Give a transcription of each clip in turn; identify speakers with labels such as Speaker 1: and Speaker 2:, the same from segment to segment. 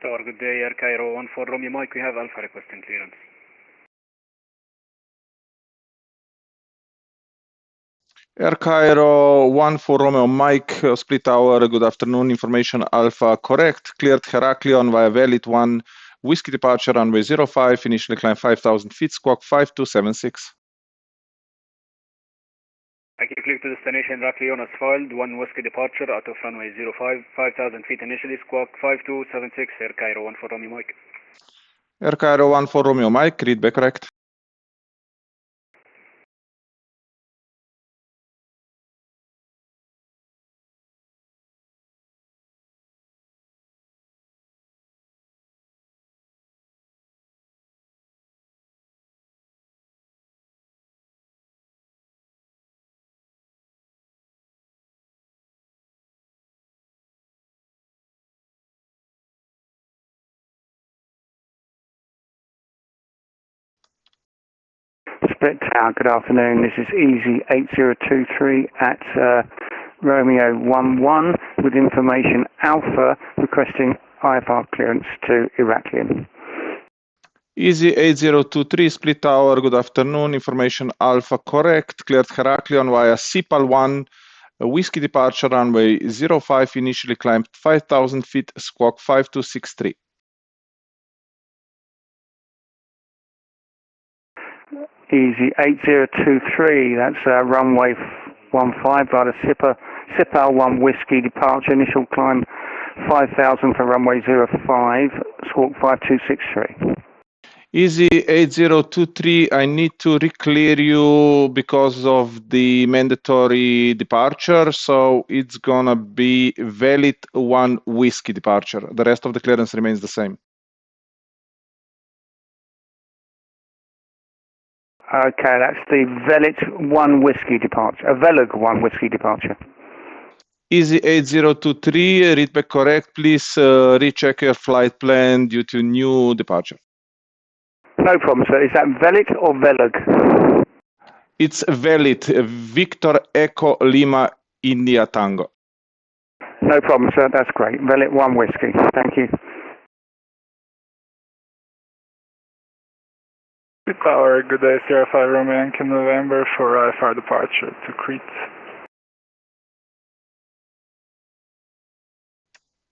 Speaker 1: Tower, good day, Air Cairo 14 Romeo Mike, we have Alpha requesting clearance.
Speaker 2: Air Cairo 14 Romeo Mike, split tower, good afternoon, information Alpha correct, cleared Heraklion via valid 1, whiskey departure runway 05, initially climb 5,000 feet, squawk 5276.
Speaker 1: I can clear to destination Heraklion as filed, 1 whiskey departure out of runway 05, 5,000 feet initially, squawk 5276, Air Cairo 14 Romeo Mike.
Speaker 2: Air Cairo 14 Romeo Mike, read back correct.
Speaker 3: Split Tower, good afternoon. This is Easy 8023 at Romeo 11 with information Alpha requesting IFR clearance to Heraklion.
Speaker 2: Easy 8023, split tower, good afternoon, information Alpha correct, cleared Heraklion via CPAL 1, whiskey departure runway 05, initially climbed 5,000 feet, squawk 5263.
Speaker 3: Easy 8023, that's runway 15 via CPAL 1 whiskey departure, initial climb 5,000 for runway 05, squawk 5263.
Speaker 2: Easy 8023, I need to re-clear you because of the mandatory departure, so it's gonna be valid 1 whiskey departure. The rest of the clearance remains the same.
Speaker 3: Okay, that's the Velit 1 whiskey departure, a Velig 1 whiskey departure.
Speaker 2: Easy 8023, read back correct. Please recheck your flight plan due to new departure.
Speaker 3: No problem, sir. Is that Velit or Velig?
Speaker 2: It's valid. Victor Echo Lima India Tango.
Speaker 3: No problem, sir. That's great. Velit 1 whiskey. Thank you.
Speaker 4: Tower, good day, Sierra 5 Romeo Yankee November for IFR departure to Crete.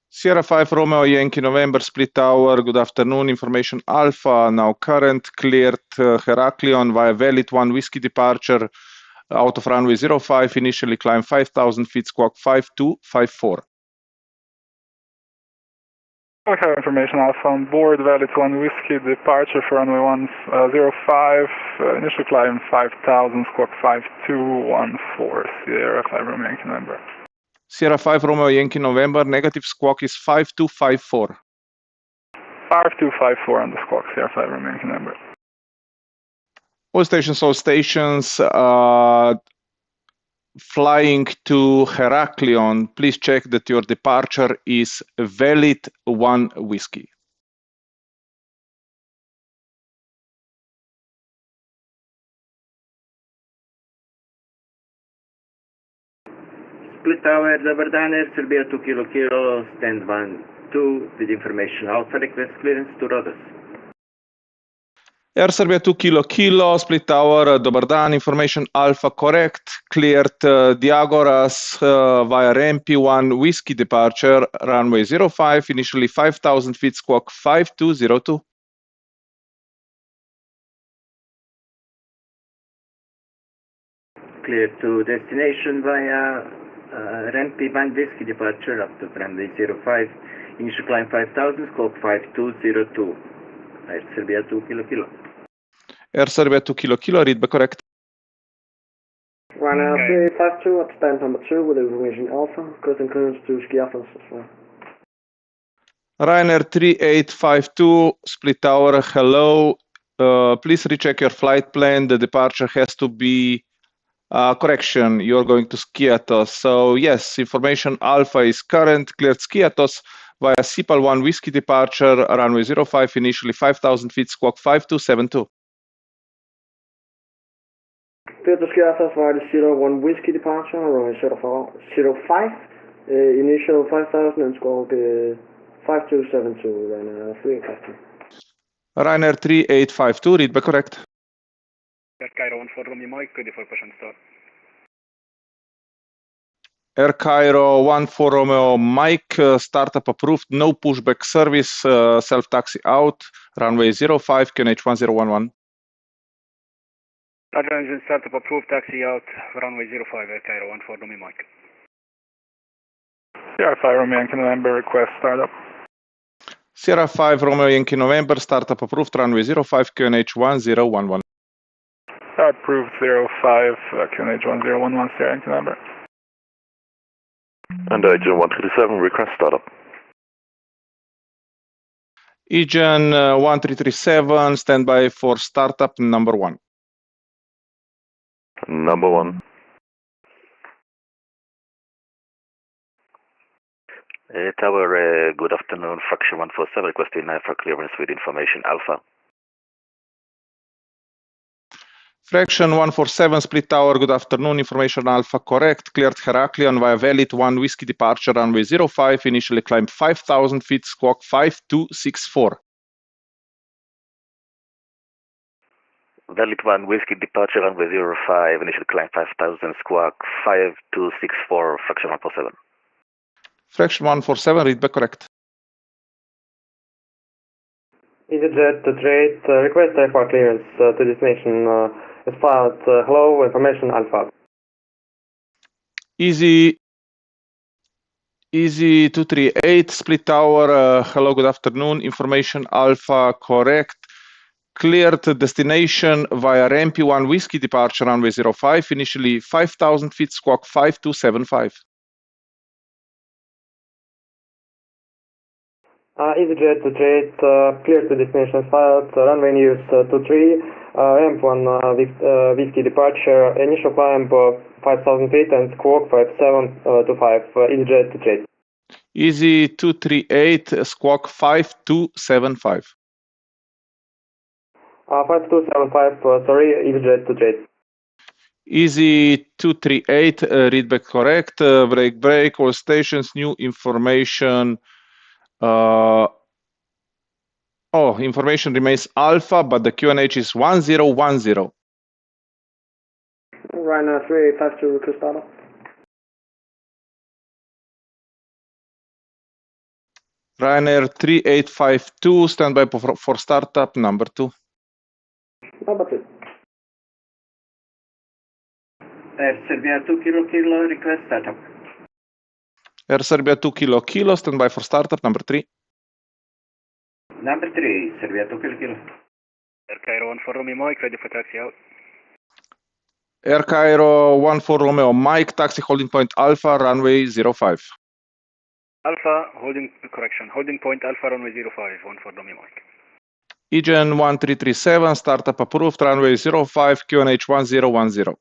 Speaker 2: Sierra 5 Romeo Yankee November, split tower, good afternoon, information Alpha, now current, cleared Heraklion via valid 1 whiskey departure out of runway 05, initially climb 5,000 feet, squawk 5254.
Speaker 4: Okay, information Alpha on board, valid 1 whiskey departure for runway 05, initial climb 5,000, squawk 5214, Sierra 5 Romeo Yankee November.
Speaker 2: Sierra 5 Romeo Yankee November, negative squawk is 5254.
Speaker 4: 5254 on the squawk, Sierra 5 Romeo Yankee November.
Speaker 2: All stations, flying to Heraklion, please check that your departure is valid 1 whiskey.
Speaker 5: Split Tower, Dobardan, Air Serbia 2 Kilo, stand 1-2 with information Alpha request clearance to Rhodes.
Speaker 2: Air Serbia 2 Kilo, split tower, Dobardan, information Alpha correct, cleared Diagoras via Rampi 1 whiskey departure, runway 05, initially 5,000 feet, squawk 5202.
Speaker 5: Clear to destination via Rampi 1 whiskey departure up to runway 05, initial climb 5,000, squawk 5202. Air Serbia 2 Kilo.
Speaker 2: Air Serbia 2 Kilo, read back correct.
Speaker 6: Ryanair 352 at stand number 2 with information Alpha, requesting clearance to Skiathos as well.
Speaker 2: Ryanair 3852, split tower, hello. Please recheck your flight plan. The departure has to be correction. You're going to Skiathos. So yes, information Alpha is current, cleared Skiathos via CPAL 1 whiskey departure, runway 05, initially 5,000 feet, squawk 5272.
Speaker 6: Clear to Skiathos via the 01 whiskey departure, runway 05, initial 5,000 and squawk 5272, Ryanair 3852.
Speaker 2: Ryanair 3852, read back correct.
Speaker 1: Air Cairo 14 Romeo Mike, ready for push and start.
Speaker 2: Air Cairo 14 Romeo Mike, startup approved, no pushback service, self-taxi out, runway 05, QNH 1011.
Speaker 1: Roger, engine startup approved, taxi out, runway 05, Air Cairo 14 Romeo Mike.
Speaker 4: Sierra 5 Romeo Yankee November, request startup.
Speaker 2: Sierra 5 Romeo Yankee November, startup approved, runway 05, QNH 1011.
Speaker 4: Start approved 05, QNH 1011, Sierra Yankee November.
Speaker 7: And Agent 137, request startup.
Speaker 2: Agent 1337, standby for startup number 1.
Speaker 7: Number 1. Tower, good afternoon. Fraction 147 requesting for clearance with information Alpha.
Speaker 2: Fraction 147, split tower, good afternoon. Information Alpha correct. Cleared Heraklion via valid 1 whiskey departure, runway 05. Initially climb 5,000 feet, squawk 5264.
Speaker 7: Valid 1 whiskey departure, runway 05. Initial climb 5,000, squawk 5264, fraction 147.
Speaker 2: Fraction 147, read back correct.
Speaker 6: EasyJet to trade, request IFR clearance to destination is filed. Hello, information Alpha.
Speaker 2: Easy 238, split tower, hello, good afternoon. Information Alpha correct. Cleared destination via rampy 1 whiskey departure, runway 05. Initially 5,000 feet, squawk 5275.
Speaker 6: EasyJet to trade, clear to destination is filed. Runway news 23, ramp 1 whiskey departure, initial climb 5,000 feet and squawk 5725. EasyJet to trade.
Speaker 2: Easy 238, squawk 5275.
Speaker 6: 5275, sorry, EasyJet to trade.
Speaker 2: Easy 238, read back correct. Break, all stations, new information. Information remains Alpha, but the QNH is 1010.
Speaker 6: Ryanair 3852, request startup.
Speaker 2: Ryanair 3852, standby for startup number 2.
Speaker 6: Number 2.
Speaker 5: Air Serbia 2 Kilo, request startup.
Speaker 2: Air Serbia 2 Kilo, standby for startup number 3.
Speaker 5: Number 3, Serbia 2 Kilo.
Speaker 1: Air Cairo 14 Romeo Mike, ready for taxi out.
Speaker 2: Air Cairo 14 Romeo Mike, taxi holding point Alpha, runway 05.
Speaker 1: Alpha, holding point Alpha, runway 05, 14 Romeo Mike.
Speaker 2: Agent 1337, startup approved, runway 05, QNH 1010.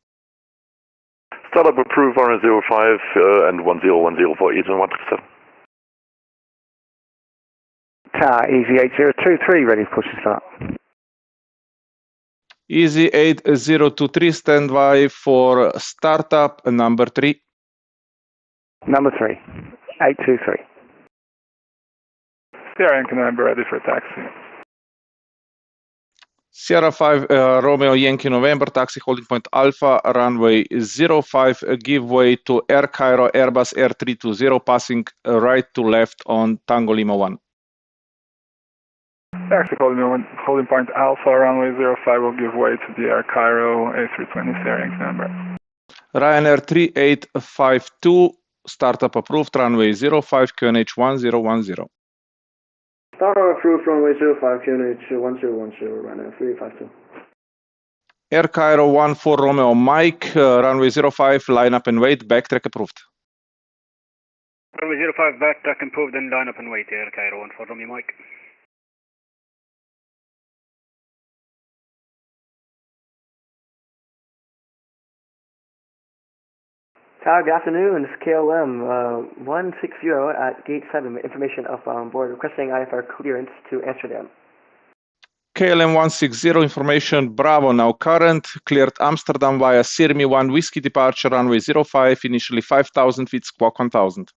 Speaker 7: Startup approved, runway 05 and 1010 for Agent 137.
Speaker 3: Tower, Easy 8023, ready for push to start.
Speaker 2: Easy 8023, standby for startup number 3.
Speaker 3: Number 3, 823.
Speaker 4: Sierra Yankee November, ready for taxi.
Speaker 2: Sierra 5 Romeo Yankee November, taxi holding point Alpha, runway 05, give way to Air Cairo Airbus Air 320, passing right to left on Tango Lima 1.
Speaker 4: Taxi holding point Alpha, runway 05 will give way to the Air Cairo A320 Sierra Yankee November.
Speaker 2: Ryanair 3852, startup approved, runway 05, QNH 1010.
Speaker 6: Startup approved, runway 05, QNH 1010, Ryanair 352.
Speaker 2: Air Cairo 14 Romeo Mike, runway 05, line up and wait, backtrack approved.
Speaker 1: Runway 05, backtrack approved and line up and wait, Air Cairo 14 Romeo Mike.
Speaker 6: Tower, good afternoon. This is KLM 160 at gate 7. Information Alpha on board, requesting IFR clearance to Amsterdam.
Speaker 2: KLM 160, information Bravo now current, cleared Amsterdam via Sirmi 1 whiskey departure, runway 05, initially 5,000 feet, squawk 1000.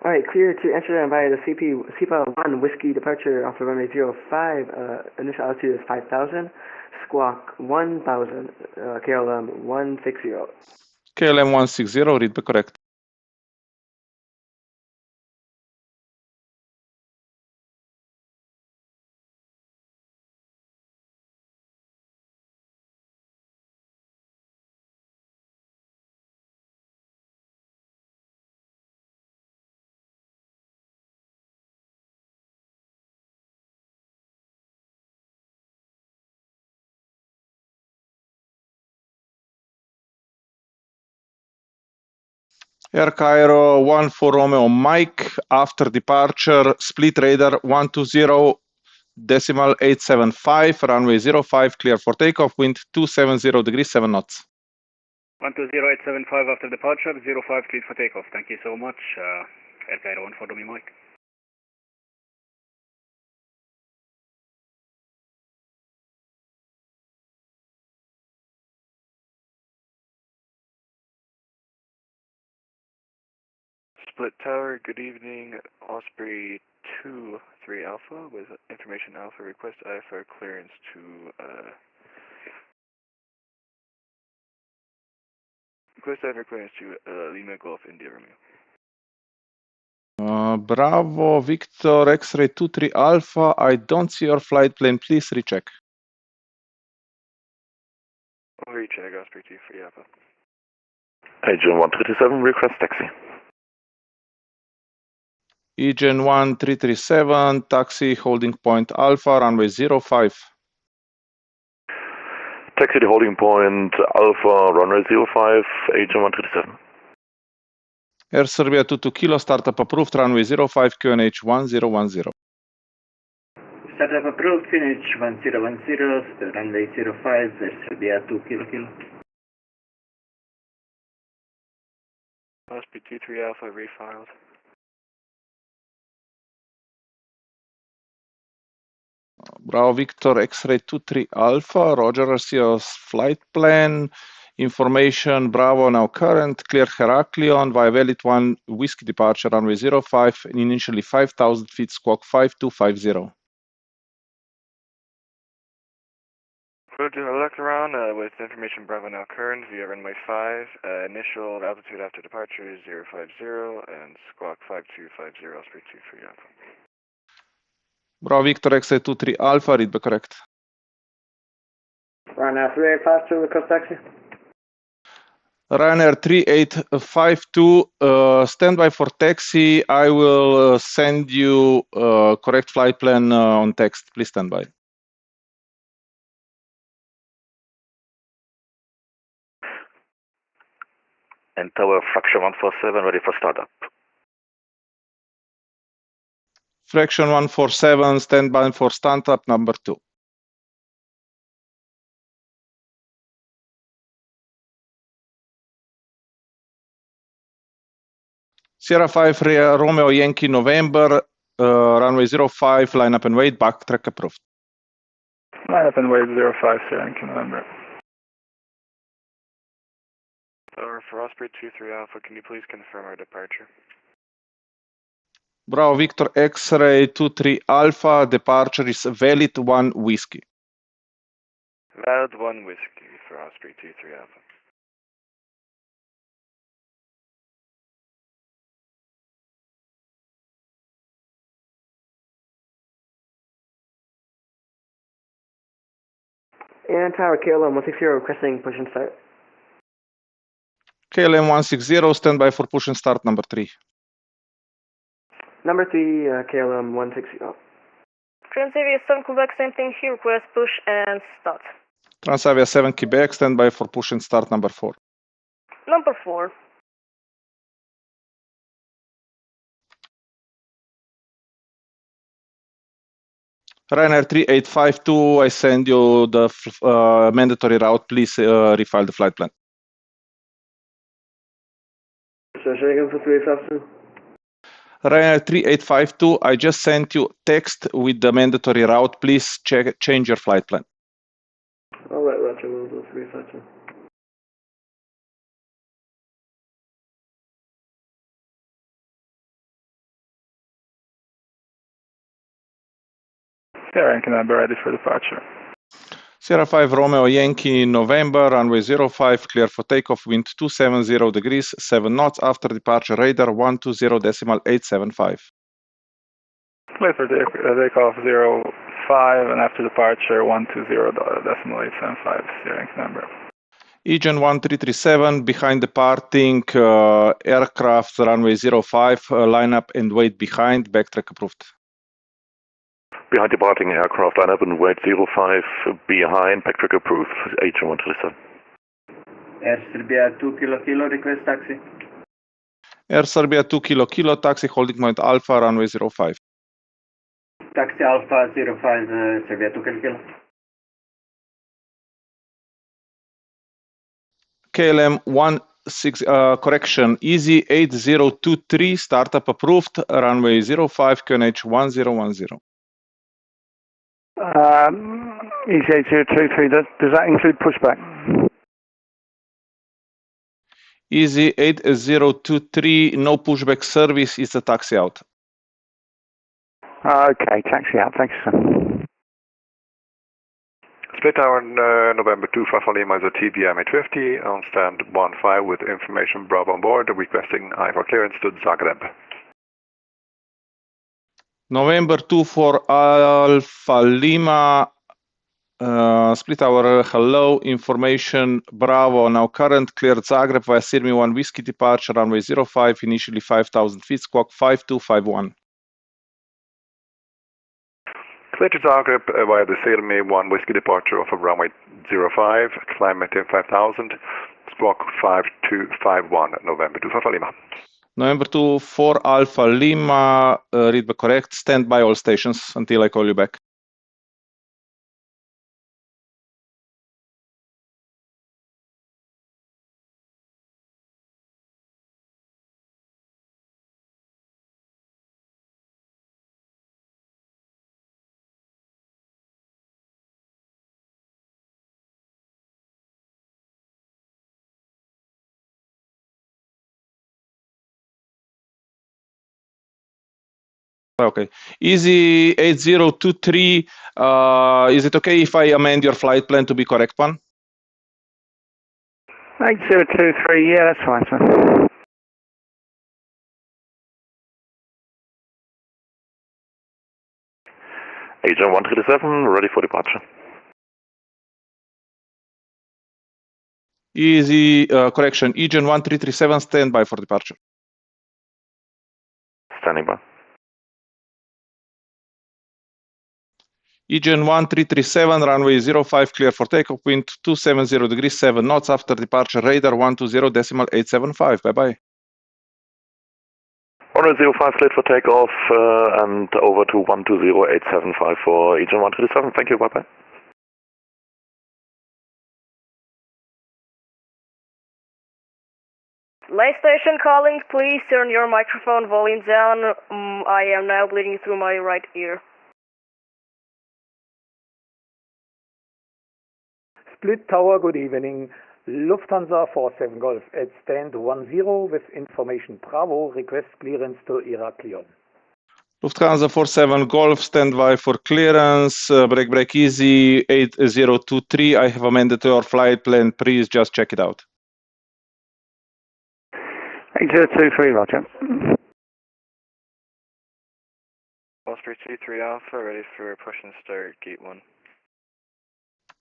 Speaker 8: All right, clear to Amsterdam via the CPA-1 Whiskey departure off the runway 05. Initial altitude is 5,000. Squawk 1,000. KLM 160.
Speaker 2: KLM 160, read the correct. Air Cairo 14 Romeo Mike, after departure, split radar 120.875, runway 05, clear for takeoff, wind 270 degrees, 7 knots.
Speaker 1: 120.875 after departure, 05 cleared for takeoff. Thank you so much. Air Cairo 14 Romeo Mike.
Speaker 9: Split Tower, good evening. Osprey 2-3 Alpha with information Alpha. Request IFR clearance to Lima Golf India Romeo.
Speaker 2: Bravo, Victor, X-ray 23 Alpha. I don't see your flight plan. Please recheck.
Speaker 9: Recheck Osprey 2-3 Alpha.
Speaker 7: Agent 1337, request taxi.
Speaker 2: Agent 1337, taxi, holding point Alpha, runway 05.
Speaker 7: Taxi to holding point Alpha, runway 05, Agent 137.
Speaker 2: Air Serbia 22 Kilo, startup approved, runway 05, QNH 1010.
Speaker 5: Startup approved, QNH 1010, runway 05, Air Serbia 2 Kilo Kilo.
Speaker 9: Osprey 2-3 Alpha refiled.
Speaker 2: Bravo, Victor, X-ray 23 Alpha, Roger, RCO's flight plan, information, Bravo, now current, clear Heraklion, via Velit 1, Whiskey departure, runway 05, initially 5,000 feet, squawk 5250.
Speaker 9: We'll do a look around with information Bravo now current via runway 5. Initial altitude after departure is 050 and squawk 5250 Osprey 2-3 Alpha.
Speaker 2: Bravo, Victor, X-ray 23 Alpha, read the correct.
Speaker 8: Ryanair 3852, request taxi.
Speaker 2: Ryanair 3852, standby for taxi. I will send you correct flight plan on text. Please stand by.
Speaker 7: And Tower Fraction 147, ready for startup.
Speaker 2: Fraction 147, standby for startup number 2. Sierra 5 Romeo Yankee November, runway 05, line up and wait, backtrack approved.
Speaker 4: Line up and wait 05, Sierra Yankee November.
Speaker 9: For Osprey 2-3 Alpha, can you please confirm our departure?
Speaker 2: Bravo, Victor, X-ray 23 Alpha, departure is valid 1 Whiskey.
Speaker 9: Valid 1 Whiskey for Osprey 2-3 Alpha.
Speaker 8: And Tower KLM 160 requesting push and start.
Speaker 2: KLM 160, standby for push and start number 3.
Speaker 8: Number 3, KLM 160.
Speaker 10: Transavia 7 Quebec, same thing here, request push and start.
Speaker 2: Transavia 7 Quebec, standby for push and start number 4.
Speaker 10: Number 4.
Speaker 2: Ryanair 3852, I send you the mandatory route. Please refile the flight plan. Ryanair 3852, I just sent you text with the mandatory route. Please change your flight plan.
Speaker 8: All right, Roger, we'll do 352.
Speaker 4: Sierra Yankee November, ready for departure.
Speaker 2: Sierra 5 Romeo Yankee November, runway 05, clear for takeoff, wind 270 degrees, 7 knots, after departure radar 120.875.
Speaker 4: Clear for takeoff 05 and after departure 120.875, Sierra Yankee November.
Speaker 2: Egan 1337, behind departing aircraft, runway 05, line up and wait behind, backtrack approved.
Speaker 11: Behind departing aircraft, line up and wait 05, behind, backtrack approved, Egan 137.
Speaker 5: Air Serbia 2 Kilo Kilo, request taxi.
Speaker 2: Air Serbia 2 Kilo Kilo, taxi holding point Alpha, runway 05.
Speaker 5: Taxi Alpha 05, Serbia 2 Kilo Kilo.
Speaker 2: KLM 16, correction, Easy 8023, startup approved, runway 05, QNH 1010.
Speaker 3: Easy 8023, does that include pushback?
Speaker 2: Easy 8023, no pushback service, is a taxi out.
Speaker 3: Okay, taxi out, thanks, sir.
Speaker 11: Split Tower November 25 Lima is a TBM 850 on stand 15 with information Bravo on board, requesting IFR clearance to Zagreb.
Speaker 2: November 24 Alpha Lima, Split Tower, hello, information Bravo, now current, cleared Zagreb via Sirmi 1 Whiskey departure, runway 05, initially 5,000 feet, squawk 5251.
Speaker 11: Clear to Zagreb via the Sirmi 1 Whiskey departure off of runway 05, climb at 5,000, squawk 5251, November 25 Lima.
Speaker 2: November 24 Alpha Lima, read back correct, stand by all stations until I call you back. Okay, Easy 8023, is it okay if I amend your flight plan to be correct one?
Speaker 3: 8023, yeah, that's fine, sir.
Speaker 11: Agent 137, ready for departure.
Speaker 2: Easy, correction, Agent 1337, stand by for departure.
Speaker 11: Standing by.
Speaker 2: Egan 1337, runway 05, clear for takeoff, wind 270 degrees, 7 knots, after departure radar 120.875. Bye-bye.
Speaker 11: 105, cleared for takeoff and over to 120.875 for Egan 137. Thank you, bye-bye.
Speaker 10: Light station calling, please turn your microphone volume down. I am now bleeding through my right ear.
Speaker 12: Split Tower, good evening. Lufthansa 47 Golf at stand 10 with information Bravo, request clearance to Heraklion.
Speaker 2: Lufthansa 47 Golf, stand by for clearance, break easy, 8023. I have amended your flight plan, please just check it out.
Speaker 3: 8023, roger.
Speaker 9: Osprey 23 Alpha, ready for push and start, gate 1.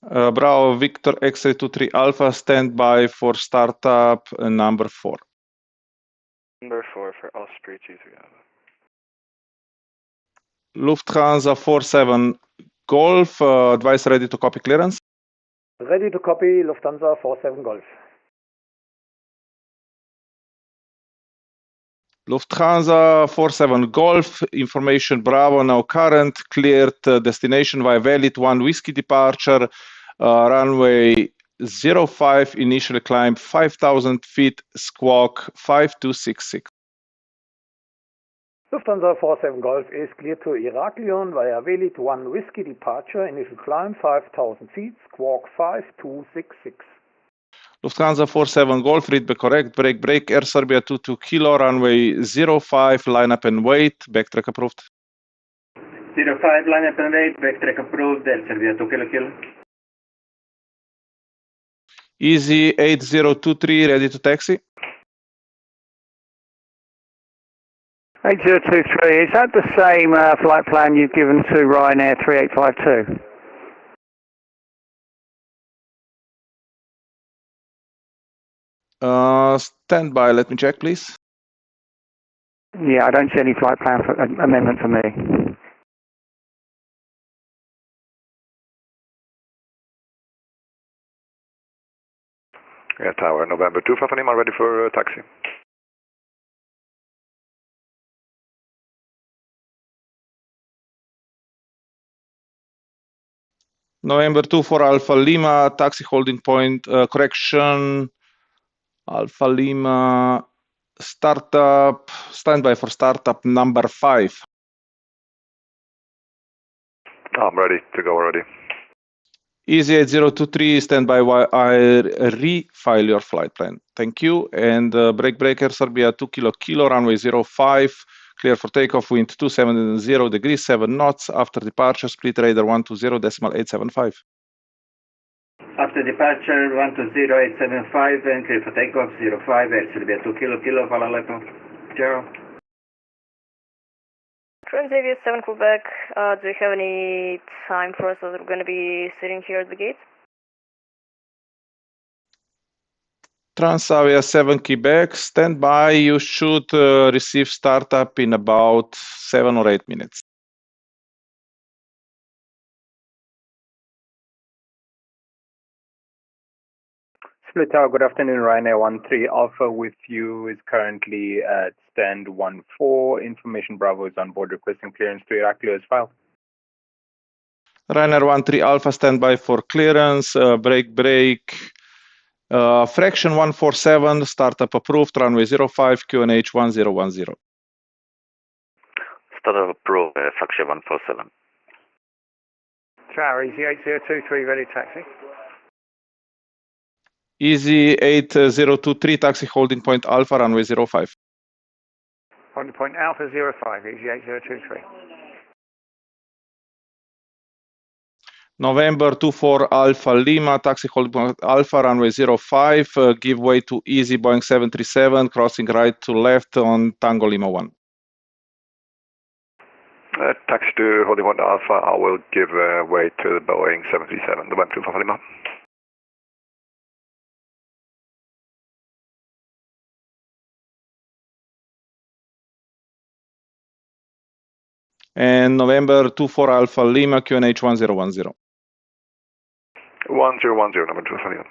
Speaker 2: Bravo, Victor X-ray 23 Alpha, stand by for startup number 4.
Speaker 9: Number 4 for Osprey 23 Alpha.
Speaker 2: Lufthansa 47 Golf, advise ready to copy clearance.
Speaker 12: Ready to copy, Lufthansa 47 Golf.
Speaker 2: Lufthansa 47 Golf, information Bravo, now current, cleared destination via valid 1 Whiskey departure, runway 05, initially climb 5,000 feet, squawk 5266.
Speaker 12: Lufthansa 47 Golf is cleared to Heraklion via valid 1 Whiskey departure, initial climb 5,000 feet, squawk 5266.
Speaker 2: Lufthansa 47 Golf, read back correct, break, Air Serbia 22 Kilo, runway 05, line up and wait, backtrack approved.
Speaker 5: 05, line up and wait, backtrack approved, Air Serbia 2 Kilo Kilo.
Speaker 2: Easy 8023, ready to taxi.
Speaker 3: 8023, is that the same flight plan you've given to Ryanair 3852?
Speaker 2: Stand by, let me check, please.
Speaker 3: Yeah, I don't see any flight plan for, amendment for me.
Speaker 11: Yeah, Tower, November 2, Papa Lima, ready for taxi.
Speaker 2: November 2 for Alpha Lima, taxi holding point, correction. Alpha Lima, startup, standby for startup number 5.
Speaker 11: I'm ready to go already.
Speaker 2: Easy 8023, standby while I refile your flight plan. Thank you. And breaker Serbia 2 Kilo Kilo, runway 05, clear for takeoff, wind 270 degrees, 7 knots. After departure, split radar 120.875.
Speaker 5: After departure 120.875 and clear for takeoff 05, Air Serbia 2 Kilo Kilo, Vala Lepo. Ciao.
Speaker 10: Transavia 7 Quebec, do you have any time for us as we're going to be sitting here at the gate?
Speaker 2: Transavia 7 Quebec, stand by. You should receive startup in about 7 or 8 minutes.
Speaker 12: Split Tower, good afternoon. Ryanair 13 Alpha with you is currently at stand 14. Information Bravo is on board requesting clearance to Irakli as filed.
Speaker 2: Ryanair 13 Alpha, standby for clearance, break. Fraction 147, startup approved, runway 05, QNH 1010.
Speaker 7: Startup approved, fraction 147.
Speaker 3: Tower, easy 8023, ready taxi.
Speaker 2: Easy 8023, taxi holding point Alpha, runway 05.
Speaker 3: Holding point Alpha 05, easy 8023.
Speaker 2: November 24 Alpha Lima, taxi holding point Alpha, runway 05, give way to Easy Boeing 737, crossing right to left on Tango Lima 1.
Speaker 11: Taxi to holding point Alpha, I will give way to the Boeing 737, November 2, Papa Lima.
Speaker 2: And November 24 Alpha Lima, QNH 1010.
Speaker 11: 1010, number 2, Papa Lima.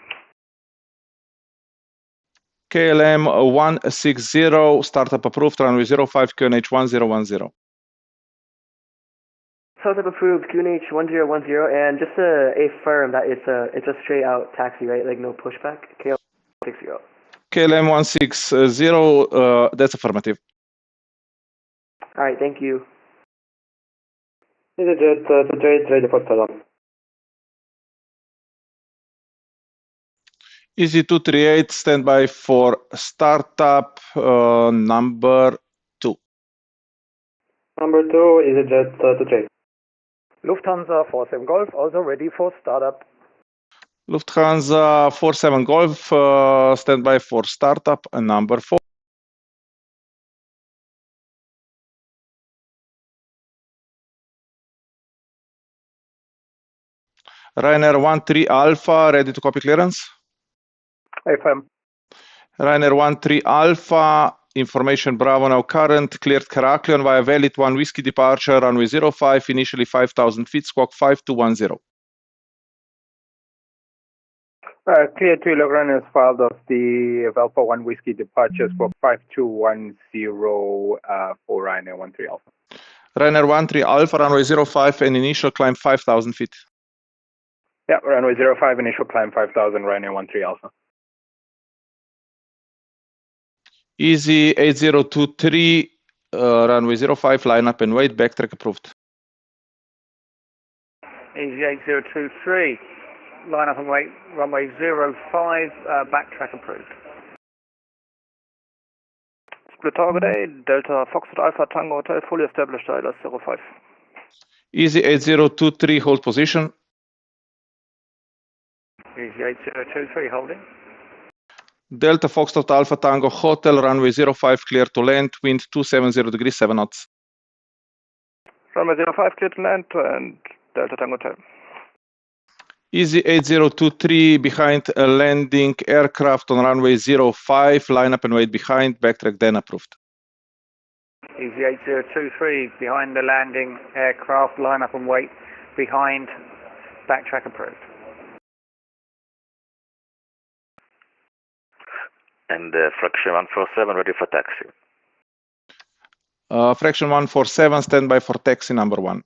Speaker 2: KLM 160, startup approved, runway 05, QNH 1010.
Speaker 8: Startup approved, QNH 1010, and just to affirm that it's a straight out taxi, right? Like no pushback. KLM 160.
Speaker 2: KLM 160, that's affirmative.
Speaker 8: All right, thank you.
Speaker 6: EasyJet 28, ready for startup.
Speaker 2: Easy 238, standby for startup number 2.
Speaker 6: Number 2, EasyJet 28.
Speaker 12: Lufthansa 47 Golf, also ready for startup.
Speaker 2: Lufthansa 47 Golf, standby for startup number 4. Ryanair 13 Alpha, ready to copy clearance.
Speaker 12: FM.
Speaker 2: Ryanair 13 Alpha, information Bravo now current, cleared Heraklion via valid 1 Whiskey departure, runway 05, initially 5,000 feet, squawk 5210.
Speaker 12: Clear to Logran as filed of the Alpha 1 Whiskey departure, squawk 5210 for Ryanair 13 Alpha.
Speaker 2: Ryanair 13 Alpha, runway 05 and initial climb 5,000 feet.
Speaker 12: Yeah, runway 05, initial climb 5,000, Ryanair 13 Alpha.
Speaker 2: Easy 8023, runway 05, line up and wait, backtrack approved.
Speaker 3: Easy 8023, line up and wait, runway 05, backtrack approved.
Speaker 13: Split Tower, good day, Delta Foxtrot Alpha Tango Hotel, fully established, ILS 05.
Speaker 2: Easy 8023, hold position.
Speaker 3: Easy 8023, holding.
Speaker 2: Delta Foxtrot Alpha Tango Hotel, runway 05, clear to land, wind 270 degrees, 7 knots.
Speaker 13: Runway 05, clear to land, and Delta Tango Hotel.
Speaker 2: Easy 8023, behind a landing aircraft on runway 05, line up and wait behind, backtrack then approved.
Speaker 3: Easy 8023, behind the landing aircraft, line up and wait behind, backtrack approved.
Speaker 7: And fraction 147, ready for taxi.
Speaker 2: Fraction 147, standby for taxi number 1.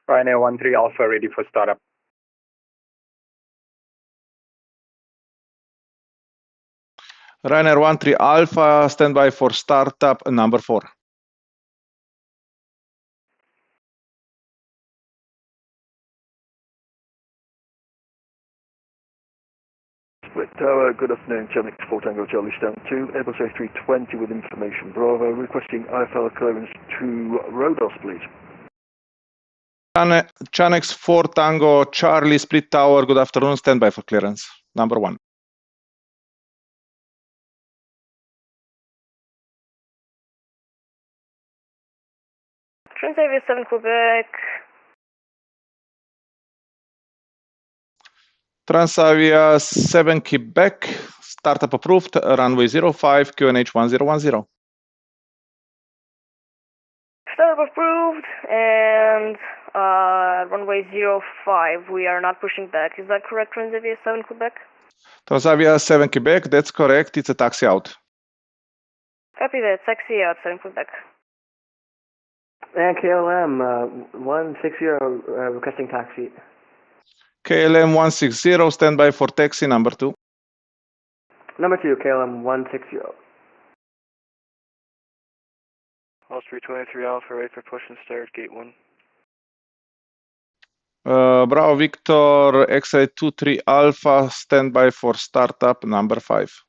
Speaker 12: Ryanair 13 Alpha, ready for startup.
Speaker 2: Ryanair 13 Alpha, standby for startup number 4.
Speaker 14: Split Tower, good afternoon, Channel 4 Tango Charlie Stanton 2, Airbus A320 with information Bravo, requesting IFL clearance to Rhodos, please.
Speaker 2: Chanex 4 Tango Charlie, Split Tower, good afternoon, standby for clearance, number 1.
Speaker 10: Transavia 7 Quebec.
Speaker 2: Transavia 7 Quebec, startup approved, runway 05, QNH 1010.
Speaker 10: Startup approved, and runway 05, we are not pushing back. Is that correct, Transavia 7 Quebec?
Speaker 2: Transavia 7 Quebec, that's correct, it's a taxi out.
Speaker 10: Copy that, taxi out 7 Quebec.
Speaker 8: And KLM 160 requesting taxi.
Speaker 2: KLM 160, standby for taxi number 2.
Speaker 8: Number 2, KLM 160.
Speaker 9: Osprey 23 Alpha, ready for push and start, gate 1.
Speaker 2: Bravo Victor, X-ray 23 Alpha, standby for startup number 5.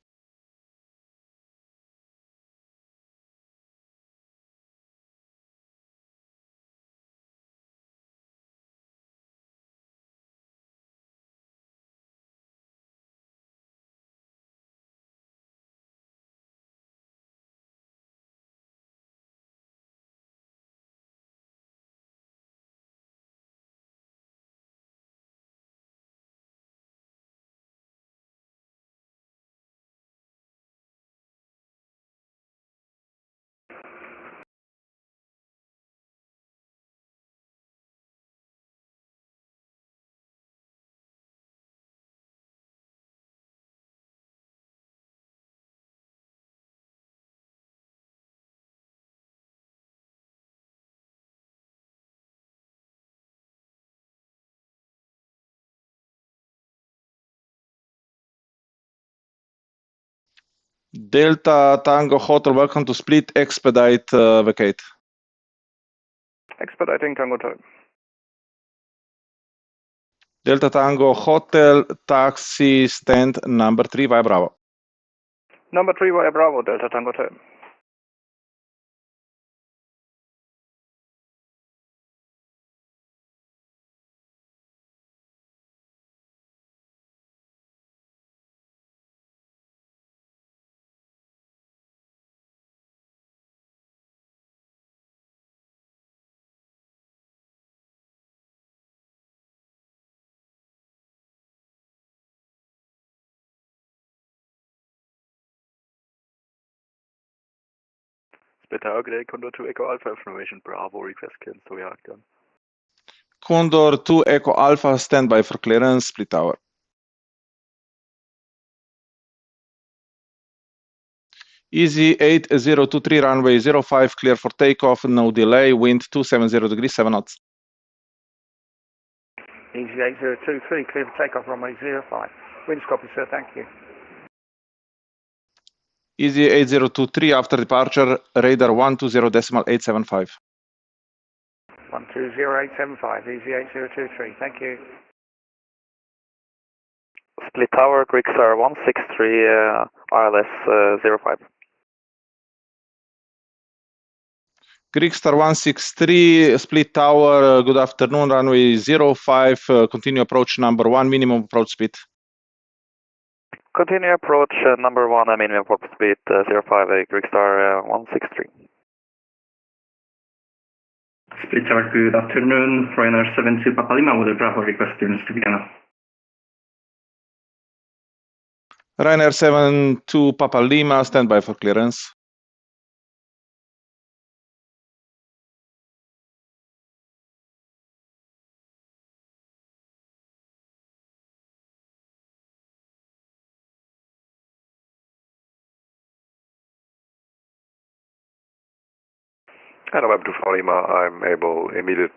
Speaker 2: Delta Tango Hotel, welcome to Split, expedite vacate.
Speaker 13: Expediting Tango Hotel.
Speaker 2: Delta Tango Hotel, taxi stand number 3 via Bravo.
Speaker 13: Number 3 via Bravo, Delta Tango Hotel.
Speaker 14: Split Tower, good day, Condor 2 Echo Alpha, information Bravo, request cancel react.
Speaker 2: Condor 2 Echo Alpha, standby for clearance, Split Tower. Easy 8023, runway 05, clear for takeoff, no delay, wind 270 degrees, 7 knots.
Speaker 3: Easy 8023, clear for takeoff, runway 05. Winds copy, sir, thank you.
Speaker 2: Easy 8023, after departure, radar 120.875.
Speaker 3: 120.875, easy 8023, thank you.
Speaker 13: Split Tower, Greek Star 163, RLS 05.
Speaker 2: Greek Star 163, Split Tower, good afternoon, runway 05, continue approach number 1, minimum approach speed.
Speaker 13: Continue approach number 1, minimum approach speed 05, Greek Star 163.
Speaker 15: Split Tower, good afternoon, Ryanair 72 Papa Lima with a Bravo request clearance to Vienna.
Speaker 2: Ryanair 72 Papa Lima, stand by for clearance.
Speaker 11: And November 24 Lima, I'm able immediate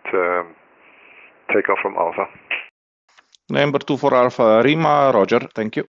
Speaker 11: takeoff from Alpha.
Speaker 2: Number 24 Alpha Lima, roger, thank you.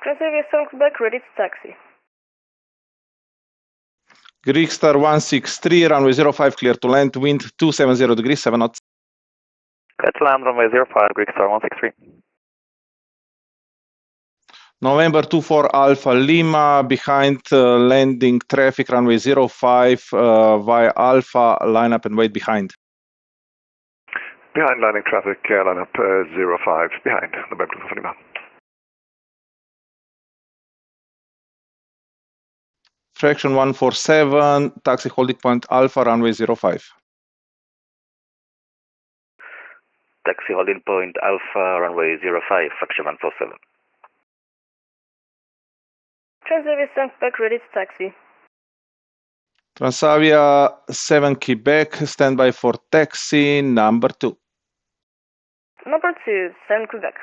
Speaker 10: Transavia 7 Quebec, ready to taxi.
Speaker 2: Greek Star 163, runway 05, clear to land, wind 270 degrees, 7 knots.
Speaker 13: Clear to land, runway 05, Greek Star 163.
Speaker 2: November 24 Alpha Lima, behind landing traffic, runway 05, via Alpha, line up and wait behind.
Speaker 11: Behind landing traffic, line up 05, behind November 24 Lima.
Speaker 2: Fraction 147, taxi holding point Alpha, runway 05.
Speaker 7: Taxi holding point Alpha, runway 05, fraction 147.
Speaker 10: Transavia 7 Quebec, ready to taxi.
Speaker 2: Transavia 7 Quebec, stand by for taxi number 2.
Speaker 10: Number 2, 7 Quebec.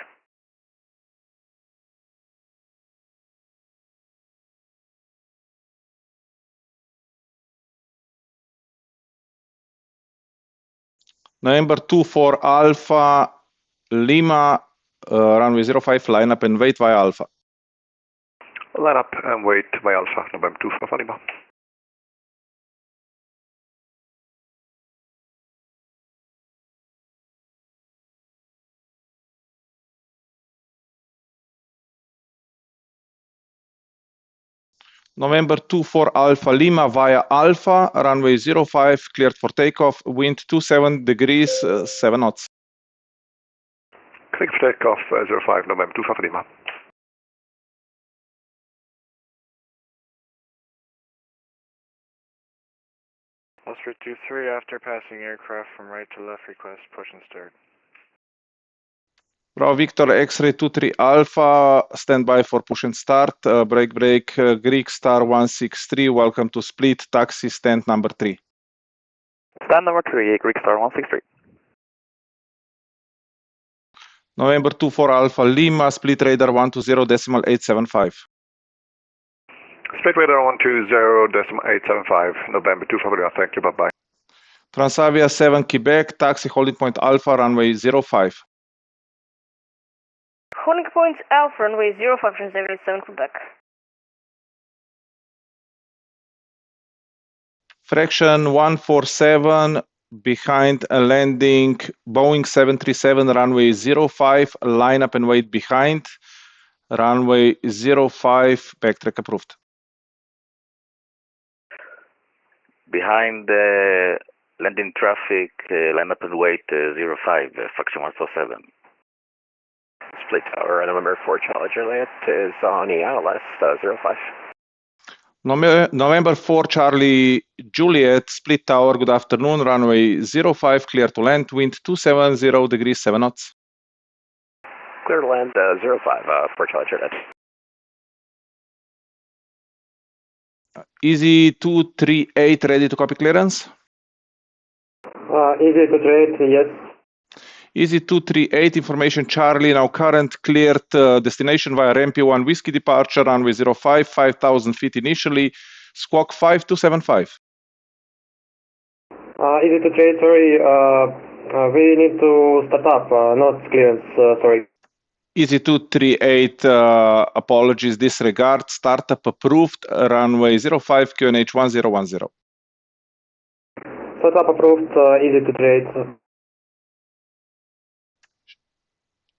Speaker 2: November 24 Alpha Lima, runway 05, line up and wait via Alpha.
Speaker 11: Line up and wait via Alpha, November 24 Lima.
Speaker 2: November 24 Alpha Lima via Alpha, runway 05, cleared for takeoff, wind 27 degrees, 7 knots.
Speaker 11: Clear for takeoff 05, November 24 Lima.
Speaker 9: Oscar 23, after passing aircraft from right to left, request push and start.
Speaker 2: Bravo Victor X-ray 23 Alpha, stand by for push and start, break, Greek Star 163, welcome to Split, taxi stand number 3.
Speaker 13: Stand number 3, Greek Star 163.
Speaker 2: November 24 Alpha Lima, Split Radar 120.875.
Speaker 11: Split Radar 120.875, November 24 Lima, thank you, bye-bye.
Speaker 2: Transavia 7 Quebec, taxi holding point Alpha, runway 05.
Speaker 10: Holding point Alpha, runway 05, Transavia 7 Quebec.
Speaker 2: Fraction 147, behind a landing, Boeing 737, runway 05, line up and wait behind, runway 05, backtrack approved.
Speaker 7: Behind landing traffic, line up and wait 05, fraction 147.
Speaker 16: Split Tower, November 4 Charlie Juliet is on ELS 05.
Speaker 2: November 4 Charlie Juliet, Split Tower, good afternoon, runway 05, clear to land, wind 270 degrees 7 knots.
Speaker 16: Clear to land 05 for Charlie Juliet.
Speaker 2: Easy 238, ready to copy clearance?
Speaker 6: Easy 238, yes.
Speaker 2: Easy 238, information Charlie, now current cleared destination via MP1 Whiskey departure, runway 05, 5,000 feet initially, squawk 5275.
Speaker 6: Easy 238, sorry, we need to start up, not clearance, sorry.
Speaker 2: Easy 238, apologies, disregard, startup approved, runway 05, QNH 1010.
Speaker 6: Startup approved, easy 238.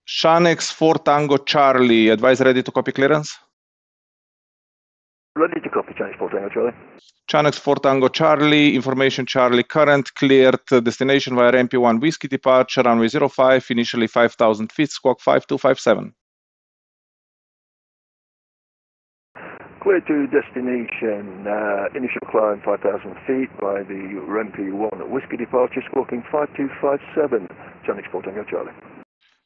Speaker 2: Shanex 4 Tango Charlie, advise ready to copy clearance?
Speaker 14: Ready to copy, Chinese 4 Tango Charlie.
Speaker 2: Chanex 4 Tango Charlie, information Charlie, current cleared destination via MP1 Whiskey departure, runway 05, initially 5,000 feet, squawk 5257.
Speaker 14: Clear to destination, initial climb 5,000 feet by the MP1 Whiskey departure, squawking 5257, Chinese 4 Tango Charlie.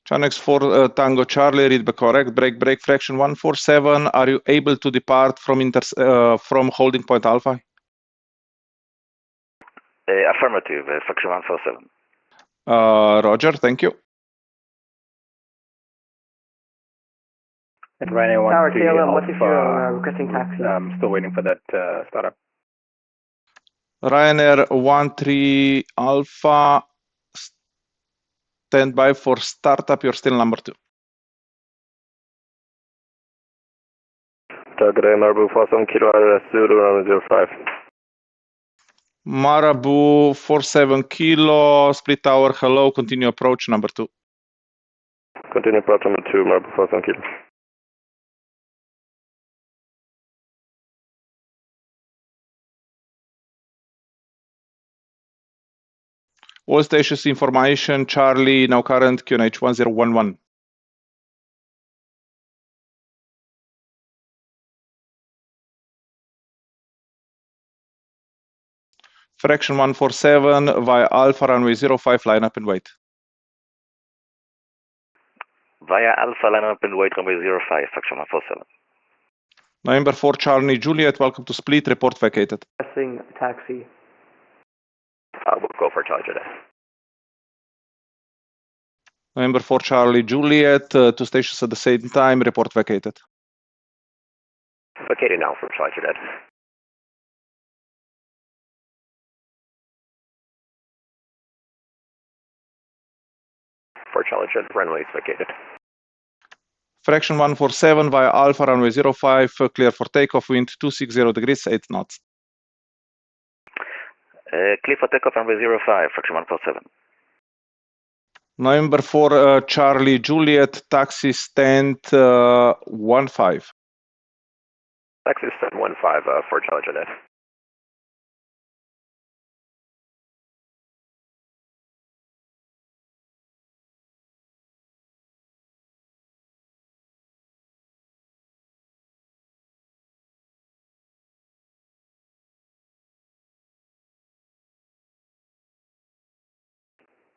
Speaker 2: Chanex 4 Tango Charlie, read back correct, break fraction 147, are you able to depart from holding point Alpha?
Speaker 7: Affirmative, fraction 147.
Speaker 2: Roger, thank you.
Speaker 12: At Ryanair
Speaker 8: Tower
Speaker 12: 13
Speaker 8: KLM, what if
Speaker 12: Alpha,
Speaker 8: you're requesting taxi?
Speaker 12: I'm still waiting for that startup.
Speaker 2: Ryanair 13 Alpha, stand by for startup, you're still number 2.
Speaker 17: Target Marabou 47 Kilo RS Zulu 05.
Speaker 2: Marabou 47 Kilo, Split Tower, hello, continue approach number 2.
Speaker 17: Continue approach number 2, Marabou 47 Kilo.
Speaker 2: All stations information, Charlie, now current QNH 1011. Fraction 147 via Alpha runway 05, line up and wait.
Speaker 7: Via Alpha, line up and wait, runway 05, fraction 147.
Speaker 2: November 4 Charlie Juliet, welcome to Split, report vacated.
Speaker 8: Requesting taxi.
Speaker 16: We'll go for Charlie Juliet.
Speaker 2: November 4 Charlie Juliet, 2 stations at the same time, report vacated.
Speaker 16: Vacated now for Charlie Juliet. For Charlie Juliet, runway is vacated.
Speaker 2: Fraction 147 via Alpha runway 05, clear for takeoff, wind 260 degrees, 8 knots.
Speaker 7: Clear for takeoff, runway 05, fraction 147.
Speaker 2: November 4 Charlie Juliet, taxi stand 15.
Speaker 16: Taxi stand 15 for Charlie Juliet.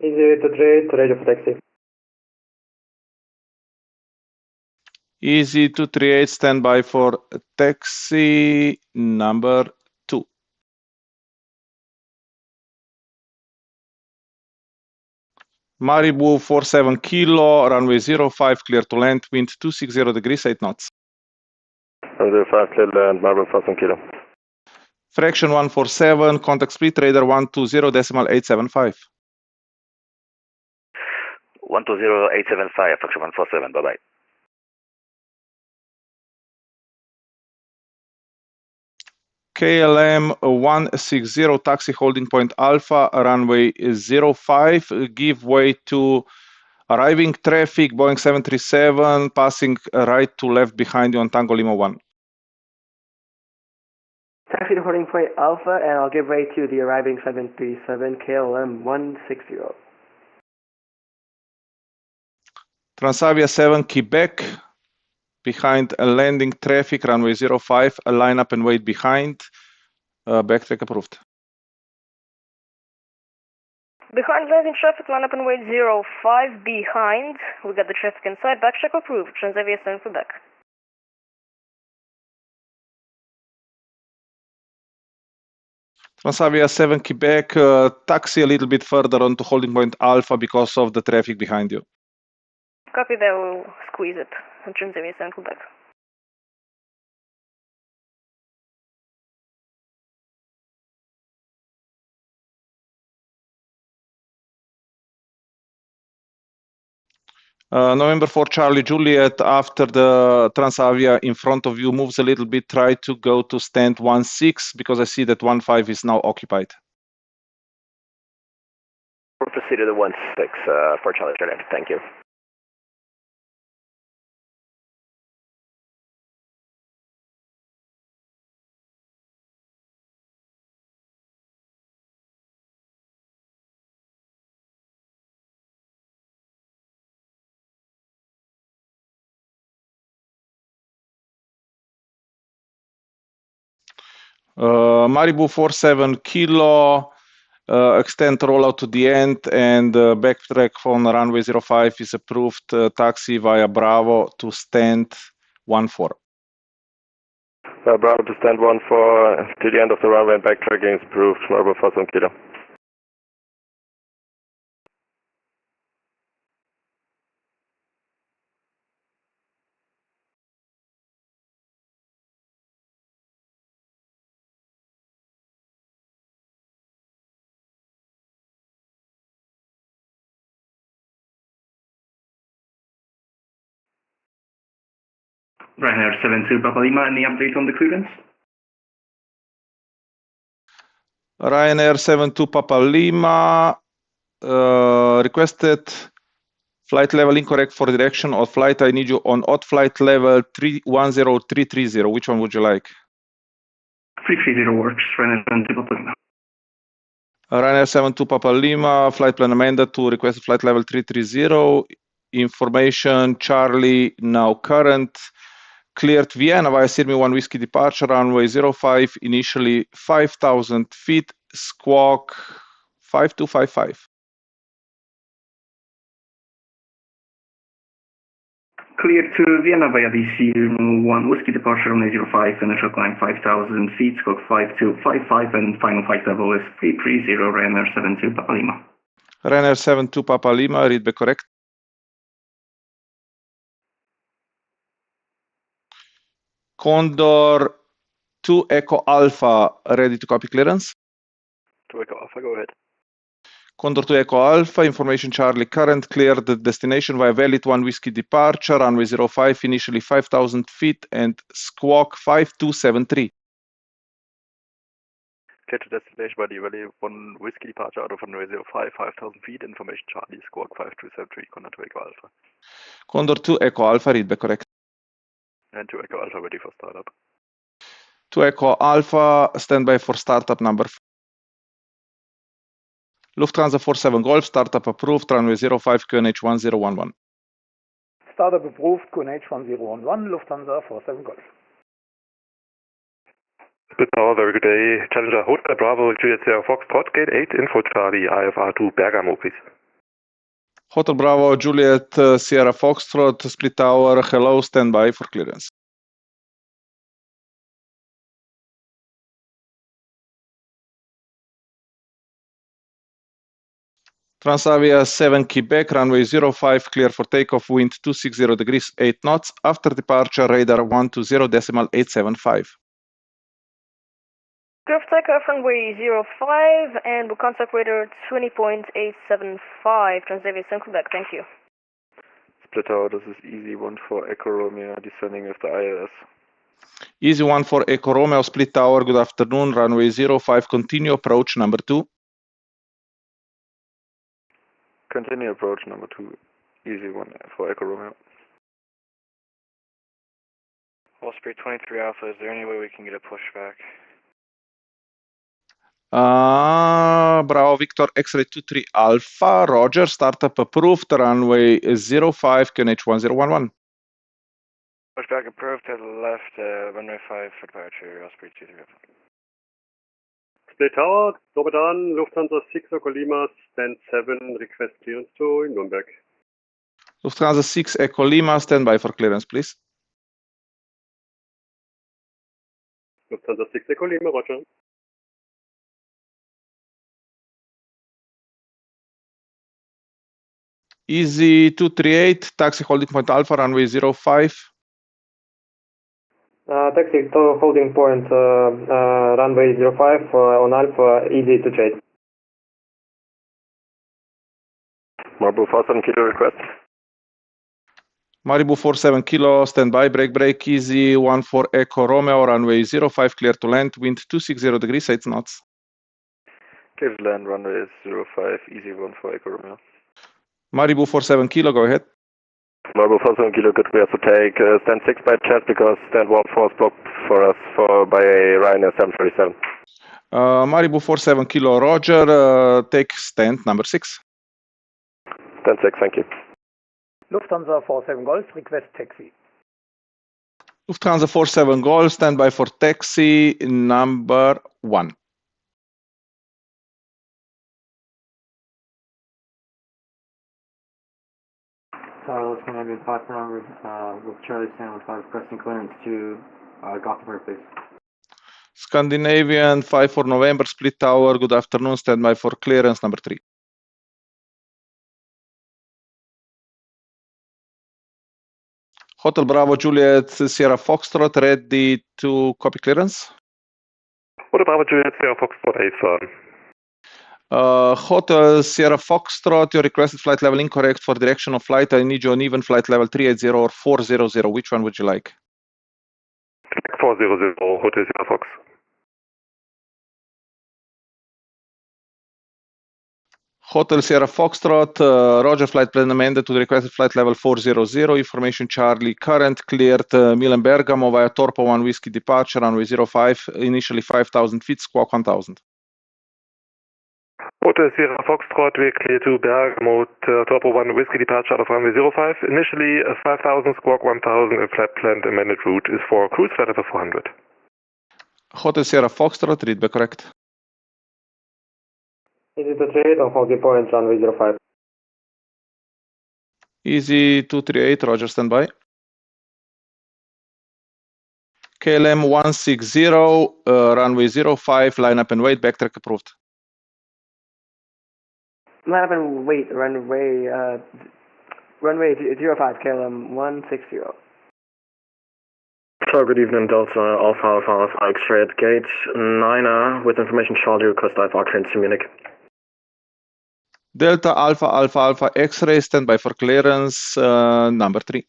Speaker 6: Easy 238, ready for taxi.
Speaker 2: Easy 238, stand by for taxi number 2. Marabou 47 Kilo, runway 05, clear to land, wind 260 degrees, 8 knots.
Speaker 17: 05, clear to land, Marabou 47 Kilo.
Speaker 2: Fraction 147, contact Split Radar 120.875.
Speaker 7: 120.875, fraction 147, bye-bye.
Speaker 2: KLM 160, taxi holding point Alpha, runway 05, give way to arriving traffic, Boeing 737, passing right to left behind you on Tango Lima 1.
Speaker 8: Taxi to holding point Alpha, and I'll give way to the arriving 737 KLM 160.
Speaker 2: Transavia 7 Quebec, behind a landing traffic, runway 05, a line up and wait behind. Backtrack approved.
Speaker 10: Behind landing traffic, line up and wait 05 behind. We got the traffic inside. Backtrack approved. Transavia 7 Quebec.
Speaker 2: Transavia 7 Quebec, taxi a little bit further onto holding point Alpha because of the traffic behind you.
Speaker 10: Copy that, we'll squeeze it. Transavia 7 Quebec.
Speaker 2: November 4 Charlie Juliet, after the Transavia in front of you moves a little bit, try to go to stand 16 because I see that 15 is now occupied.
Speaker 16: We'll proceed to the 16 for Charlie Juliet. Thank you.
Speaker 2: Maribu 47 Kilo, extend rollout to the end and backtrack on runway 05 is approved. Taxi via Bravo to stand 14.
Speaker 17: Bravo to stand 14 to the end of the runway and backtracking is approved. Bravo 47 Kilo.
Speaker 15: Ryanair 72 Papa Lima, any update on the clearance?
Speaker 2: Ryanair 72 Papa Lima, requested flight level incorrect for direction or flight. I need you on odd flight level 310330. Which one would you like?
Speaker 15: 330 works, Ryanair 72 Papa Lima.
Speaker 2: Ryanair 72 Papa Lima, flight plan amended to request flight level 330. Information Charlie, now current. Cleared Vienna via Sydney 1 Whiskey departure, runway 05, initially 5,000 feet, squawk 5255.
Speaker 15: Cleared to Vienna via DC 1 Whiskey departure, runway 05, initial climb 5,000 feet, squawk 5255, and final flight level is 330, Ryanair 72 Papa Lima.
Speaker 2: Ryanair 72 Papa Lima, read back correct. Condor 2 Echo Alpha, ready to copy clearance.
Speaker 17: 2 Echo Alpha, go ahead.
Speaker 2: Condor 2 Echo Alpha, information Charlie current, cleared the destination via Valid 1 Whiskey departure, runway 05, initially 5,000 feet and squawk 5273.
Speaker 17: Clear to destination by the Valid 1 Whiskey departure out of runway 05, 5,000 feet, information Charlie, squawk 5273, Condor 2 Echo Alpha.
Speaker 2: Condor 2 Echo Alpha, read back correct.
Speaker 17: And 2 Echo Alpha ready for startup.
Speaker 2: 2 Echo Alpha, standby for startup number 4. Lufthansa 47 Golf, startup approved, runway 05, QNH 1011.
Speaker 18: Startup approved, QNH 1011, Lufthansa 47 Golf.
Speaker 11: Good hour, very good day. Challenger Hotel Bravo, Juliet Sierra Foxtrot, Gate 8, Info Charlie, IFR 2, Bergamo, please.
Speaker 2: Hotel Bravo, Juliet Sierra Foxtrot, split tower, hello, standby for clearance. Transavia 7 Quebec, runway 05, clear for takeoff, wind 260 degrees, 8 knots. After departure, radar 120.875.
Speaker 10: Clear for takeoff, runway 05, and we'll contact radar 20.875, Transavia 7 Quebec, thank you.
Speaker 17: Split tower, this is Easy 1 for Echo Romeo, descending with the ILS.
Speaker 2: Easy 1 for Echo Romeo, split tower, good afternoon, runway 05, continue approach number 2.
Speaker 17: Continue approach number 2, Easy 1 for Echo Romeo.
Speaker 9: Osprey 23 Alpha, is there any way we can get a pushback?
Speaker 2: Bravo Victor X-ray 23 Alpha, Roger, startup approved, runway 05, QNH 1011.
Speaker 9: Pushback approved to the left, runway 5 for departure, Osprey 23 Alpha.
Speaker 19: Split Tower, Dobedan, Lufthansa 6 Echo Lima, stand 7, request clearance to Nuremberg.
Speaker 2: Lufthansa 6 Echo Lima, stand by for clearance, please.
Speaker 19: Lufthansa 6 Echo Lima, Roger.
Speaker 2: Easy 238, taxi holding point Alpha, runway 05.
Speaker 6: Taxi to holding point runway 05 on Alpha, easy to trade.
Speaker 19: Marble 47 kilo request.
Speaker 2: Maribu 47 kilo, stand by, break, easy 14 Echo Romeo, runway 05, clear to land, wind 260 degrees, 8 knots.
Speaker 17: Clear to land, runway 05, easy 14 Echo Romeo.
Speaker 2: Maribu 47 kilo, go ahead.
Speaker 19: Marble 47 kilo, good, we have to take stand 6 by chat because stand 14 is blocked for us by Ryanair 737.
Speaker 2: Maribu 47 kilo, Roger, take stand number 6.
Speaker 19: Stand 6, thank you.
Speaker 18: Lufthansa 47 Golf, request taxi.
Speaker 2: Lufthansa 47 Golf, stand by for taxi number 1.
Speaker 6: Tower, Scandinavian 5400, with Charlie Stanley 5 requesting clearance to Gothenburg, please.
Speaker 2: Scandinavian 5 for November, Split Tower, good afternoon, stand by for clearance number 3. Hotel Bravo Juliet Sierra Foxtrot, ready to copy clearance.
Speaker 19: Hotel Bravo Juliet Sierra Foxtrot, A-firm.
Speaker 2: Hotel Sierra Foxtrot, your requested flight level incorrect for direction of flight. I need you on even flight level 380 or 400. Which one would you like?
Speaker 19: 400, Hotel Sierra Fox.
Speaker 2: Hotel Sierra Foxtrot, Roger, flight plan amended to the requested flight level 400. Information Charlie, current cleared Milan Bergamo via Torpo 1 Whiskey departure, runway 05, initially 5,000 feet, squawk 1000.
Speaker 19: Hotel Sierra Foxtrot, we clear to Bergamo, Torpo 1 Whiskey departure out of runway 05. Initially 5,000, squawk 1000, and flight planned amended route is for cruise flight level 400.
Speaker 2: Hotel Sierra Foxtrot, read back correct.
Speaker 6: Easy to trade on holding point runway 05.
Speaker 2: Easy 238, Roger, stand by. KLM 160, runway 05, line up and wait, backtrack approved.
Speaker 8: Line up and wait, runway 05, KLM 160.
Speaker 20: So good evening, Delta Alpha X-ray at gate 9 with information Charlie request Alpha clearance to Munich.
Speaker 2: Delta Alpha X-ray, stand by for clearance number 3.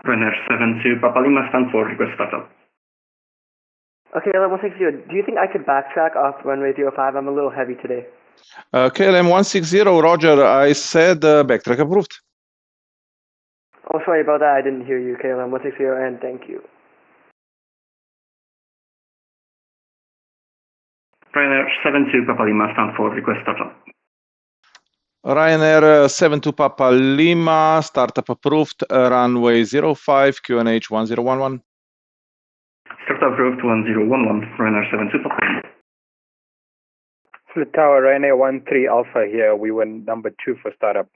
Speaker 15: Ryanair 72 Papa Lima, stand for request startup.
Speaker 8: Okay, KLM 160, do you think I could backtrack off runway 05? I'm a little heavy today.
Speaker 2: KLM 160, Roger, I said backtrack approved.
Speaker 8: Oh, sorry about that, I didn't hear you, KLM 160, and thank you.
Speaker 15: Ryanair 72 Papa Lima, stand for request startup.
Speaker 2: Ryanair 72 Papa Lima, startup approved, runway 05, QNH 1011.
Speaker 15: Startup approved 1011, Ryanair 72 Papa Lima.
Speaker 12: Split Tower, Ryanair 13 Alpha here. We were number 2 for startup.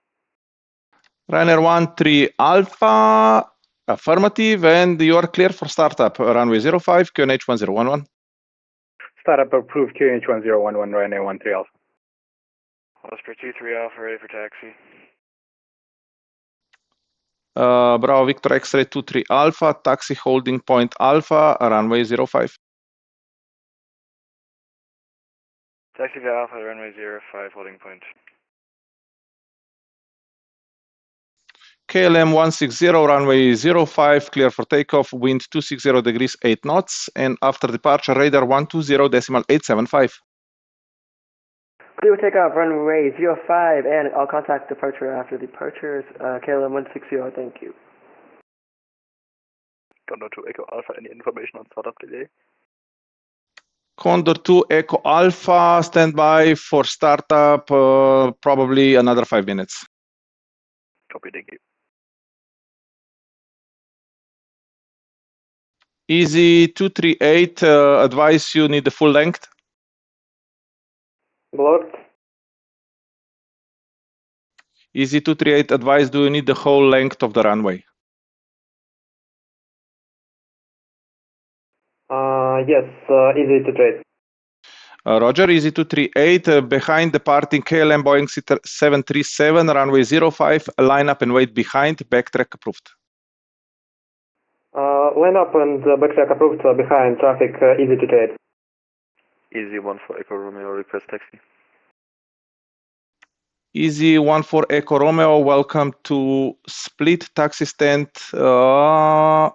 Speaker 2: Ryanair 13 Alpha, affirmative, and you are clear for startup, runway 05, QNH 1011.
Speaker 12: Startup approved, QNH 1011, Ryanair 13 Alpha.
Speaker 9: Osprey 23 Alpha, ready for taxi.
Speaker 2: Bravo Victor X-ray 23 Alpha, taxi holding point Alpha, runway 05.
Speaker 9: Taxi to Alpha, runway 05, holding point.
Speaker 2: KLM 160, runway 05, clear for takeoff, wind 260 degrees, 8 knots, and after departure, radar 120.875.
Speaker 8: Clear takeoff, runway 05, and I'll contact departure after departures. KLM 160, thank you.
Speaker 17: Condor to Echo Alpha, any information on startup delay?
Speaker 2: Condor 2 Echo Alpha, stand by for startup, probably another 5 minutes.
Speaker 17: Copy, thank you.
Speaker 2: Easy 238, advise you need the full length.
Speaker 6: Blocked.
Speaker 2: Easy 238, advise do you need the whole length of the runway?
Speaker 6: Yes, easy to trade.
Speaker 2: Roger, Easy 238, behind departing KLM Boeing 737, runway 05, line up and wait behind, backtrack approved.
Speaker 6: Line up and backtrack approved behind traffic, easy to trade.
Speaker 17: Easy 14 Echo Romeo, request taxi.
Speaker 2: Easy 14 Echo Romeo, welcome to split taxi stand 15.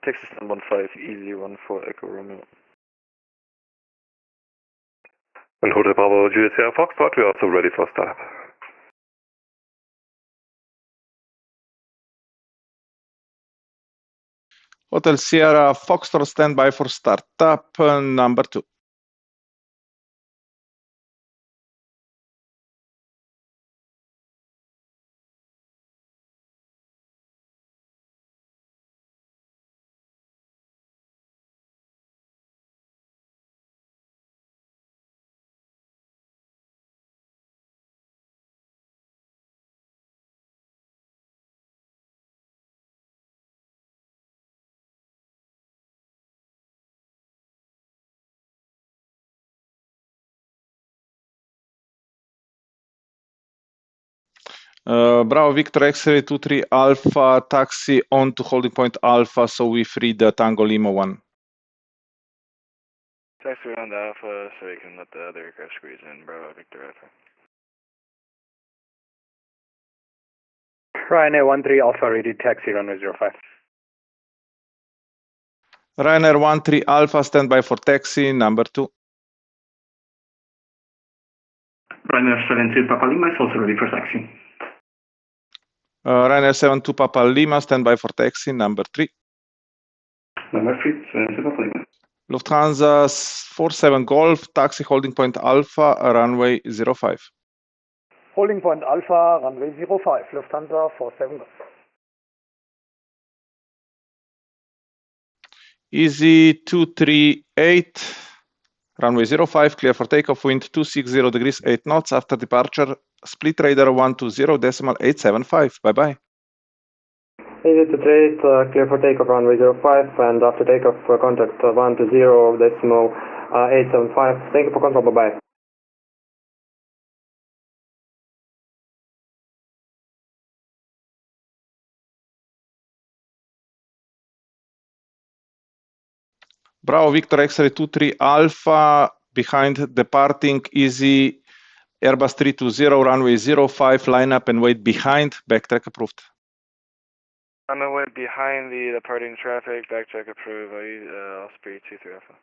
Speaker 17: Taxi stand 15, easy 14 Echo Romeo.
Speaker 19: And Hotel Bravo Juliet Sierra Foxtrot, we are also ready for startup.
Speaker 2: Hotel Sierra Foxtrot, stand by for startup number 2. Bravo Victor X-ray 23 Alpha, taxi on to holding point Alpha, so we free the Tango Lima 1.
Speaker 9: Taxi around Alpha so we can let the other aircraft squeeze in. Bravo Victor Alpha.
Speaker 12: Ryanair 13 Alpha, ready taxi runway 05.
Speaker 2: Ryanair 13 Alpha, stand by for taxi number 2.
Speaker 15: Ryanair 72 Papa Lima is also ready for taxi.
Speaker 2: Ryanair 72 Papa Lima, stand by for taxi number 3.
Speaker 15: Number 3, 72 Papa Lima.
Speaker 2: Lufthansa 47 Golf, taxi holding point Alpha, runway 05.
Speaker 18: Holding point Alpha, runway 05, Lufthansa 47 Golf.
Speaker 2: Easy 238, runway 05, clear for takeoff, wind 260 degrees, 8 knots. After departure, split radar 120.875. Bye-bye.
Speaker 6: Easy to trade, clear for takeoff runway 05, and after takeoff contact 120.875. Thank you for control, bye-bye.
Speaker 2: Bravo Victor X-ray 23 Alpha, behind departing Easy Airbus 320, runway 05, line up and wait behind, backtrack approved.
Speaker 9: On the way behind the departing traffic, backtrack approved, Osprey 23 Alpha.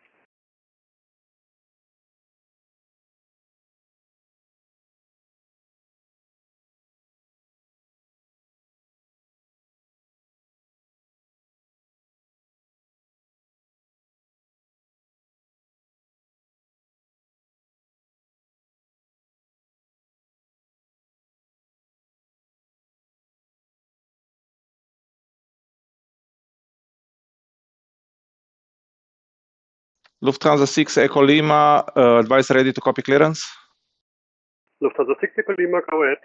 Speaker 2: Lufthansa 6 Echo Lima, advise ready to copy clearance.
Speaker 19: Lufthansa 6 Echo Lima, go ahead.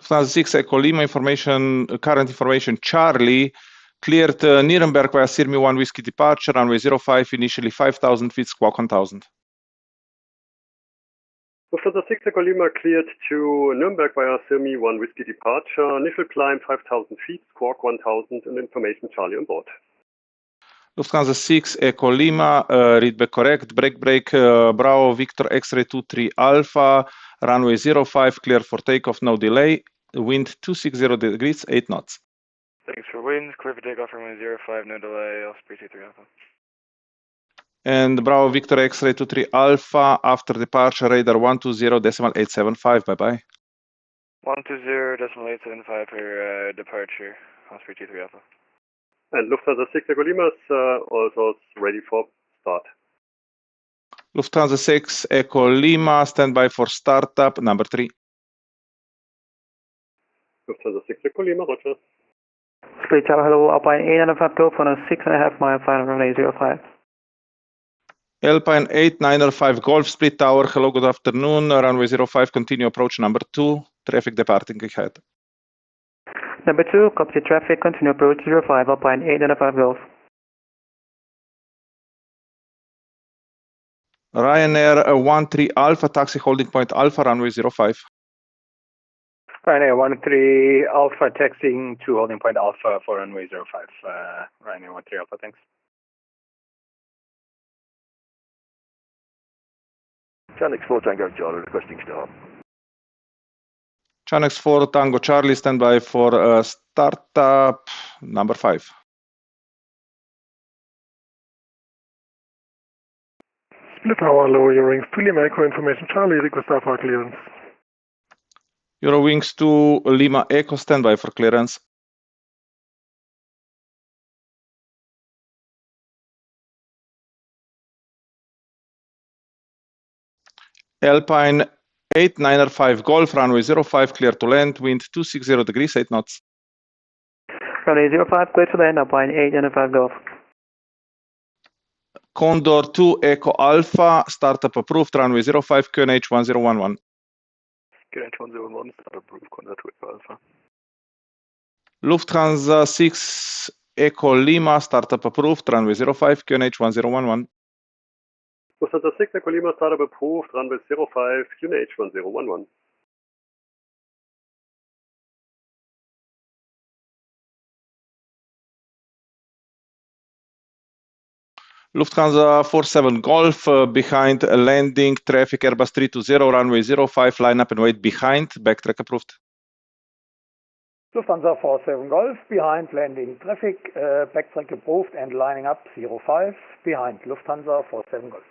Speaker 2: Lufthansa 6 Echo Lima, information, current information, Charlie, cleared Nuremberg via Sirmi 1 Whiskey departure, runway 05, initially 5,000 feet, squawk 1,000.
Speaker 19: Lufthansa 6 Echo Lima cleared to Nuremberg via Sirmi 1 Whiskey departure, initial climb 5,000 feet, squawk 1,000, and information Charlie on board.
Speaker 2: Lufthansa 6 Echo Lima, read back correct, break, Bravo Victor X-ray 23 Alpha, runway 05, clear for takeoff, no delay, wind 260 degrees, 8 knots.
Speaker 9: Thanks for wind, clear for takeoff, runway 05, no delay, Osprey 23 Alpha.
Speaker 2: And Bravo Victor X-ray 23 Alpha, after departure, radar 120.875, bye-bye.
Speaker 9: 120.875 for departure, Osprey 23 Alpha.
Speaker 21: And Lufthansa 6 Echo Lima also ready for start.
Speaker 2: Lufthansa 6 Echo Lima, standby for startup, number 3.
Speaker 21: Lufthansa 6 Echo Lima, roger.
Speaker 22: Split Tower, hello, Alpine 895 Golf on a 6.5 mile final runway 05.
Speaker 2: Alpine 895 Golf, Split Tower, hello, good afternoon, runway 05, continue approach number 2, traffic departing ahead.
Speaker 22: Number 2, copy traffic, continue approach 05, Alpine 895 Golf.
Speaker 2: Ryanair 13 Alpha, taxi holding point Alpha, runway 05.
Speaker 12: Ryanair 13 Alpha, taxiing to holding point Alpha for runway 05. Ryanair 13 Alpha, thanks.
Speaker 14: Channel 4 Tango Charlie requesting start.
Speaker 2: Channel 4 Tango Charlie, standby for startup, number 5.
Speaker 19: Split Tower, lower your wings to Lima Echo information Charlie, request for clearance.
Speaker 2: Eurowings to Lima Echo, standby for clearance. Alpine 895 Golf, runway 05, clear to land, wind 260 degrees, 8 knots.
Speaker 22: Runway 05, clear to land, Alpine 895 Golf.
Speaker 2: Condor 2 Echo Alpha, startup approved, runway 05, QNH 1011.
Speaker 17: QNH 1011, start approved, Condor 2 Echo Alpha.
Speaker 2: Lufthansa 6 Echo Lima, startup approved, runway 05, QNH 1011.
Speaker 21: Lufthansa 6 Echo Lima, startup approved, runway 05, QNH 1011.
Speaker 2: Lufthansa 47 Golf, behind landing, traffic Airbus 320, runway 05, line up and wait behind, backtrack approved.
Speaker 18: Lufthansa 47 Golf, behind landing traffic, backtrack approved and lining up 05, behind Lufthansa 47 Golf.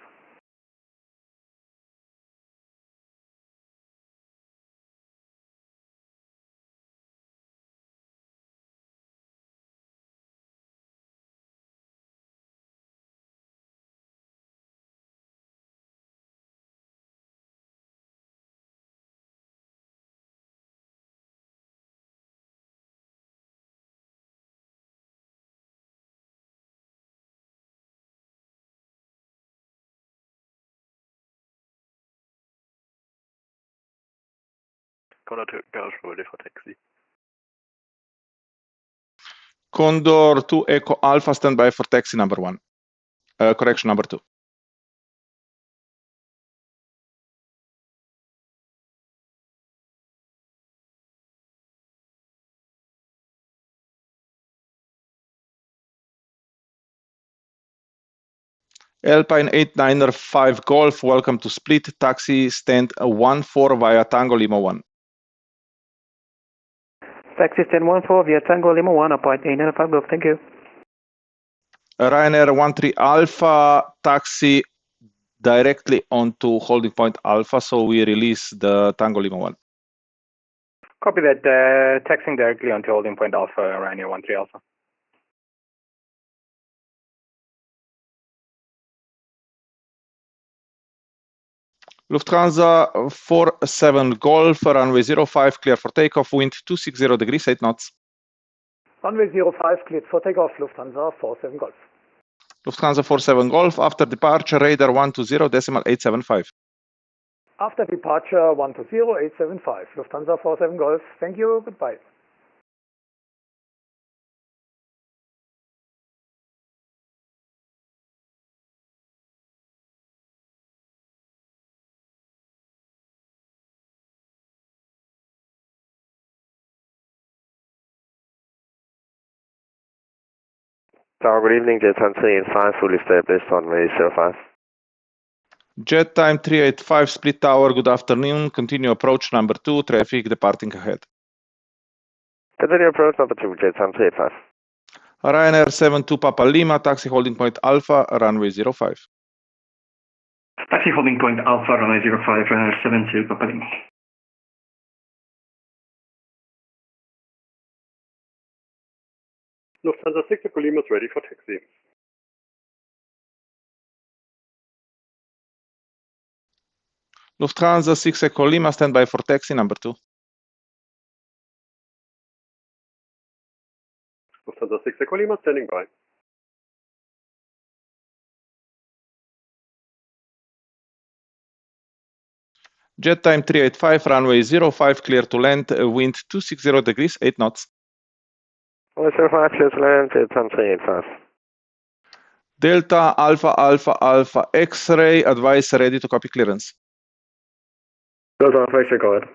Speaker 17: Condor 2 Golf, ready for taxi.
Speaker 2: Condor 2 Echo Alpha, standby for taxi number 1. Correction, number 2. Alpine 895 Golf, welcome to Split, taxi stand 14 via Tango Lima 1.
Speaker 22: Taxi stand 14 via Tango Lima 1, Alpine 895 Golf, thank you.
Speaker 2: Ryanair 13 Alpha, taxi directly onto holding point Alpha, so we release the Tango Lima 1.
Speaker 12: Copy that, taxiing directly onto holding point Alpha, Ryanair 13 Alpha.
Speaker 2: Lufthansa 47 Golf, runway 05, clear for takeoff, wind 260 degrees, 8 knots.
Speaker 18: Runway 05, cleared for takeoff, Lufthansa 47 Golf.
Speaker 2: Lufthansa 47 Golf, after departure, radar 120.875.
Speaker 18: After departure 120.875, Lufthansa 47 Golf, thank you, goodbye.
Speaker 16: Tower, good evening, Jet Time 385, fully established on runway 05.
Speaker 2: Jet time 385, Split Tower, good afternoon, continue approach number 2, traffic departing ahead.
Speaker 16: Continue approach number 2, Jet Time 385.
Speaker 2: Ryanair 72 Papa Lima, taxi holding point Alpha, runway 05.
Speaker 15: Taxi holding point Alpha, runway 05, Ryanair 72 Papa Lima.
Speaker 21: Lufthansa 6 Echo Lima is ready for taxi.
Speaker 2: Lufthansa 6 Echo Lima, stand by for taxi number 2.
Speaker 21: Lufthansa 6 Echo Lima standing by.
Speaker 2: Jet time 385, runway 05, clear to land, wind 260 degrees, 8 knots.
Speaker 16: Runway 05, clear to land, time 385.
Speaker 2: Delta Alpha Alpha Alpha X-ray, advise ready to copy clearance.
Speaker 20: Delta Alpha X-ray, go ahead.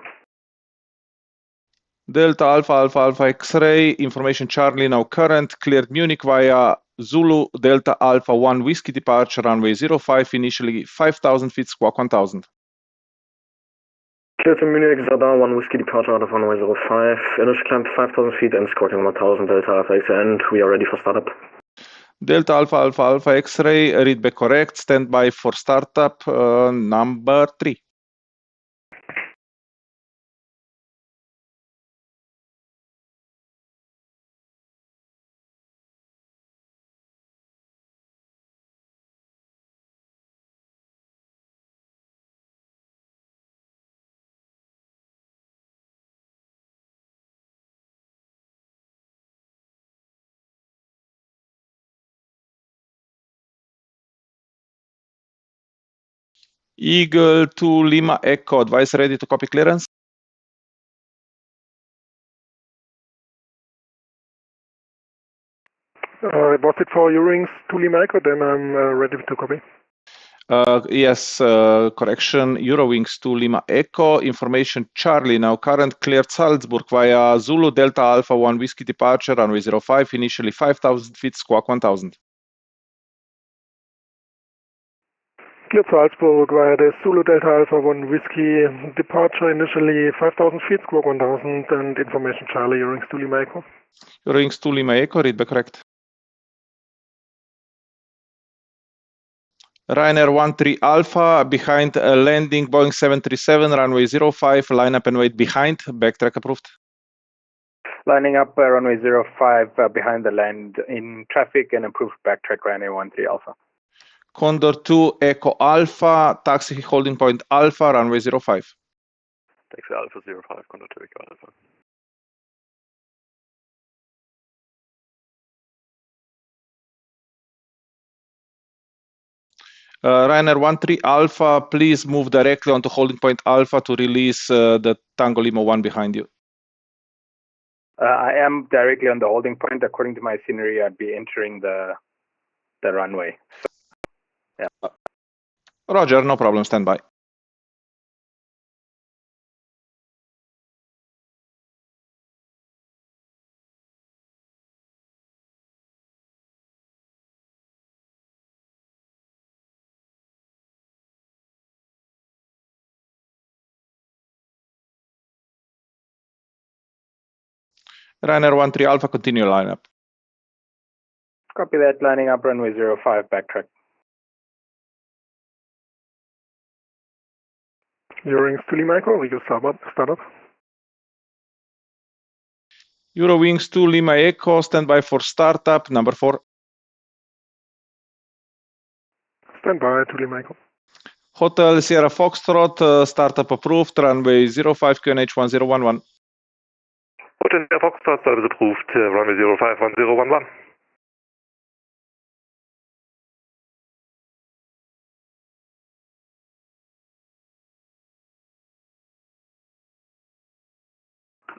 Speaker 2: Delta Alpha Alpha Alpha X-ray, information Charlie now current, cleared Munich via Zulu Delta Alpha 1 Whiskey departure, runway 05, initially 5,000 feet, squawk 1,000.
Speaker 20: Clear to Munich, Zada 1 Whiskey departure out of runway 05, initial climb 5,000 feet and squawking 1,000 Delta Alpha X-ray, and we are ready for startup.
Speaker 2: Delta Alpha Alpha Alpha X-ray, read back correct, stand by for startup number 3. Eagle to Lima Echo, advise ready to copy clearance.
Speaker 19: I bought it for Eurowings to Lima Echo, then I'm ready to copy.
Speaker 2: Yes, correction, Eurowings to Lima Echo, information Charlie, now current cleared Salzburg via Zulu Delta Alpha 1 Whiskey departure, runway 05, initially 5,000 feet, squawk 1,000.
Speaker 19: Cleared Salzburg via the Zulu Delta Alpha 1 Whiskey departure, initially 5,000 feet, squawk 1,000, and information Charlie, Eurowings to Lima Echo.
Speaker 2: Eurowings to Lima Echo, read back correct. Ryanair 13 Alpha, behind landing Boeing 737, runway 05, line up and wait behind, backtrack approved.
Speaker 12: Lining up runway 05 behind the land in traffic and approved backtrack Ryanair 13 Alpha.
Speaker 2: Condor 2 Echo Alpha, taxi holding point Alpha, runway 05.
Speaker 17: Taxi Alpha 05, Condor 2 Echo Alpha.
Speaker 2: Ryanair 13 Alpha, please move directly onto holding point Alpha to release the Tango Lima 1 behind you.
Speaker 12: I am directly on the holding point. According to my itinerary, I'd be entering the runway. So, yeah.
Speaker 2: Roger, no problem, stand by. Ryanair 13 Alpha, continue lineup.
Speaker 12: Copy that, lining up runway 05, backtrack.
Speaker 19: Eurowings to Lima Echo, we can start up.
Speaker 2: Eurowings to Lima Echo, stand by for startup number 4.
Speaker 19: Stand by to Lima Echo.
Speaker 2: Hotel Sierra Foxtrot, startup approved, runway 05, QNH 1011.
Speaker 19: Hotel Sierra Foxtrot, startup is approved, runway 05, 1011.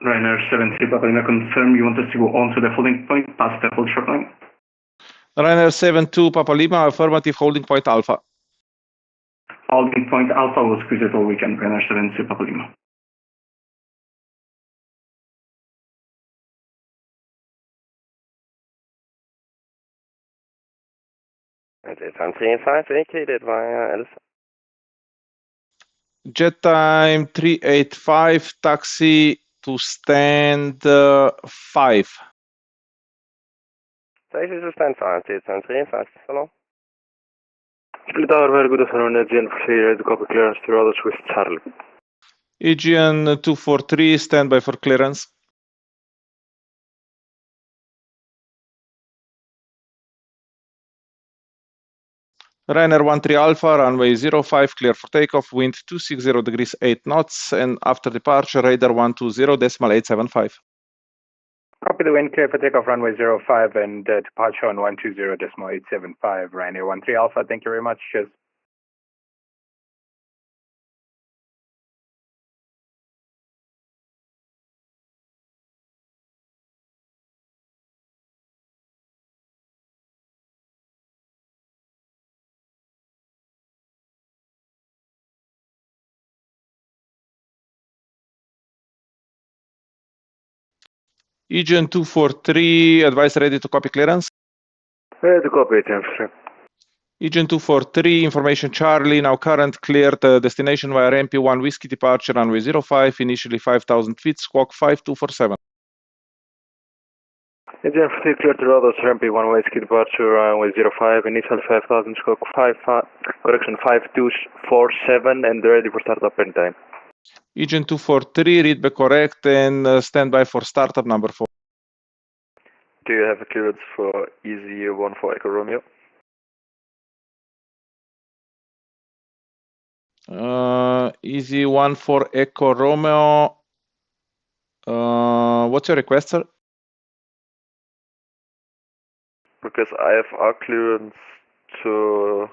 Speaker 15: Ryanair 73 Papa Lima, confirm you want us to go on to the holding point past the hold short line?
Speaker 2: Ryanair 72 Papa Lima, affirmative, holding point Alpha.
Speaker 15: Holding point Alpha will squeeze it all weekend, Ryanair 72 Papa Lima.
Speaker 16: Time 385, vacated via LDSA.
Speaker 2: Jet time 385, taxi to stand 5.
Speaker 16: Taxi to stand 5, time 385, hello.
Speaker 1: Split tower, very good afternoon, Aegean clear to copy clearance to Rodos with Charlie.
Speaker 2: Aegean 243, stand by for clearance. Ryanair 13 Alpha, runway 05, clear for takeoff, wind 260 degrees 8 knots, and after departure, radar 120.875.
Speaker 12: Copy the wind, clear for takeoff, runway 05, and departure on 120.875. Ryanair 13 Alpha, thank you very much. Cheers.
Speaker 2: Eugene 243, advise ready to copy clearance.
Speaker 1: Ready to copy, James.
Speaker 2: Eugene 243, information Charlie, now current, cleared destination via MP1 Whiskey departure, runway 05, initially 5,000 feet, squawk 5247.
Speaker 1: Agent 3 cleared to Rodos, MP1 Whiskey departure, runway 05, initial 5,000, squawk 5247, and ready for startup anytime.
Speaker 2: Agent 243, read back correct, and stand by for startup number 4.
Speaker 17: Do you have a clearance for Easy 14 Echo Romeo?
Speaker 2: Easy 14 Echo Romeo. What's your request, sir?
Speaker 17: Because I have our clearance to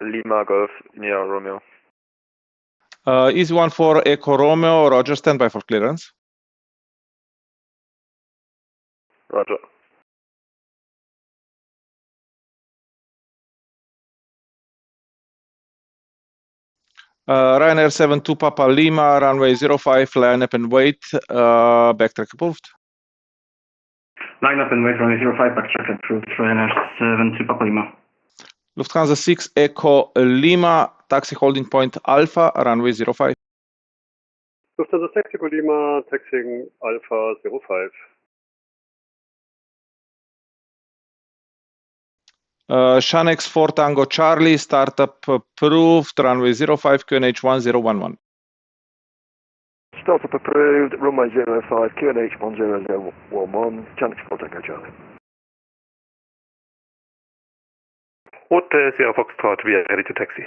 Speaker 17: Lima Golf India Romeo.
Speaker 2: Easy 14 Echo Romeo, Roger, stand by for clearance.
Speaker 17: Roger.
Speaker 2: Ryanair 72 Papa Lima, runway 05, line up and wait, backtrack approved.
Speaker 15: Line up and wait, runway 05, backtrack approved, Ryanair 72 Papa Lima.
Speaker 2: Lufthansa 6 Echo Lima, taxi holding point Alpha, runway 05.
Speaker 21: Lufthansa 6 Echo Lima, taxiing Alpha 05.
Speaker 2: Shanex 4 Tango Charlie, startup approved, runway 05, QNH 1011.
Speaker 14: Startup approved, runway 05, QNH 1011, Channel 4 Tango Charlie.
Speaker 19: Hotel Sierra Foxtrot, we are ready to taxi.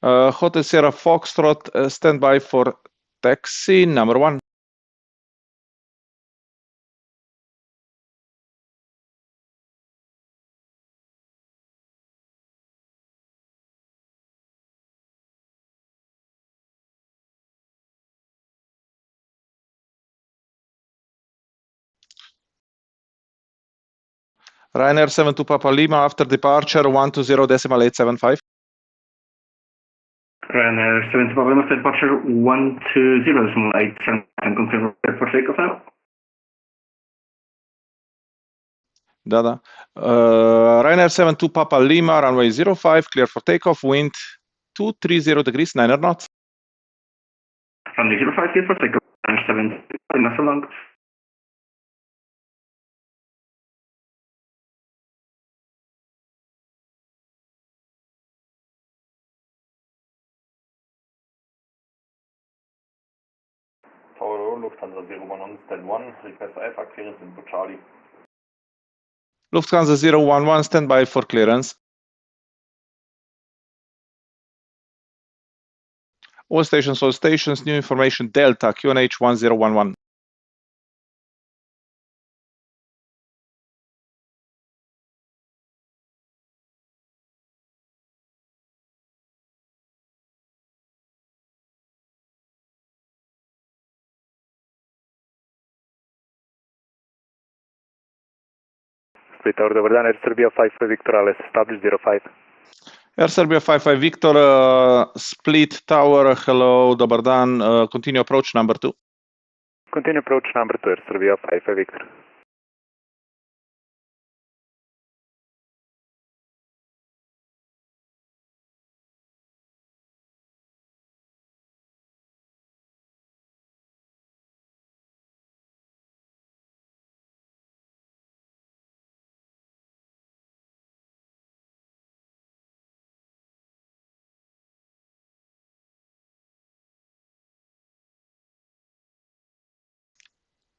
Speaker 2: Hotel Sierra Foxtrot, stand by for taxi number 1. Ryanair 72 Papa Lima, after departure 120.875.
Speaker 15: Ryanair 72 Papa Lima, after departure 120.875. Can confirm for takeoff now?
Speaker 2: Da. Ryanair 72 Papa Lima, runway 05, clear for takeoff, wind 230 degrees, 9 knots.
Speaker 15: Runway 05, clear for takeoff, Ryanair 72 Papa Lima, so long.
Speaker 17: Tower Lufthansa 011, stand 1, request Alpha clearance in Charlie.
Speaker 2: Lufthansa 011, stand by for clearance. All stations, new information, Delta, QNH 1011.
Speaker 1: Split Tower Dobar Air Serbia 55 Victor Alice, established 05.
Speaker 2: Air Serbia 55 Victor, split tower, hello, Dobar dan, continue approach number 2.
Speaker 1: Continue approach number 2, Air Serbia 55 Victor.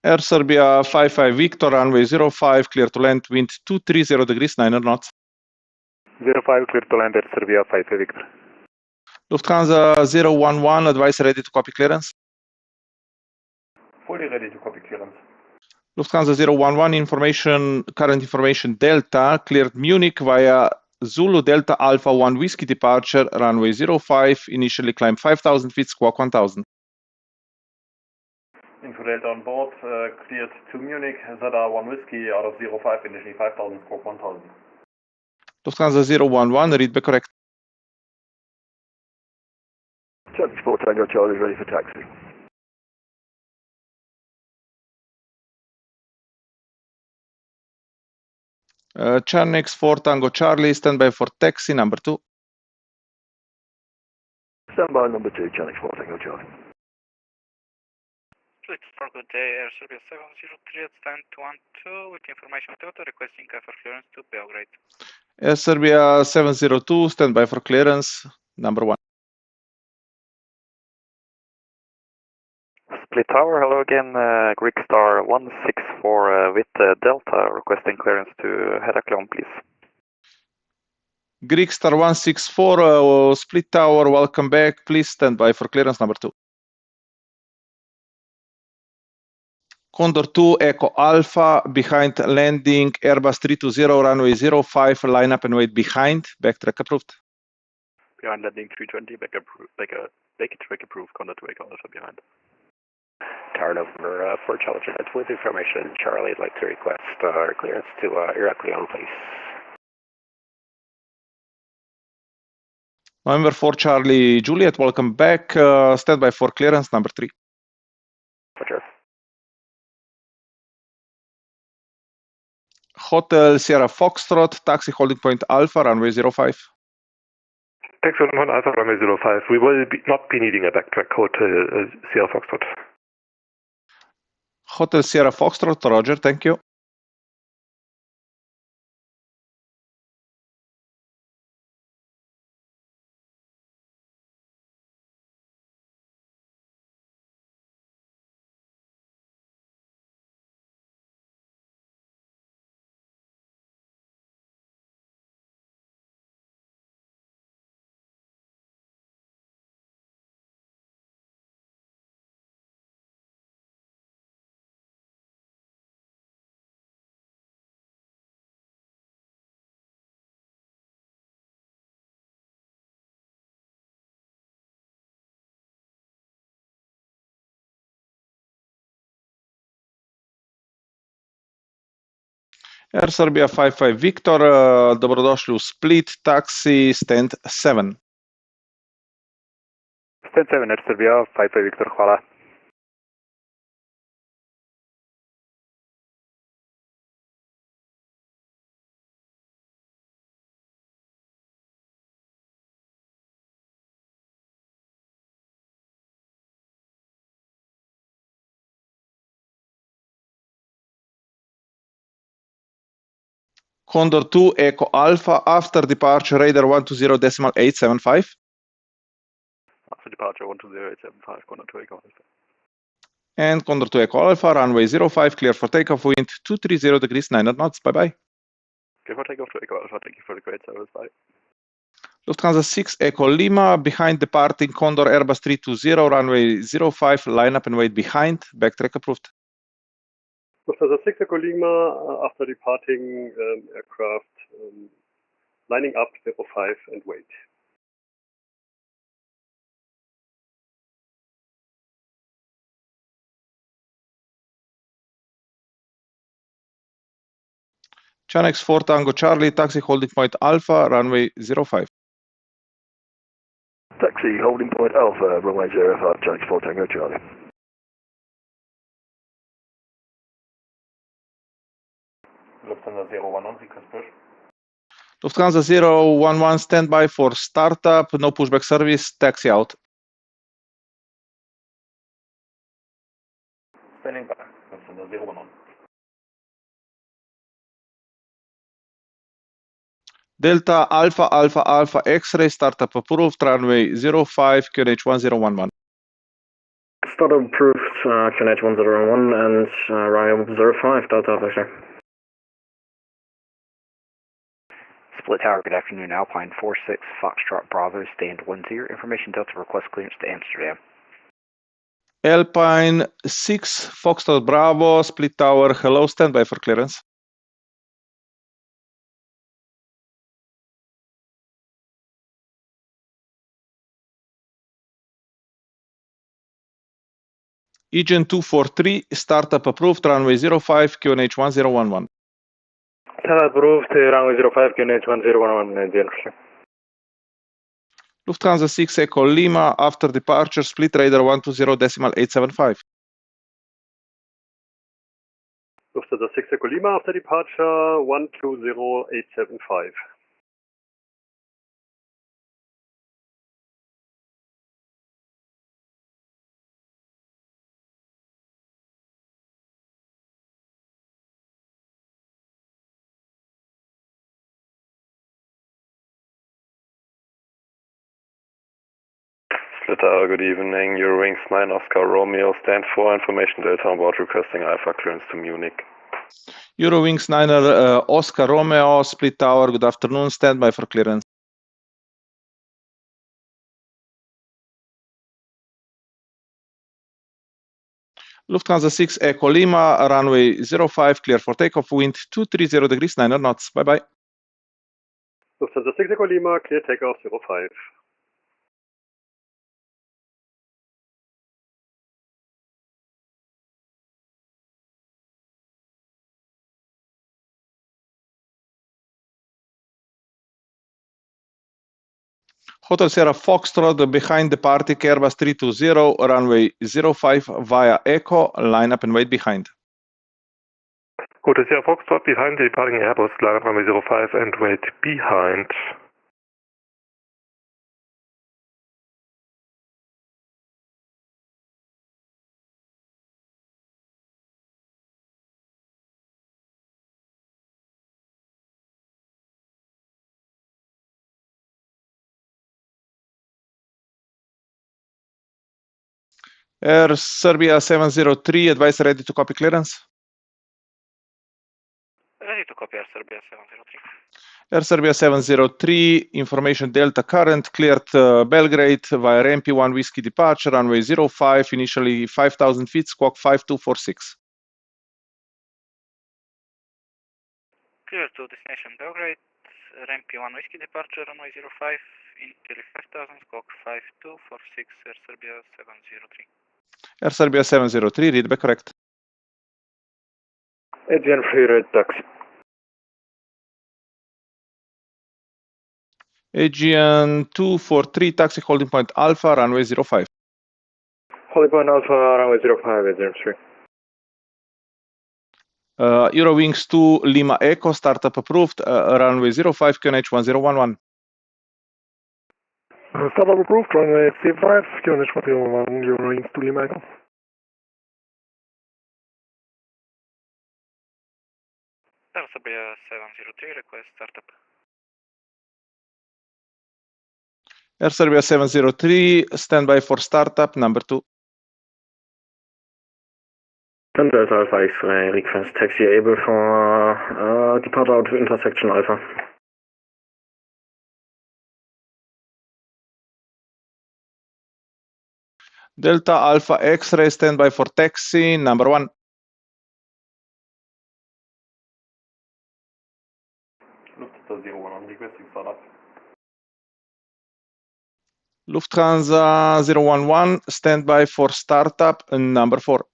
Speaker 2: Air Serbia 55 Victor, runway 05, clear to land, wind 230 degrees, 9 knots.
Speaker 11: 05, clear to land, Air Serbia 55 Victor.
Speaker 2: Lufthansa 011, advise ready to copy clearance.
Speaker 12: Fully ready to copy clearance.
Speaker 2: Lufthansa 011, information, current information Delta, cleared Munich via Zulu Delta Alpha 1 Whiskey departure, runway 05, initially climb 5,000 feet, squawk 1,000.
Speaker 12: Info Delta on board, cleared to Munich, ZA 1 Whiskey out of 05, initially 5,000, squawk 1,000.
Speaker 2: Lufthansa 011, read back correct.
Speaker 14: Channel 4 Tango Charlie is ready for taxi.
Speaker 2: Charnex 4 Tango Charlie, standby for taxi, number 2.
Speaker 14: Standby number 2, Channel 4 Tango Charlie.
Speaker 4: Good day, Air Serbia 703 at stand 12 with information Toyota requesting for clearance to Belgrade.
Speaker 2: Air Serbia 702, standby for clearance, number 1.
Speaker 16: Split Tower, hello again, Greek Star 164 with Delta, requesting clearance to Heraklion, please.
Speaker 2: Greek Star 164, Split Tower, welcome back, please stand by for clearance, number 2. Condor 2, Echo Alpha, behind landing, Airbus 320, runway 05, line up and wait behind, backtrack approved.
Speaker 17: Behind landing 320, backtrack approved, Condor 2 Echo Alpha behind.
Speaker 16: Tower number 4 Challenger Net with information, Charlie, I'd like to request clearance to Heraklion, please.
Speaker 2: November 4 Charlie Juliet, welcome back, stand by for clearance, number 3.
Speaker 16: Roger.
Speaker 2: Hotel Sierra Foxtrot, taxi holding point Alpha, runway 05.
Speaker 19: Taxi holding point Alpha, runway 05. We will not be needing a backtrack. Hotel Sierra Foxtrot.
Speaker 2: Hotel Sierra Foxtrot, roger, thank you. Air Serbia 55 Victor, dobrodošli u Split, taxi stand 7.
Speaker 11: Stand 7, Air Serbia 55 Victor, hvala.
Speaker 2: Condor 2 Echo Alpha, after departure radar 120.875.
Speaker 17: After departure 120.875, Condor 2 Echo Alpha.
Speaker 2: And Condor 2 Echo Alpha, runway 05, clear for takeoff, wind 230 degrees, 9 knots, bye-bye.
Speaker 17: Clear for takeoff to Echo Alpha, thank you for the great service, bye.
Speaker 2: Lufthansa 6 Echo Lima, behind departing Condor Airbus 320, runway 05, line up and wait behind, backtrack approved.
Speaker 21: Lufthansa 6 Echo Lima, after departing aircraft, lining up 05 and wait.
Speaker 2: Chanex 4 Tango Charlie, taxi holding point Alpha, runway 05.
Speaker 14: Taxi holding point Alpha, runway 05, Chanex 4 Tango Charlie.
Speaker 12: Lufthansa 011, request push.
Speaker 2: Lufthansa 011, standby for startup, no pushback service, taxi out.
Speaker 12: Standing by, Lufthansa 011.
Speaker 2: Delta Alpha Alpha Alpha X-ray, startup approved, runway 05, QNH 1011.
Speaker 20: Startup approved, QNH 101 and Ryan 05, Delta Alpha X-ray.
Speaker 3: Split Tower, good afternoon. Alpine 46, Foxtrot Bravo, stand 10. Information Delta, request clearance to Amsterdam.
Speaker 2: Alpine 6, Foxtrot Bravo, Split Tower, hello, standby for clearance. Egan 243, startup approved, runway 05, QNH 1011.
Speaker 1: Startup approved, runway 05, QNH 1011, Jennifer.
Speaker 2: Lufthansa 6 Echo Lima, after departure, split radar 120.875.
Speaker 21: Lufthansa 6 Echo Lima, after departure 120.875.
Speaker 11: Splitter, good evening. Eurowings 9 Oscar Romeo, stand 4, information Delta on board requesting Alpha clearance to Munich.
Speaker 2: Eurowings 9er Oscar Romeo, Split Tower, good afternoon, standby for clearance. Lufthansa 6 Echo Lima, runway 05, clear for takeoff, wind 230 degrees, 9 knots, bye-bye.
Speaker 21: Lufthansa 6 Echo Lima, clear takeoff 05.
Speaker 2: Hotel Sierra Foxtrot, behind departing Airbus 320, runway 05 via Echo, line up and wait behind.
Speaker 19: Hotel Sierra Foxtrot, behind the departing Airbus, line up runway 05 and wait behind.
Speaker 2: Air Serbia 703, advise ready to copy clearance.
Speaker 4: Ready to copy Air Serbia 703.
Speaker 2: Air Serbia 703, information Delta current, cleared Belgrade via MP1 Whiskey departure, runway 05, initially 5,000 feet, squawk 5246.
Speaker 4: Clear to destination Belgrade, MP1 Whiskey departure, runway 05, initially 5,000, squawk 5246, Air Serbia 703.
Speaker 2: Air Serbia 703, read back correct.
Speaker 1: Aegean free red taxi.
Speaker 2: Aegean 243, taxi holding point Alpha, runway 05.
Speaker 1: Holding point Alpha, runway 05, Aegean 3.
Speaker 2: Eurowings 2 Lima Echo, startup approved, runway 05, QNH 1011.
Speaker 21: Startup approved, runway 05, QNH 1011, Eurowings 2 Lima Echo.
Speaker 4: Air Serbia 703, request startup.
Speaker 2: Air Serbia 703, standby for startup, number 2.
Speaker 20: And Delta Alpha X-ray, request taxi able for depart out of intersection Alpha.
Speaker 2: Delta Alpha X-ray, standby for taxi, number 1.
Speaker 11: Lufthansa 01 requesting startup.
Speaker 2: Lufthansa 011, standby for startup, number 4.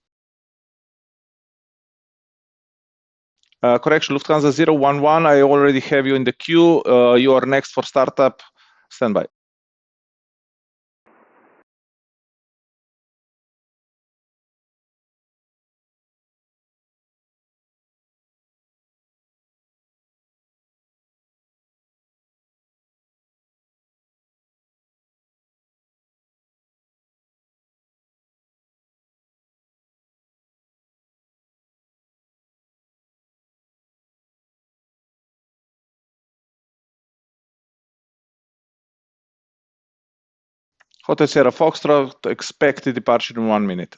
Speaker 2: Correction, Lufthansa 011, I already have you in the queue. You are next for startup, standby. Hotel Sierra Foxtrot, expected departure in 1 minute.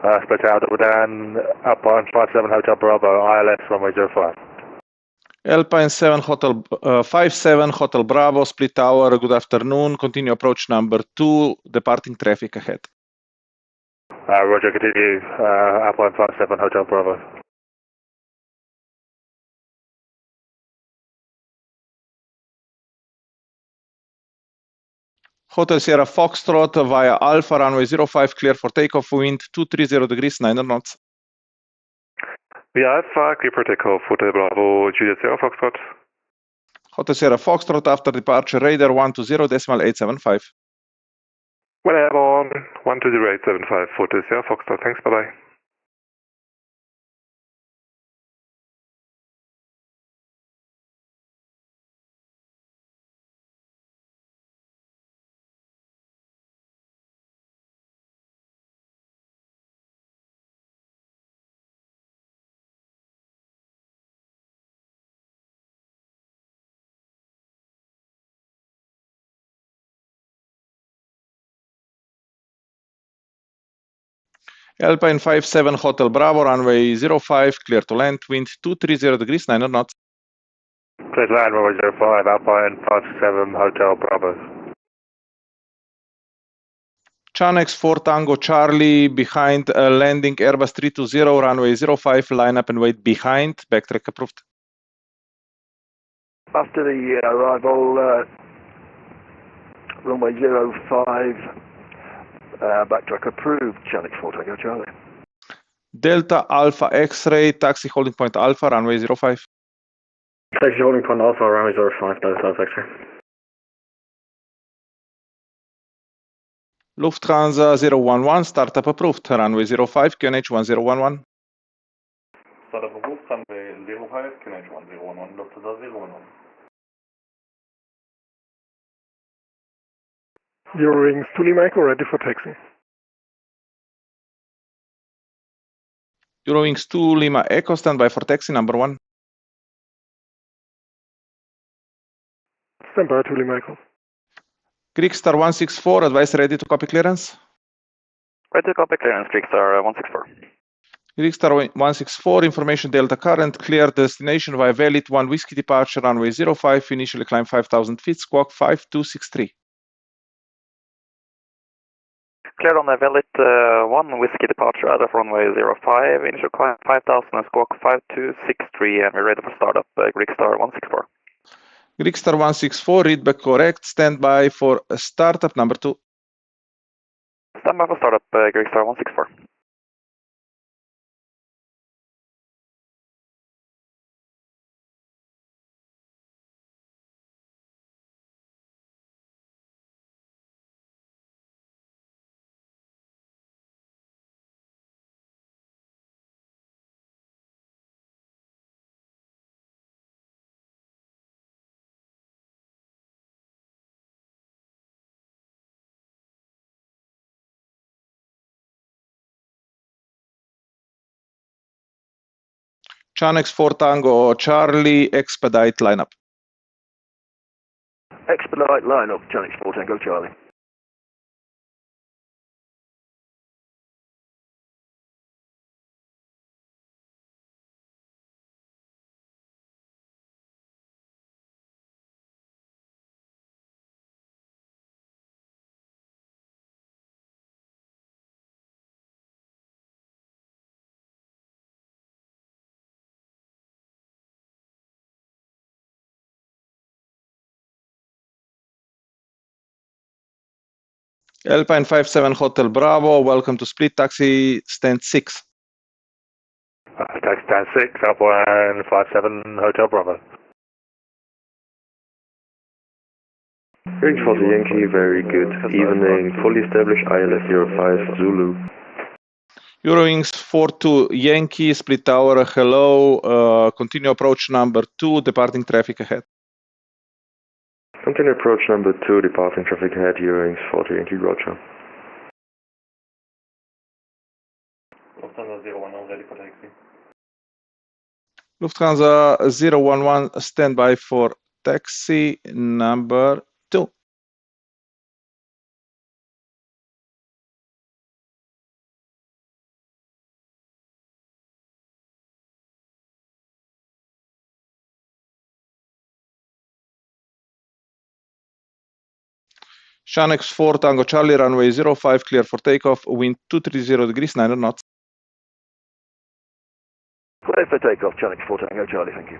Speaker 11: Split out over then, Alpine 57 Hotel Bravo, ILS runway 05.
Speaker 2: Alpine 57 Hotel Bravo, split tower, good afternoon. Continue approach number 2, departing traffic ahead.
Speaker 11: Roger, continue, Alpine 57 Hotel Bravo.
Speaker 2: Hotel Sierra Foxtrot via Alpha, runway 05, clear for takeoff, wind 230 degrees, 9 knots.
Speaker 19: Via Alpha, clear for takeoff, Hotel Bravo, Juliet Sierra Foxtrot.
Speaker 2: Hotel Sierra Foxtrot after departure, radar 120.875.
Speaker 19: Well, airborne, 120.875, Hotel Sierra Foxtrot, thanks, bye-bye.
Speaker 2: Alpine 57 Hotel Bravo, runway 05, clear to land, wind 230 degrees, 9 knots.
Speaker 11: Clear to land, runway 05, Alpine 57 Hotel Bravo.
Speaker 2: Chanex 4 Tango Charlie, behind landing Airbus 320, runway 05, line up and wait behind, backtrack approved.
Speaker 14: After the arrival, runway 05, backtrack approved, Channel 4 Tango Charlie.
Speaker 2: Delta Alpha X-ray, taxi holding point Alpha, runway 05.
Speaker 20: Taxi holding point Alpha, runway 05, Delta Alpha X-ray.
Speaker 2: Lufthansa 011, startup approved, runway 05, QNH 1011.
Speaker 17: Startup approved, runway 05, QNH 1011, Lufthansa 011.
Speaker 21: Eurowings 2 Lima Echo, ready for taxi.
Speaker 2: Eurowings 2 Lima Echo, standby for taxi, number 1.
Speaker 21: Standby 2 Lima Echo.
Speaker 2: Greek Star 164, advise ready to copy clearance.
Speaker 9: Ready to copy clearance, Greek Star 164.
Speaker 2: Greek Star 164, information Delta current, clear destination via valid 1 whiskey departure, runway 05, initially climb 5,000 feet, squawk 5263.
Speaker 9: Clear on the valid 1 whiskey departure out of runway 05, initial climb 5,000 and squawk 5263, and we're ready for startup, Greek Star 164.
Speaker 2: Greek Star 164, readback correct, standby for startup number 2.
Speaker 9: Standby for startup, Greek Star 164.
Speaker 2: Chanex 4 Tango Charlie, expedite lineup.
Speaker 14: Expedite lineup, Channel 4 Tango Charlie.
Speaker 2: Alpine 57 Hotel Bravo, welcome to split taxi stand 6.
Speaker 11: Taxi stand 6, Alpine 57 Hotel Bravo.
Speaker 1: Wings 40 Yankee, very good evening, fully established ILS 05 Zulu.
Speaker 2: Eurowings 42 Yankee, split tower, hello, continue approach number 2, departing traffic ahead.
Speaker 1: Continue approach number 2, departing traffic ahead, Eurowings 40 Yankee, roger.
Speaker 17: Lufthansa 011, ready for taxi.
Speaker 2: Lufthansa 011, standby for taxi number 2. Shanx 4 Tango Charlie, runway 05, clear for takeoff, wind 230 degrees, 9 knots.
Speaker 14: Clear for takeoff, Channel 4 Tango Charlie, thank you.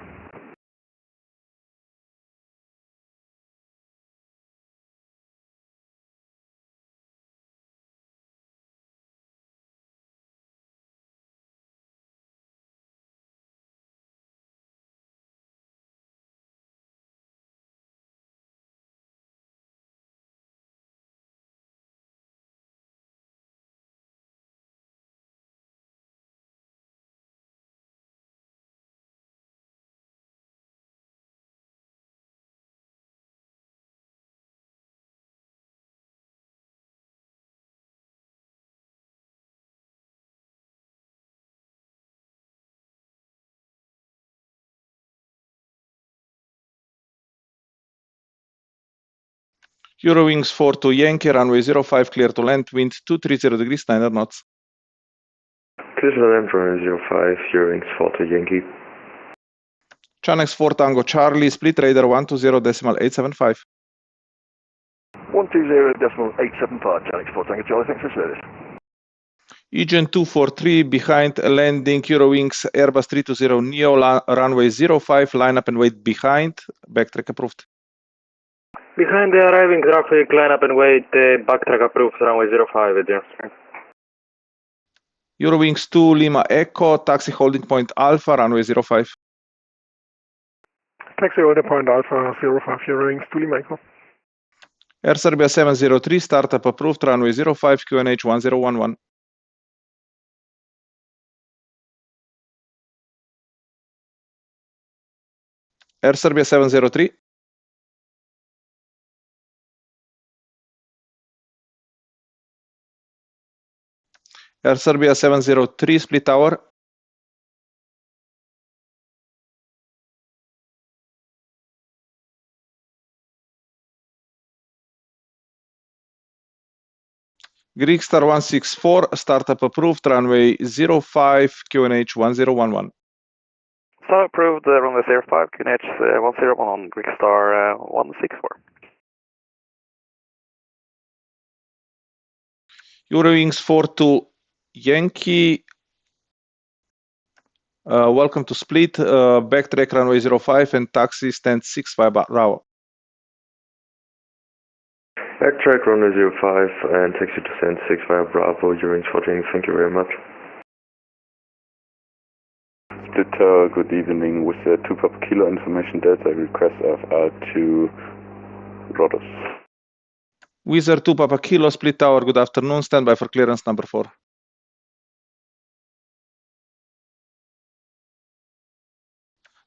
Speaker 2: Eurowings 4 to Yankee, runway 05, clear to land, wind 230 degrees, 9 knots.
Speaker 1: Clear to land, runway 05, Eurowings 4 to Yankee.
Speaker 2: Shanx 4 Tango Charlie, split radar 120.875.
Speaker 14: 120.875, Channel 4 Tango Charlie, thanks for service.
Speaker 2: Eugene 243 behind landing, Eurowings Airbus 320 Neo, runway 05, line up and wait behind, backtrack approved.
Speaker 20: Behind the arriving traffic, line up and wait, backtrack approved, runway 05 at your
Speaker 2: Eurowings 2 Lima Echo, taxi holding point Alpha, runway 05.
Speaker 19: Taxi holding point Alpha 05, Eurowings 2 Lima Echo.
Speaker 2: Air Serbia 703, startup approved, runway 05, QNH 1011. Air Serbia 703. Air Serbia 703, split tower. Greek Star 164, startup approved, runway 05, QNH 1011.
Speaker 9: Star approved, runway 05, QNH 101, Greek Star 164.
Speaker 2: Eurowings 4 to Yankee, welcome to split, backtrack runway 05 and taxi stand 65 Bravo.
Speaker 1: Backtrack runway 05 and taxi to stand 65 Bravo, Eurowings 4 to Yankee, thank you very much.
Speaker 5: Split Tower, good evening. With the 2 Papa Kilo information Delta, request FR to Rhodos.
Speaker 2: Wizard 2 Papa Kilo, split tower, good afternoon, standby for clearance number 4.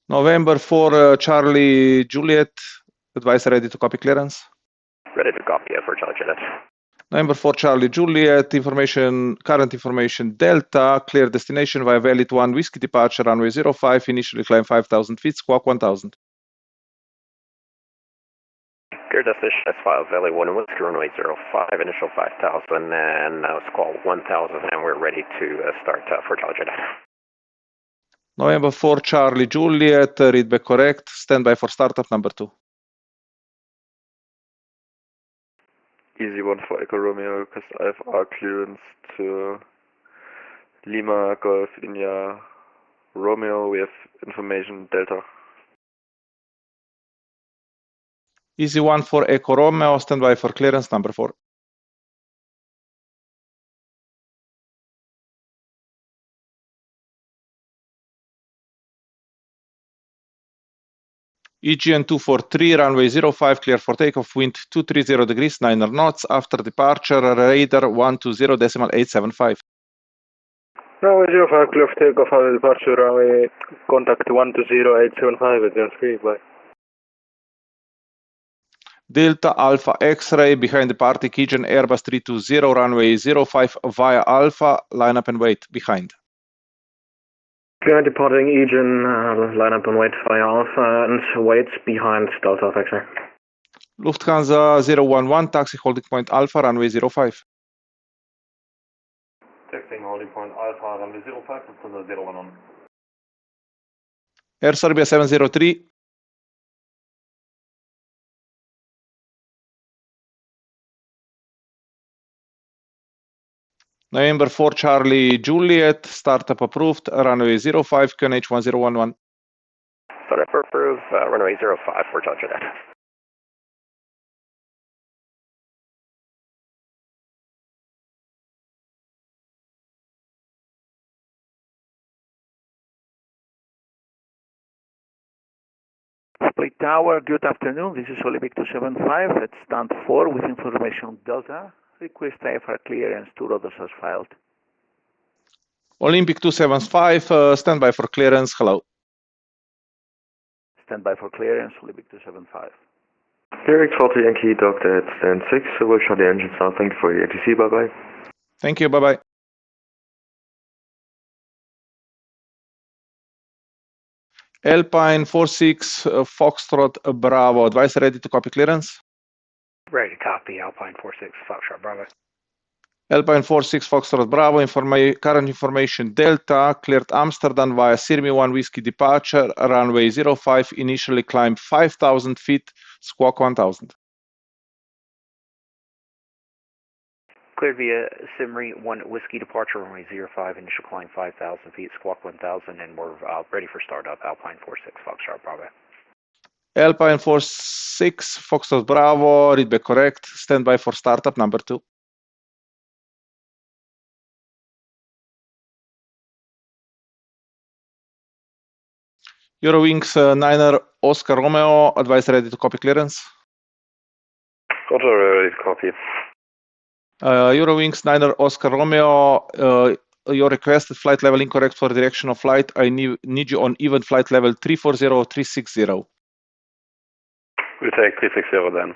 Speaker 2: November 4 Charlie Juliet, advisor ready to copy clearance.
Speaker 16: Ready to copy for Charlie Juliet.
Speaker 2: November 4 Charlie Juliet, information, current information Delta, clear destination via valid 1 Whiskey departure, runway 05, initially climb 5,000 feet, squawk 1,000.
Speaker 16: Clear destination is file valid 1 Whiskey, runway 05, initial 5,000, and now squawk 1,000, and we're ready to start for Charlie Juliet.
Speaker 2: November 4 Charlie Juliet, read back correct, standby for startup number 2.
Speaker 9: Easy 1 for Echo Romeo, request IFR clearance to Lima Golf India Romeo, we have information Delta.
Speaker 2: Easy 1 for Echo Romeo, standby for clearance number 4. EGN 243, runway 05, clear for takeoff, wind 230 degrees, 9 knots, after departure, radar 120.875.
Speaker 20: Runway 05, clear for takeoff, after departure, runway, contact 120.875 at John 3, bye.
Speaker 2: Delta Alpha X-ray, behind departing EGN Airbus 320, runway 05 via Alpha, line up and wait, behind.
Speaker 20: Behind departing EGN, line up and wait via Alpha and wait behind Delta Alpha X-ray.
Speaker 2: Lufthansa 011, taxi holding point Alpha, runway 05.
Speaker 17: Taxiing holding point Alpha, runway 05, Lufthansa 011.
Speaker 2: Air Serbia 703. November 4 Charlie Juliet, startup approved, runway 05, QNH 1011.
Speaker 16: Startup approved, runway 05 for Charlie Juliet.
Speaker 14: Split Tower, good afternoon. This is Olympic 275 at stand 4 with information Delta. Request IFR clearance to Rhodos as filed.
Speaker 2: Olympic 275, standby for clearance, hello.
Speaker 14: Standby for clearance, Olympic 275.
Speaker 1: Here, X40 Yankee docked at stand 6, so we'll shut the engines now. Thank you for your ATC, bye-bye.
Speaker 2: Thank you, bye-bye. Alpine 46 Foxtrot Bravo, advice ready to copy clearance?
Speaker 3: Ready to copy, Alpine 46, Foxtrot Bravo.
Speaker 2: Alpine 46 Foxtrot Bravo, current information Delta, cleared Amsterdam via Sirmi 1 Whiskey departure, runway 05, initially climb 5,000 feet, squawk 1000.
Speaker 3: Cleared via Simri 1 Whiskey departure, runway 05, initial climb 5,000 feet, squawk 1,000, and we're ready for startup, Alpine 46, Foxtrot Bravo.
Speaker 2: Alpine 46 Foxtrot Bravo, read back correct, standby for startup number 2. Eurowings 9er Oscar Romeo, advice ready to copy clearance?
Speaker 11: Roger, ready to copy.
Speaker 2: Eurowings 9er Oscar Romeo, your requested flight level incorrect for direction of flight. I need you on even flight level 340-360.
Speaker 11: We take 360 then.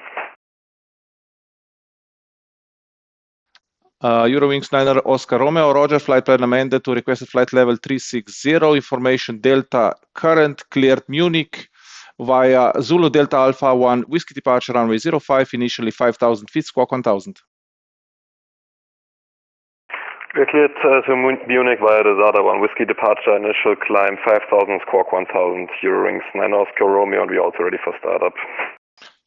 Speaker 2: Eurowings 9er Oscar Romeo, Roger, flight plan amended to requested flight level 360, information Delta current, cleared Munich via Zulu Delta Alpha 1, Whiskey departure runway 05, initially 5,000 feet, squawk 1000.
Speaker 11: We're cleared to Munich via the ZADA 1 Whiskey departure, initial climb 5,000, squawk 1,000, Eurowings 9 Oscar Romeo, and we're also ready for startup.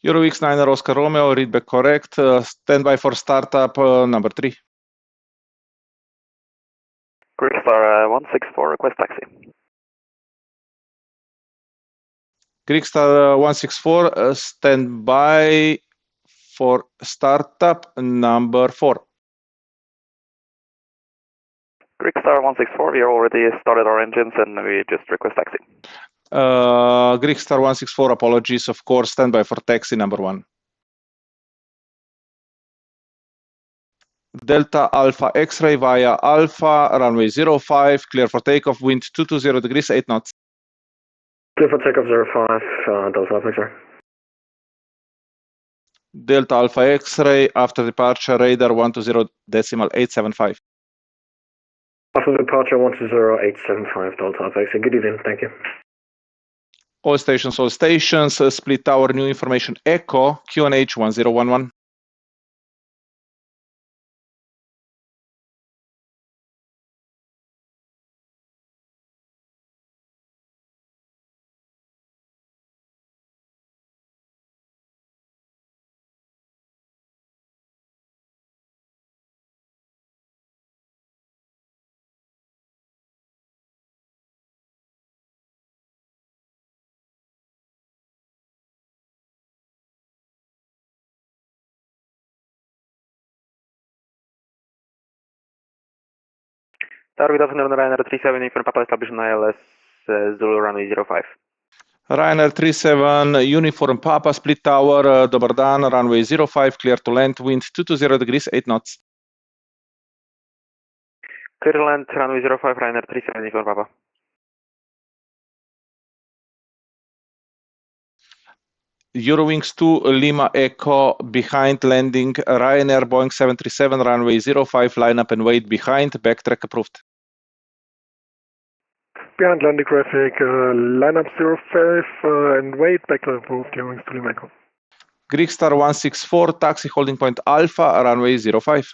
Speaker 2: Eurowings 9 Oscar Romeo, read back correct, standby for startup number 3.
Speaker 7: Greekstar 164, request taxi.
Speaker 2: Greekstar 164, standby for startup number 4.
Speaker 7: Greekstar 164, we already started our engines and we just request taxi.
Speaker 2: Greekstar 164, apologies, of course, standby for taxi number 1. Delta Alpha X-ray via Alpha, runway 05, clear for takeoff, wind 220 degrees, 8 knots.
Speaker 20: Clear for takeoff 05, Delta Alpha X-ray.
Speaker 2: Delta Alpha X-ray, after departure, radar 120.875.
Speaker 20: After departure 120.875, Delta Alpha X-ray. Good evening, thank you.
Speaker 2: All stations, split tower, new information, Echo, QNH 1011.
Speaker 7: Tower, good afternoon, Ryanair 37, inform Papa establishing ILS Zulu runway 05.
Speaker 2: Ryanair 37, uniform Papa, split tower, dobar dan, runway 05, clear to land, wind 220 degrees, 8 knots.
Speaker 7: Clear to land, runway 05, Ryanair 37, inform Papa.
Speaker 2: Eurowings 2, Lima Echo, behind landing, Ryanair Boeing 737, runway 05, line up and wait behind, backtrack approved.
Speaker 19: Behind landing traffic, line up 05 and wait, backtrack approved, Eurowings 2 Lima Echo.
Speaker 2: Greekstar 164, taxi holding point Alpha, runway 05.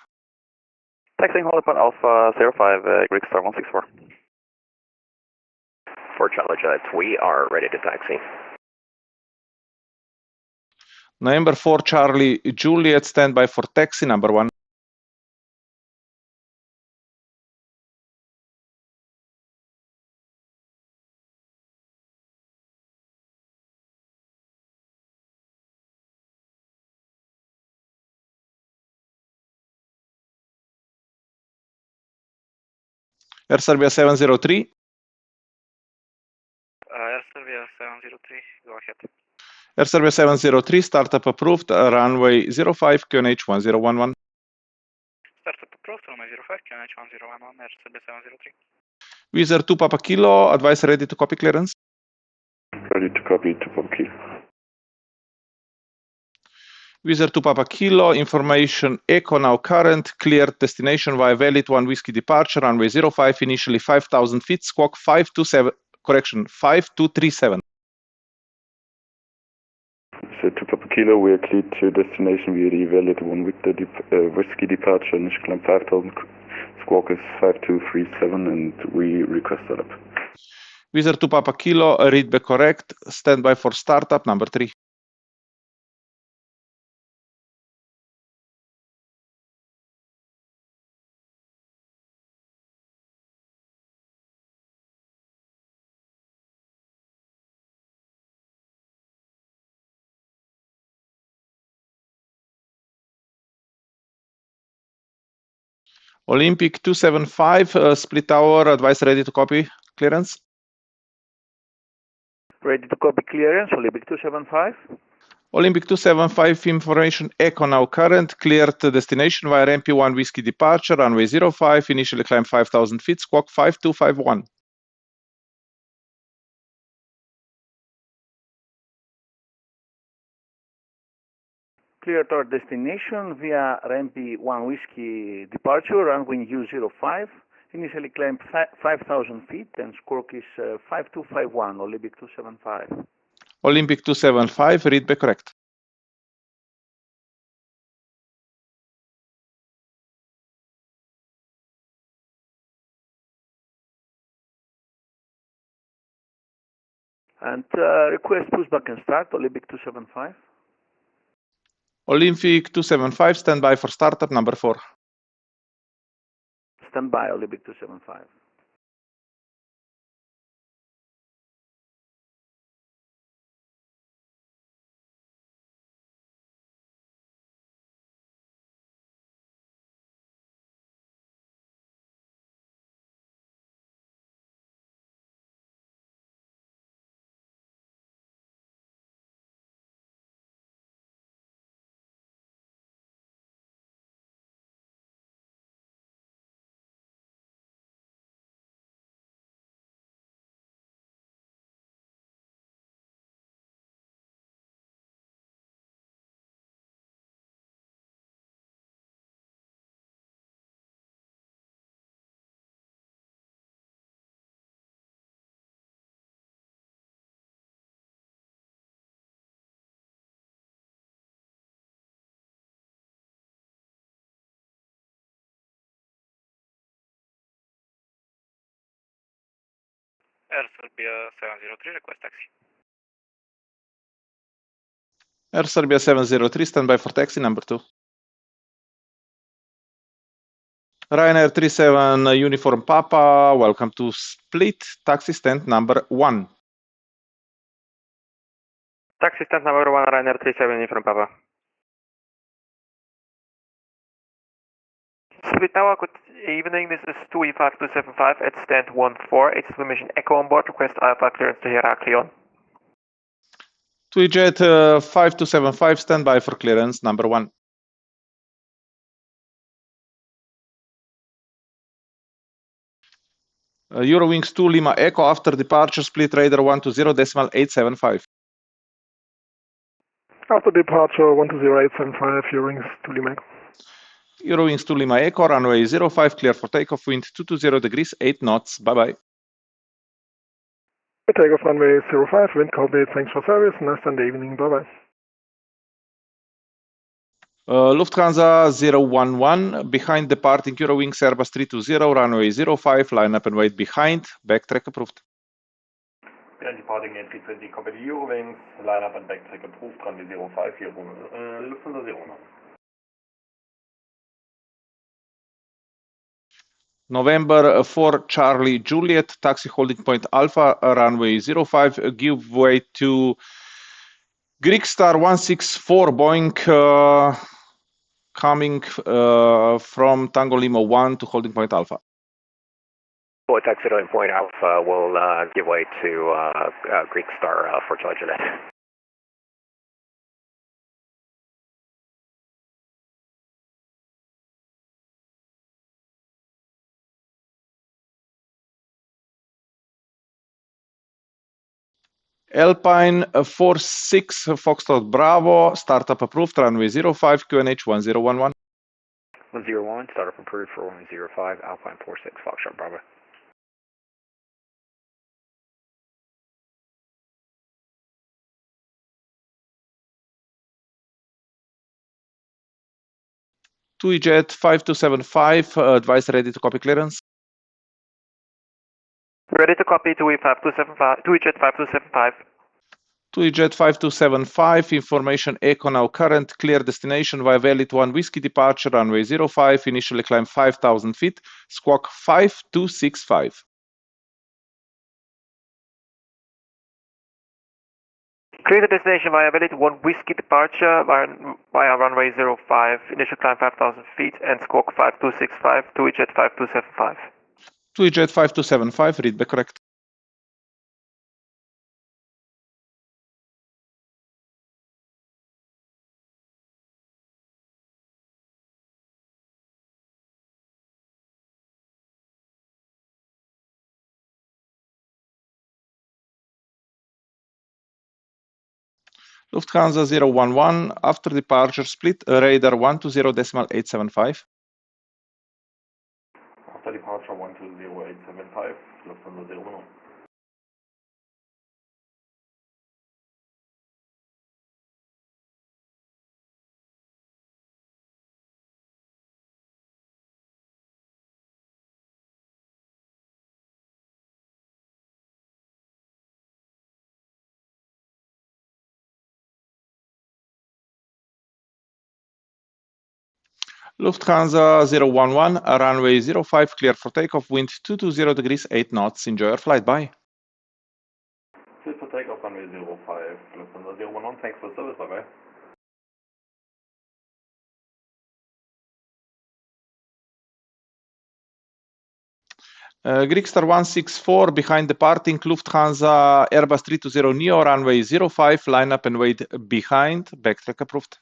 Speaker 7: Taxiing holding point Alpha 05, Greekstar 164.
Speaker 16: For Charlie Jet, we are ready to taxi.
Speaker 2: November 4 Charlie Juliet, standby for taxi number 1. Air Serbia 703.
Speaker 4: Air Serbia 703, go ahead.
Speaker 2: Air Serbia 703, startup approved, runway 05, QNH 1011.
Speaker 4: Startup approved, runway 05, QNH 1011, Air Serbia 703.
Speaker 2: Wizz Air 2 Papa Kilo, advise ready to copy clearance.
Speaker 5: Ready to copy to Papa Kilo.
Speaker 2: Wizz Air 2 Papa Kilo, information echo now current, cleared destination via valid 1 whiskey departure, runway 05, initially 5,000 feet, squawk 527, correction, 5237.
Speaker 5: So to Papa Kilo, we are cleared to destination via the valid 1 Victor whiskey departure, initial climb 5,000, squawk is 5237, and we request setup.
Speaker 2: Wizz Air 2 Papa Kilo, read back correct, stand by for startup number 3. Olympic 275, split tower, advise ready to copy clearance.
Speaker 14: Ready to copy clearance, Olympic 275.
Speaker 2: Olympic 275, information echo now current, cleared destination via MP1 whiskey departure, runway 05, initially climb 5,000 feet, squawk 5251.
Speaker 14: Cleared our destination via MP1 whiskey departure, runway U05. Initially climb 5,000 feet and squawk is 5251, Olympic 275.
Speaker 2: Olympic 275, read back correct.
Speaker 14: And request pushback and start, Olympic 275.
Speaker 2: Olympic 275, stand by for startup number 4.
Speaker 14: Stand by, Olympic 275.
Speaker 4: Air Serbia 703, request taxi.
Speaker 2: Air Serbia 703, stand by for taxi number 2. Ryanair 37 Uniform Papa, welcome to split taxi stand number 1.
Speaker 7: Taxi stand number 1, Ryanair 37 Uniform Papa. Split Tower, good evening, this is 2E5275 at stand 14, it's information echo on board, request Alpha clearance to Heraklion.
Speaker 2: 2EJet 5275, stand by for clearance number 1. Eurowings 2 Lima Echo, after departure, split radar 120.875.
Speaker 19: After departure 120.875, Eurowings 2 Lima Echo.
Speaker 2: Eurowings 2 Lima Echo, runway 05, clear for takeoff, wind 220 degrees, 8 knots, bye-bye.
Speaker 19: Takeoff runway 05, wind copy, thanks for service, nice Sunday evening, bye-bye.
Speaker 2: Lufthansa 011, behind departing Eurowings Airbus 320, runway 05, line up and wait behind, backtrack approved.
Speaker 20: Behind departing A320, copy the Eurowings, line up and backtrack approved, runway 05, Lufthansa 09.
Speaker 2: November 4 Charlie Juliet, taxi holding point Alpha, runway 05, give way to Greek Star 164 Boeing, coming from Tango Lima 1 to holding point Alpha.
Speaker 16: Fully taxiing point Alpha will give way to Greek Star for Juliet.
Speaker 2: Alpine 46 Foxtrot Bravo, startup approved, runway 05, QNH 1011.
Speaker 3: 101, startup approved for runway 05, Alpine 46, Foxtrot Bravo.
Speaker 2: TUI-Jet 5275, advice ready to copy clearance.
Speaker 7: Ready to copy TUI 5275, TUI-Jet 5275.
Speaker 2: TUI-Jet 5275, information echo now current, clear destination via valid 1 whiskey departure, runway 05, initially climb 5,000 feet, squawk 5265.
Speaker 7: Clear the destination via valid 1 whiskey departure via runway 05, initial climb 5,000 feet and squawk 5265, TUI-Jet 5275.
Speaker 2: TUI-Jet 5275, read back correct. Lufthansa 011, after departure split, radar 120.875.
Speaker 20: After departure 120.875, Lufthansa 011.
Speaker 2: Lufthansa 011, runway 05, clear for takeoff, wind 220 degrees, 8 knots. Enjoy your flight, bye.
Speaker 20: Clear for takeoff runway 05, Lufthansa 011, thanks for service, bye bye.
Speaker 2: Greek Star 164, behind departing, Lufthansa Airbus 320 Neo, runway 05, line up and wait behind, backtrack approved.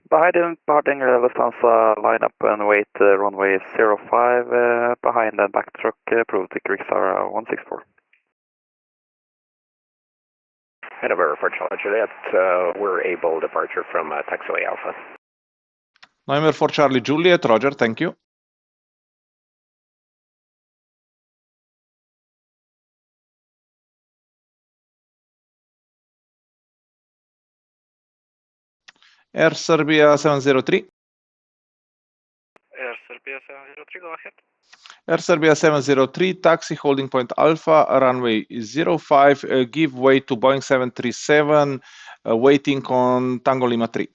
Speaker 10: Behind departing Lufthansa, line up and wait runway 05, behind and backtrack approved Greek Star 164.
Speaker 16: Head over for Juliet, we're able departure from taxiway Alpha.
Speaker 2: November for Charlie Juliet, Roger, thank you. Air Serbia 703.
Speaker 4: Air Serbia 703, go ahead.
Speaker 2: Air Serbia 703, taxi holding point Alpha, runway 05, give way to Boeing 737, waiting on Tango Lima 3.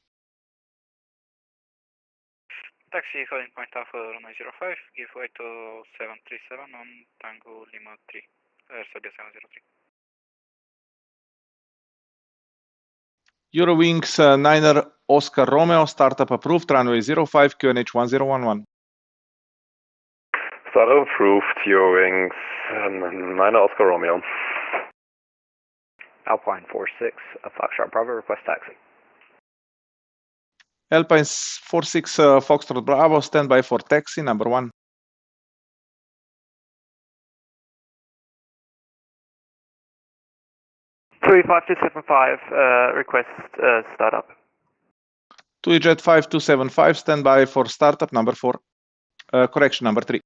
Speaker 4: Taxi holding point Alpha, runway 05, give way to 737 on Tango Lima 3. Air Serbia 703.
Speaker 2: Eurowings 9er Oscar Romeo, startup approved, runway 05, QNH 1011.
Speaker 11: Startup approved, Eurowings 9 Oscar Romeo.
Speaker 3: Alpine 46, Foxtrot Bravo, request taxi.
Speaker 2: Alpine 46 Foxtrot Bravo, standby for taxi, number 1.
Speaker 7: TUI 5275, request startup.
Speaker 2: TUI-Jet 5275, standby for startup, number 4. Correction, number 3.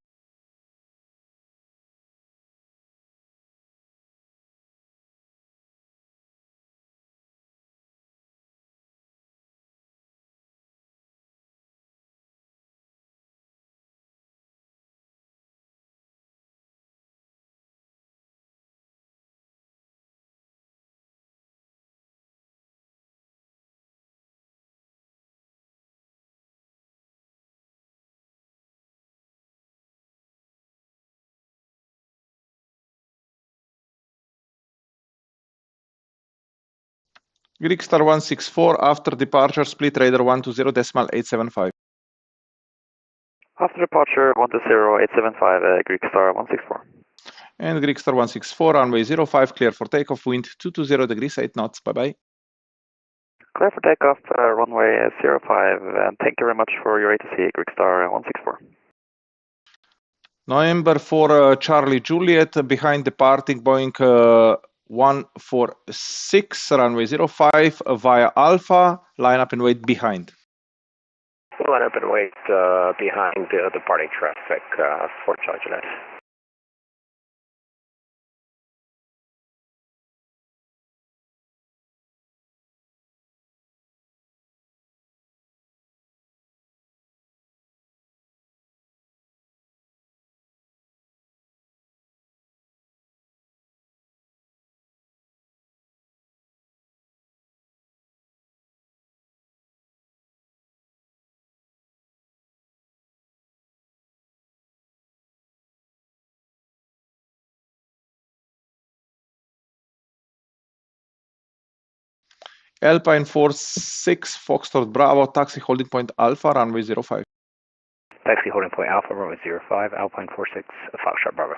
Speaker 2: Greek Star 164, after departure, split radar 120.875.
Speaker 10: After departure, 120-875, Greek Star 164.
Speaker 2: And Greek Star 164, runway 05, clear for takeoff, wind 220 degrees, 8 knots, bye-bye.
Speaker 10: Clear for takeoff, runway 05, and thank you very much for your ATC, Greek Star 164.
Speaker 2: November 4, Charlie Juliet, behind departing Boeing 146, runway 05, via Alpha, line up and wait behind.
Speaker 16: Line up and wait behind the departing traffic for Charlie Juliet.
Speaker 2: Alpine 46, Foxtrot Bravo, taxi holding point Alpha, runway 05.
Speaker 3: Taxi holding point Alpha, runway 05, Alpine 46, Foxtrot Bravo.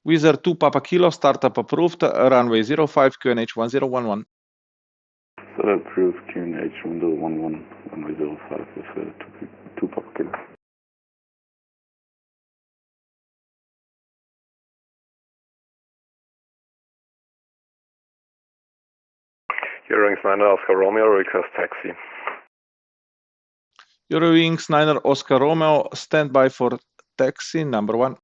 Speaker 2: Wizard 2 Papa Kilo, startup approved, runway 05, QNH 1011.
Speaker 5: So approved QNH 1011, runway 05 with 2 Papa Kilo.
Speaker 11: Eurowings 9 Oscar Romeo, request taxi.
Speaker 2: Eurowings 9 Oscar Romeo, stand by for taxi, number 1.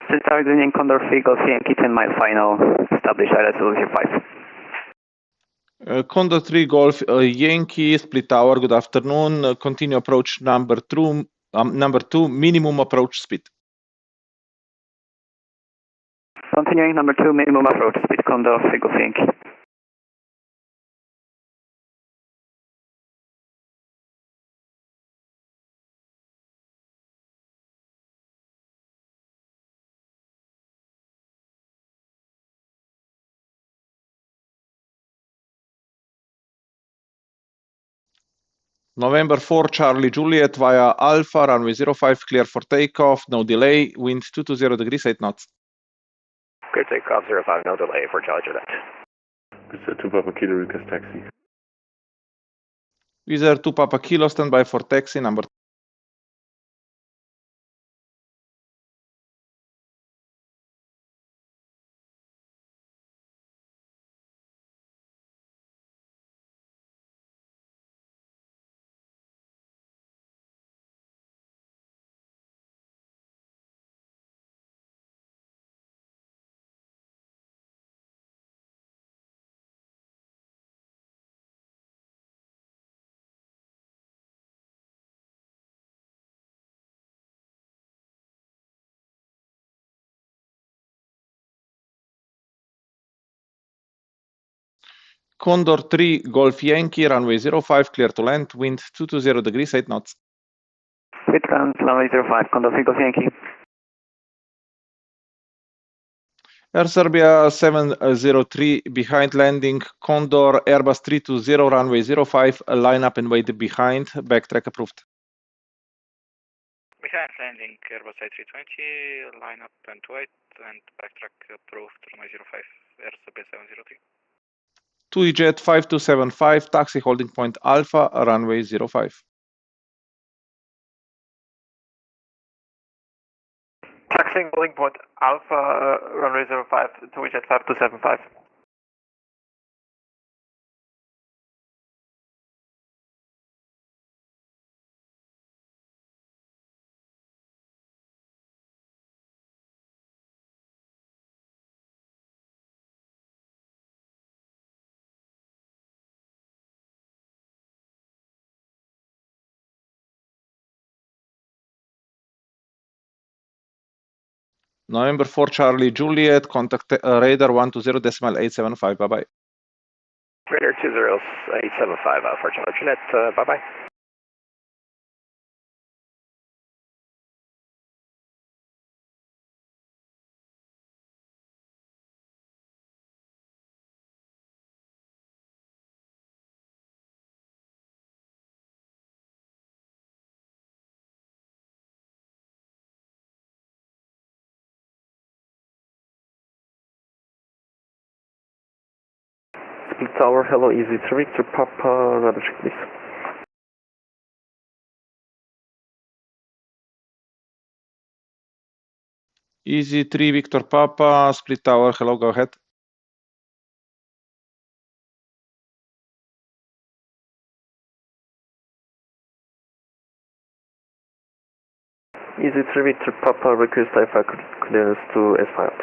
Speaker 22: Still targeting Condor 3, Golf Yankee 10 mile final, establish LDZA 5.
Speaker 2: Condor 3 Golf Yankee, split tower, good afternoon. Continue approach number 2, minimum approach speed.
Speaker 22: Continuing number 2, minimum approach speed, Condor 3, Golf Yankee.
Speaker 2: November 4, Charlie Juliet via Alpha, runway 05, clear for takeoff, no delay, wind 220 degrees, 8 knots.
Speaker 16: Clear takeoff 05, no delay for Charlie Juliet.
Speaker 5: Wizard 2 Papa Kilo, request taxi.
Speaker 2: Wizard 2 Papa Kilo, stand by for taxi, number 2. Condor 3 Golf Yankee, runway 05, clear to land, wind 220 degrees, 8 knots.
Speaker 22: With runway 05, Condor 3, Golf Yankee.
Speaker 2: Air Serbia 703 behind landing, Condor Airbus 320 runway 05, line up and wait behind, backtrack approved.
Speaker 4: Behind landing, Airbus A320, line up and wait, and backtrack approved, runway 05, Air Serbia 703.
Speaker 2: 2EJet 5275, taxi holding point Alpha, runway 05.
Speaker 7: Taxiing holding point Alpha, runway 05, 2EJet 5275.
Speaker 2: November 4 Charlie Juliet, contact radar 120.875, bye-bye.
Speaker 16: Radar 20875, for Charlie Juliet, bye-bye.
Speaker 7: Split Tower, hello, easy to Victor Papa, radar check please.
Speaker 2: Easy 3 Victor Papa, split tower, hello, go ahead.
Speaker 7: Easy 3 Victor Papa, request IFA clearance to S filed.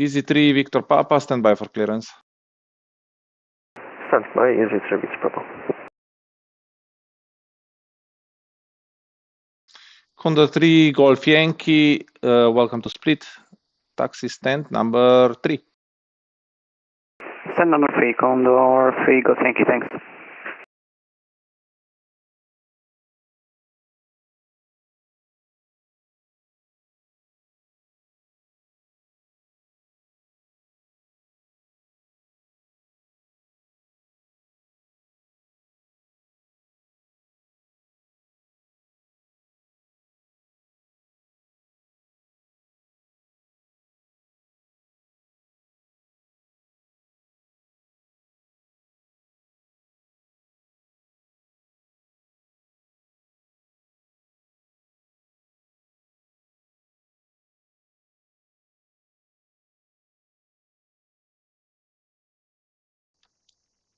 Speaker 2: Easy 3 Victor Papa, stand by for clearance.
Speaker 7: Stand by, Easy 3 Victor Papa.
Speaker 2: Condor 3 Golf Yankee, welcome to split. Taxi stand number 3.
Speaker 22: Stand number 3, Condor 3, Golf Yankee, thanks.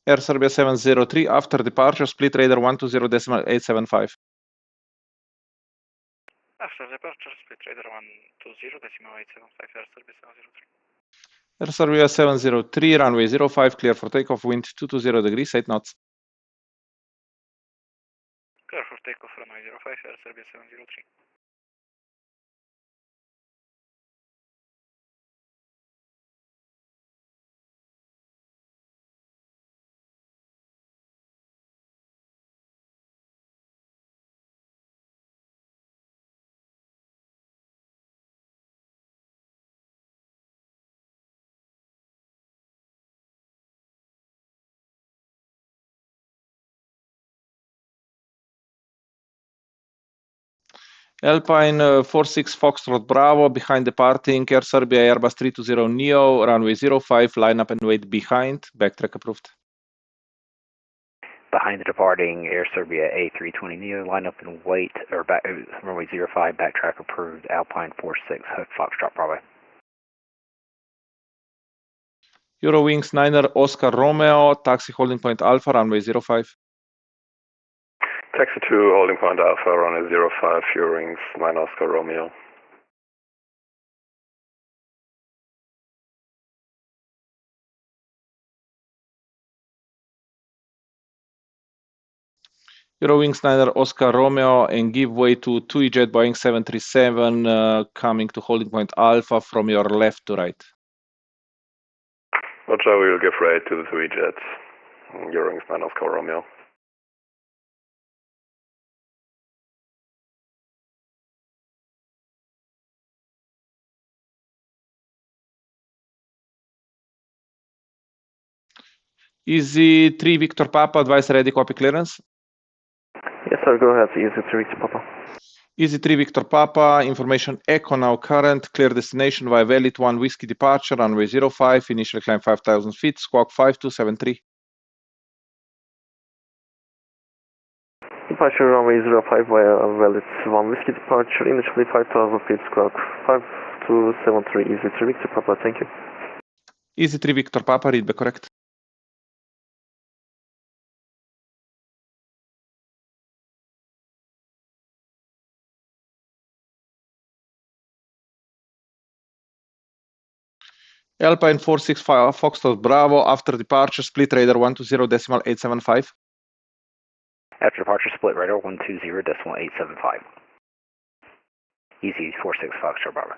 Speaker 2: Air Serbia 703, after departure, split radar 120.875.
Speaker 4: After departure, split radar 120.875, Air Serbia 703.
Speaker 2: Air Serbia 703, runway 05, clear for takeoff, wind 220 degrees, 8 knots.
Speaker 4: Clear for takeoff, runway 05, Air Serbia 703.
Speaker 2: Alpine 46 Foxtrot Bravo, behind departing, Air Serbia Airbus 320 Neo, runway 05, line up and wait behind, backtrack approved.
Speaker 3: Behind the departing Air Serbia A320 Neo, line up and wait, or back, runway 05, backtrack approved, Alpine 46, Hook Foxtrot Bravo.
Speaker 2: Eurowings 9er Oscar Romeo, taxi holding point Alpha, runway 05.
Speaker 11: Taxi 2, holding point Alpha, runway 05, Eurowings 9 Oscar Romeo.
Speaker 2: Eurowings 9er Oscar Romeo and give way to 2EJet Boeing 737 coming to holding point Alpha from your left to right.
Speaker 11: Roger, we will give rate to the 3 jets. Eurowings 9 Oscar Romeo.
Speaker 2: Easy 3 Victor Papa, advise ready, copy clearance.
Speaker 7: Yes, sir, go ahead. Easy 3 Victor Papa.
Speaker 2: Easy 3 Victor Papa, information echo now current, clear destination via valid 1 whiskey departure, runway 05, initial climb 5,000 feet, squawk 5273.
Speaker 7: Departure runway 05 via valid 1 whiskey departure, initially 5,000 feet, squawk 5273, Easy 3 Victor Papa, thank you.
Speaker 2: Easy 3 Victor Papa, read back correct. Alpine 465 Foxtrot Bravo, after departure, split radar 120.875.
Speaker 3: After departure, split radar 120.875. Easy 46 Foxtrot Bravo.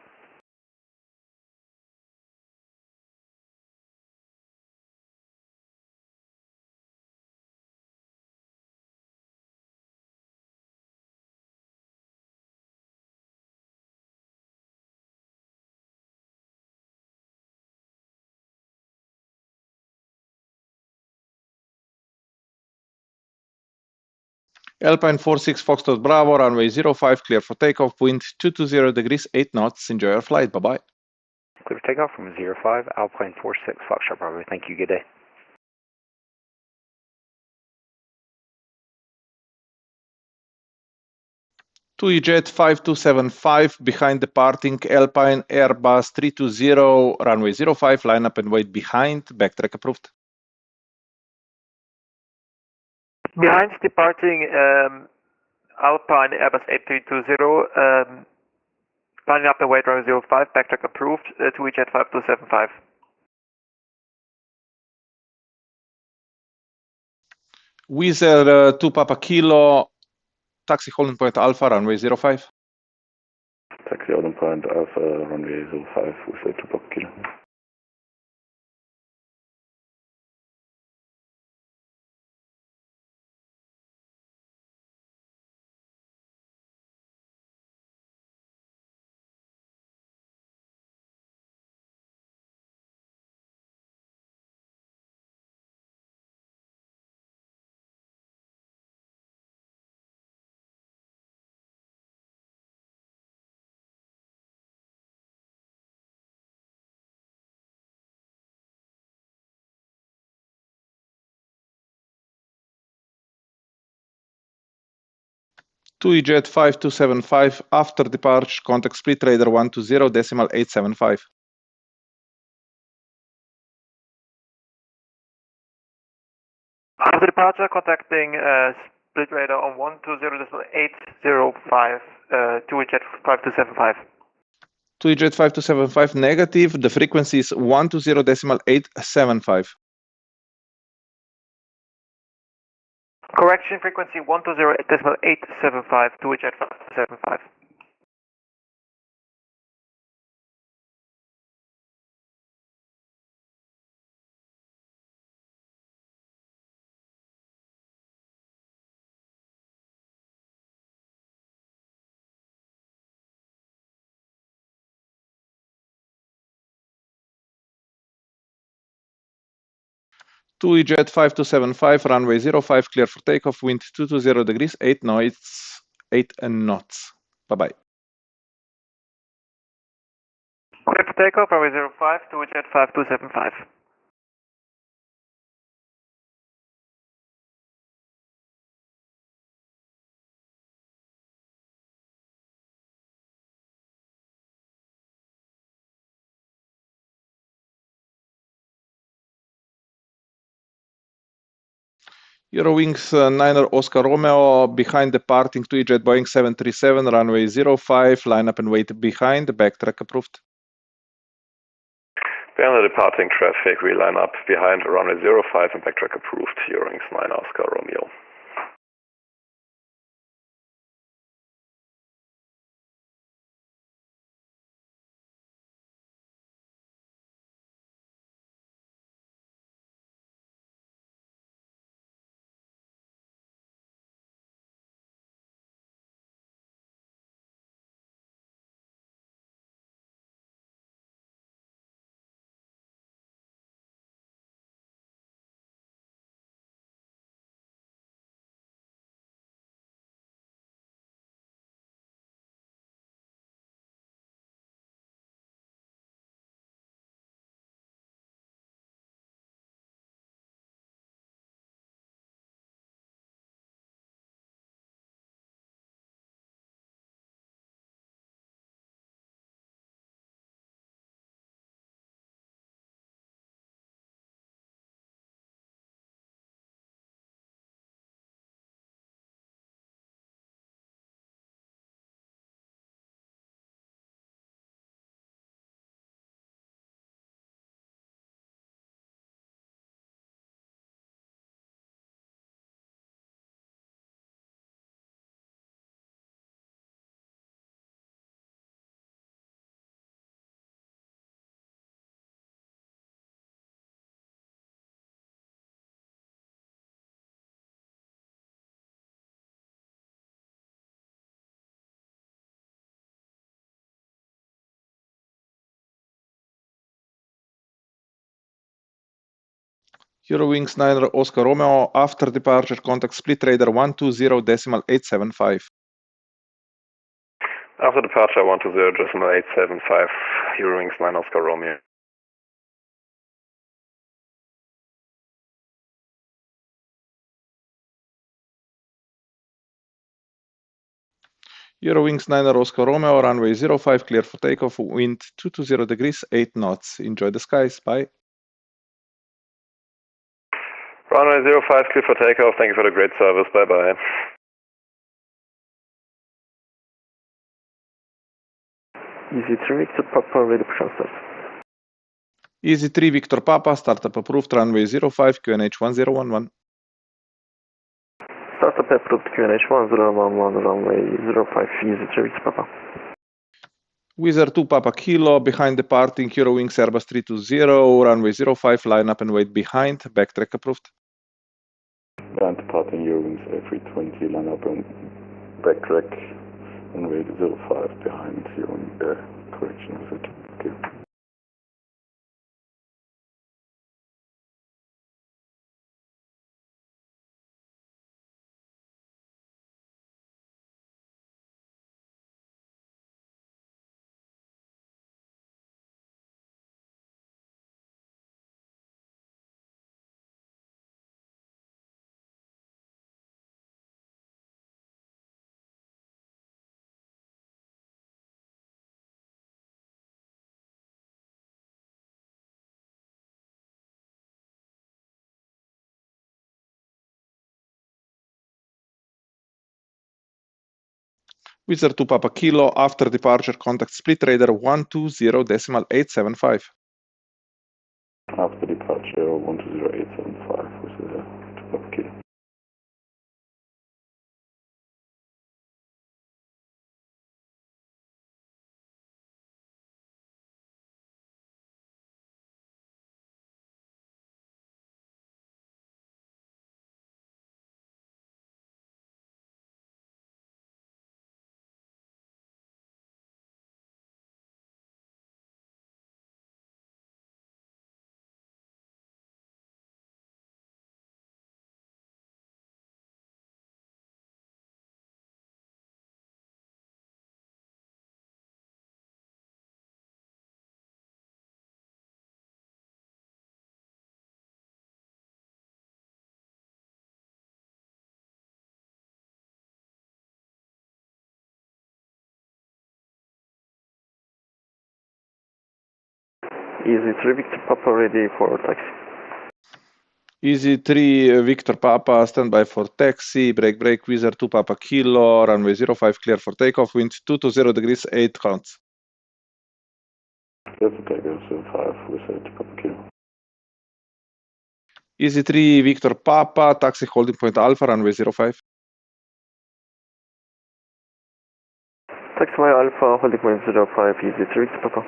Speaker 2: Alpine 46 Foxtrot Bravo, runway 05, clear for takeoff, wind 220 degrees, 8 knots. Enjoy your flight. Bye-bye.
Speaker 3: Clear for takeoff from 05, Alpine 46 Foxtrot Bravo. Thank you. Good day.
Speaker 2: TUI-Jet 5275, behind departing Alpine Airbus 320, runway 05, line up and wait behind, backtrack approved.
Speaker 7: Behind departing Alpine Airbus 8320, lining up and wait runway 05, backtrack approved, TUI-Jet 5275.
Speaker 2: Wizz 2 Papa Kilo, taxi holding point Alpha, runway 05.
Speaker 5: Taxi holding point Alpha, runway 05, with 2 Papa Kilo.
Speaker 2: TUI-Jet 5275, after departure, contact split radar 120.875.
Speaker 7: After departure, contacting split radar on 120.805, TUI-Jet 5275.
Speaker 2: TUI-Jet 5275 negative, the frequency is 120.875.
Speaker 7: Correction frequency 120.875, TUI-Jet 5275.
Speaker 2: TUI-Jet 5275, runway 05, clear for takeoff, wind 220 degrees, 8 knots, 8 knots. Bye-bye.
Speaker 7: Clear for takeoff, runway 05, TUI-Jet 5275.
Speaker 2: Eurowings 9 Oscar Romeo, behind departing TUI-Jet Boeing 737, runway 05, line up and wait behind, backtrack approved.
Speaker 11: Behind the departing traffic, we line up behind runway 05 and backtrack approved. Eurowings 9 Oscar Romeo.
Speaker 2: Eurowings 9 Oscar Romeo, after departure, contact split radar 120.875.
Speaker 11: After departure, 120.875, Eurowings 9 Oscar Romeo.
Speaker 2: Eurowings 9 Oscar Romeo, runway 05, clear for takeoff, wind 220 degrees, 8 knots. Enjoy the skies, bye.
Speaker 11: Runway 05, clear for takeoff. Thank you for the great service. Bye-bye.
Speaker 8: Easy 3 Victor Papa, ready for start.
Speaker 2: Easy 3 Victor Papa, startup approved, runway 05, QNH 1011.
Speaker 8: Startup approved, QNH 1011, runway 05, Easy 3 Victor Papa.
Speaker 2: Wizard 2 Papa Kilo, behind departing Eurowings Airbus 320, runway 05, line up and wait behind, backtrack approved.
Speaker 5: Behind departing Eurowings A320, line up and backtrack, runway 05, behind Eurowings, correction, visit. Okay.
Speaker 2: Wizard 2 Papa Kilo, after departure, contact split radar 120.875.
Speaker 5: After departure, 120.875 with the 2 Papa Kilo.
Speaker 8: Easy 3 Victor Papa, ready for taxi.
Speaker 2: Easy 3 Victor Papa, standby for taxi, break, Wizard 2 Papa Kilo, runway 05, clear for takeoff, wind 220 degrees, 8 knots.
Speaker 5: Clear for takeoff, 05 with the 2 Papa Kilo.
Speaker 2: Easy 3 Victor Papa, taxi holding point Alpha, runway 05.
Speaker 8: Taxi via Alpha, holding point 05, Easy 3 Victor Papa.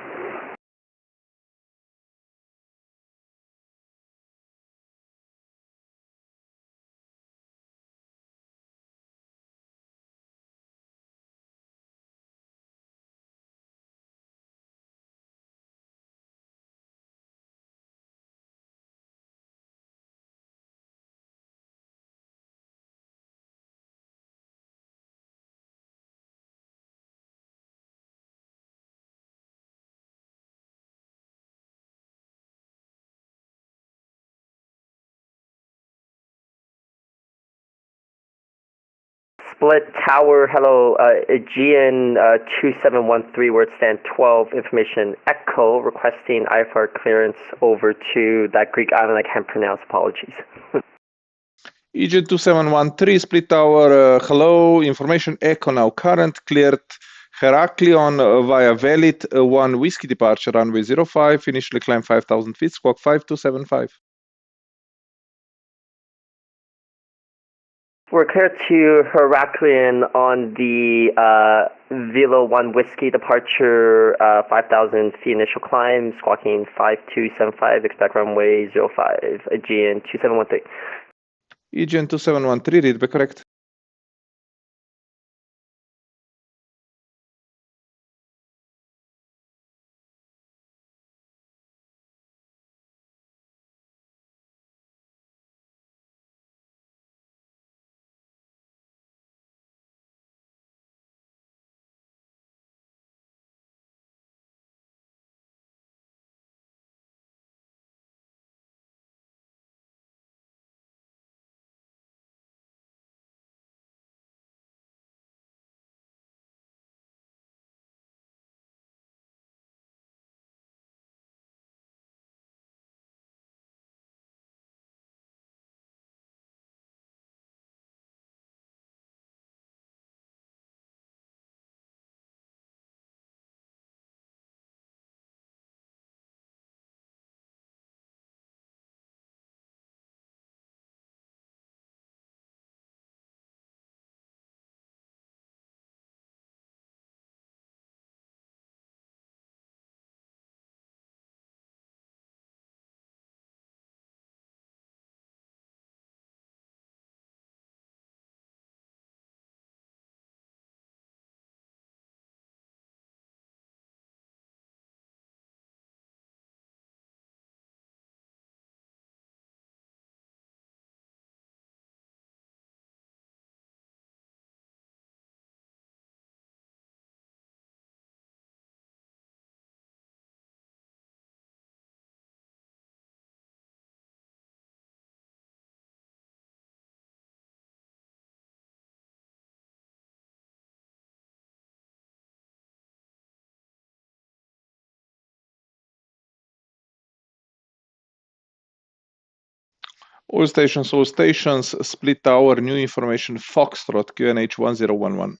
Speaker 13: Split Tower, hello, Aegean 2713, word stand 12, information Echo, requesting IFR clearance over to that Greek island I can't pronounce, apologies.
Speaker 2: Aegean 2713, split tower, hello, information Echo now current, cleared Heraklion via valid 1 whiskey departure, runway 05, initially climb 5,000 feet, squawk 5275.
Speaker 13: We're clear to Heraklion on the Velo 1 Whiskey departure, 5,000 feet initial climb, squawking 5275, expect runway 05, Aegean 2713.
Speaker 2: Aegean 2713, read back correct. All stations, split tower, new information, Foxtrot, QNH 1011.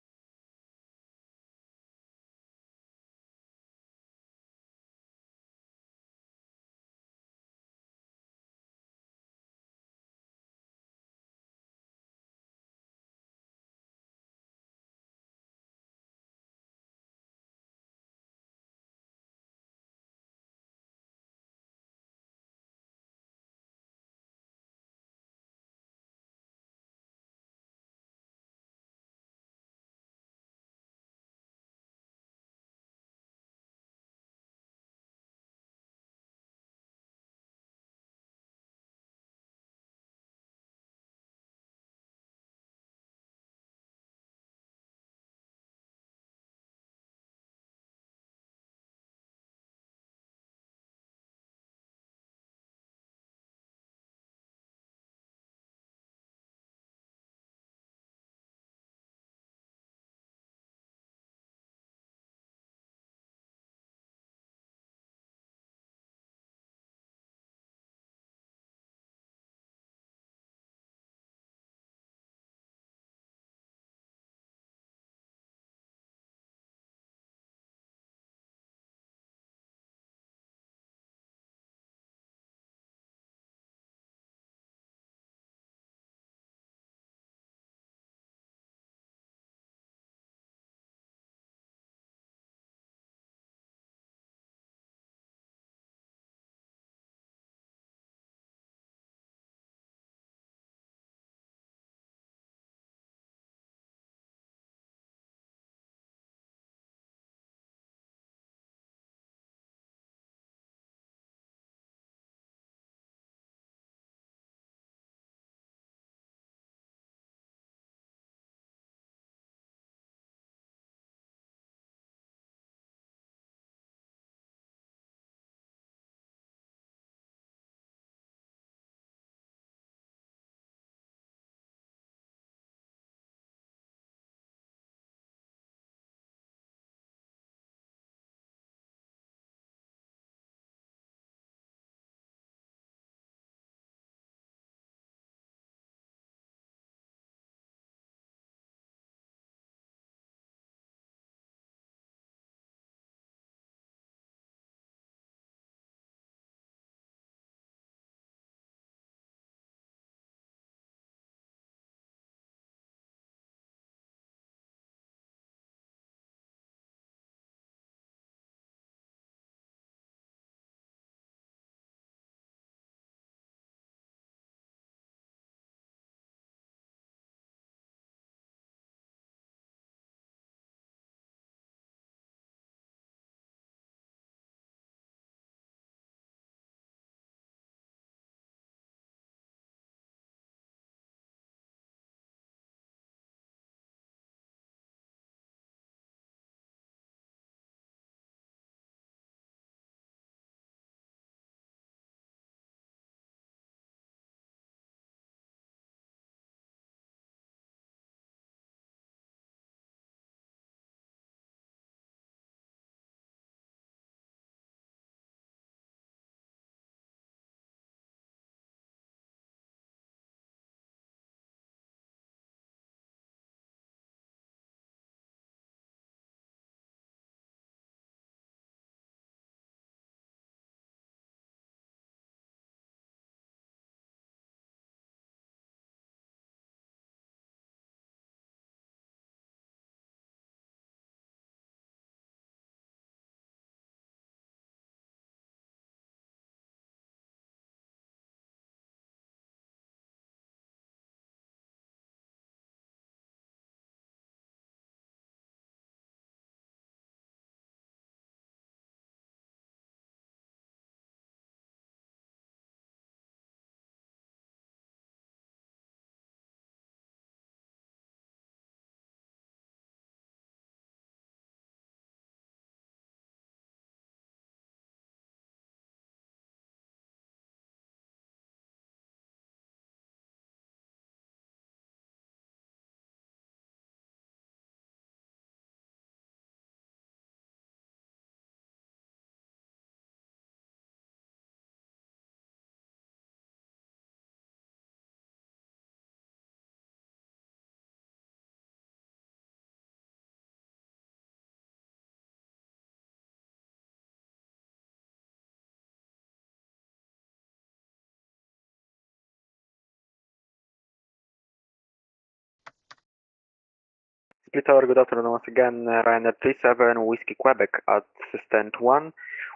Speaker 10: Split Tower, good afternoon once again. Ryanair 37 Whiskey Quebec at stand 1.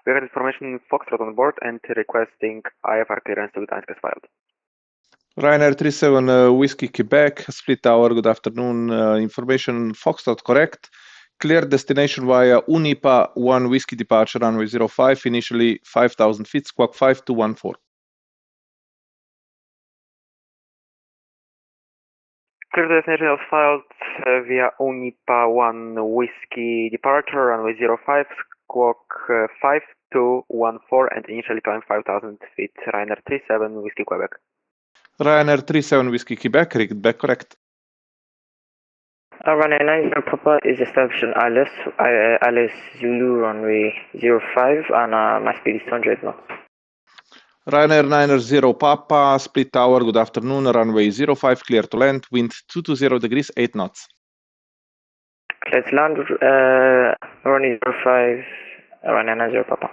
Speaker 10: We have information Foxtrot on board and requesting IFR clearance to Gdańsk as filed.
Speaker 2: Ryanair 37 Whiskey Quebec, Split Tower, good afternoon. Information Foxtrot correct. Clear destination via Unipa 1 Whiskey departure runway 05, initially 5,000 feet, squawk 5214.
Speaker 10: Clear destination was filed via Unipa 1 Whiskey departure runway 05, squawk 5214 and initially climb 5,000 feet. Ryanair 37 Whiskey Quebec.
Speaker 2: Ryanair 37 Whiskey Quebec, read back correct.
Speaker 6: Runway 90 Papa is established on Alice Zulu runway 05 and my speed is 200 knots.
Speaker 2: Ryanair 90 Papa, Split Tower, good afternoon, runway 05, clear to land, wind 220 degrees, 8 knots.
Speaker 6: Let's land runway 05, runway 90 Papa.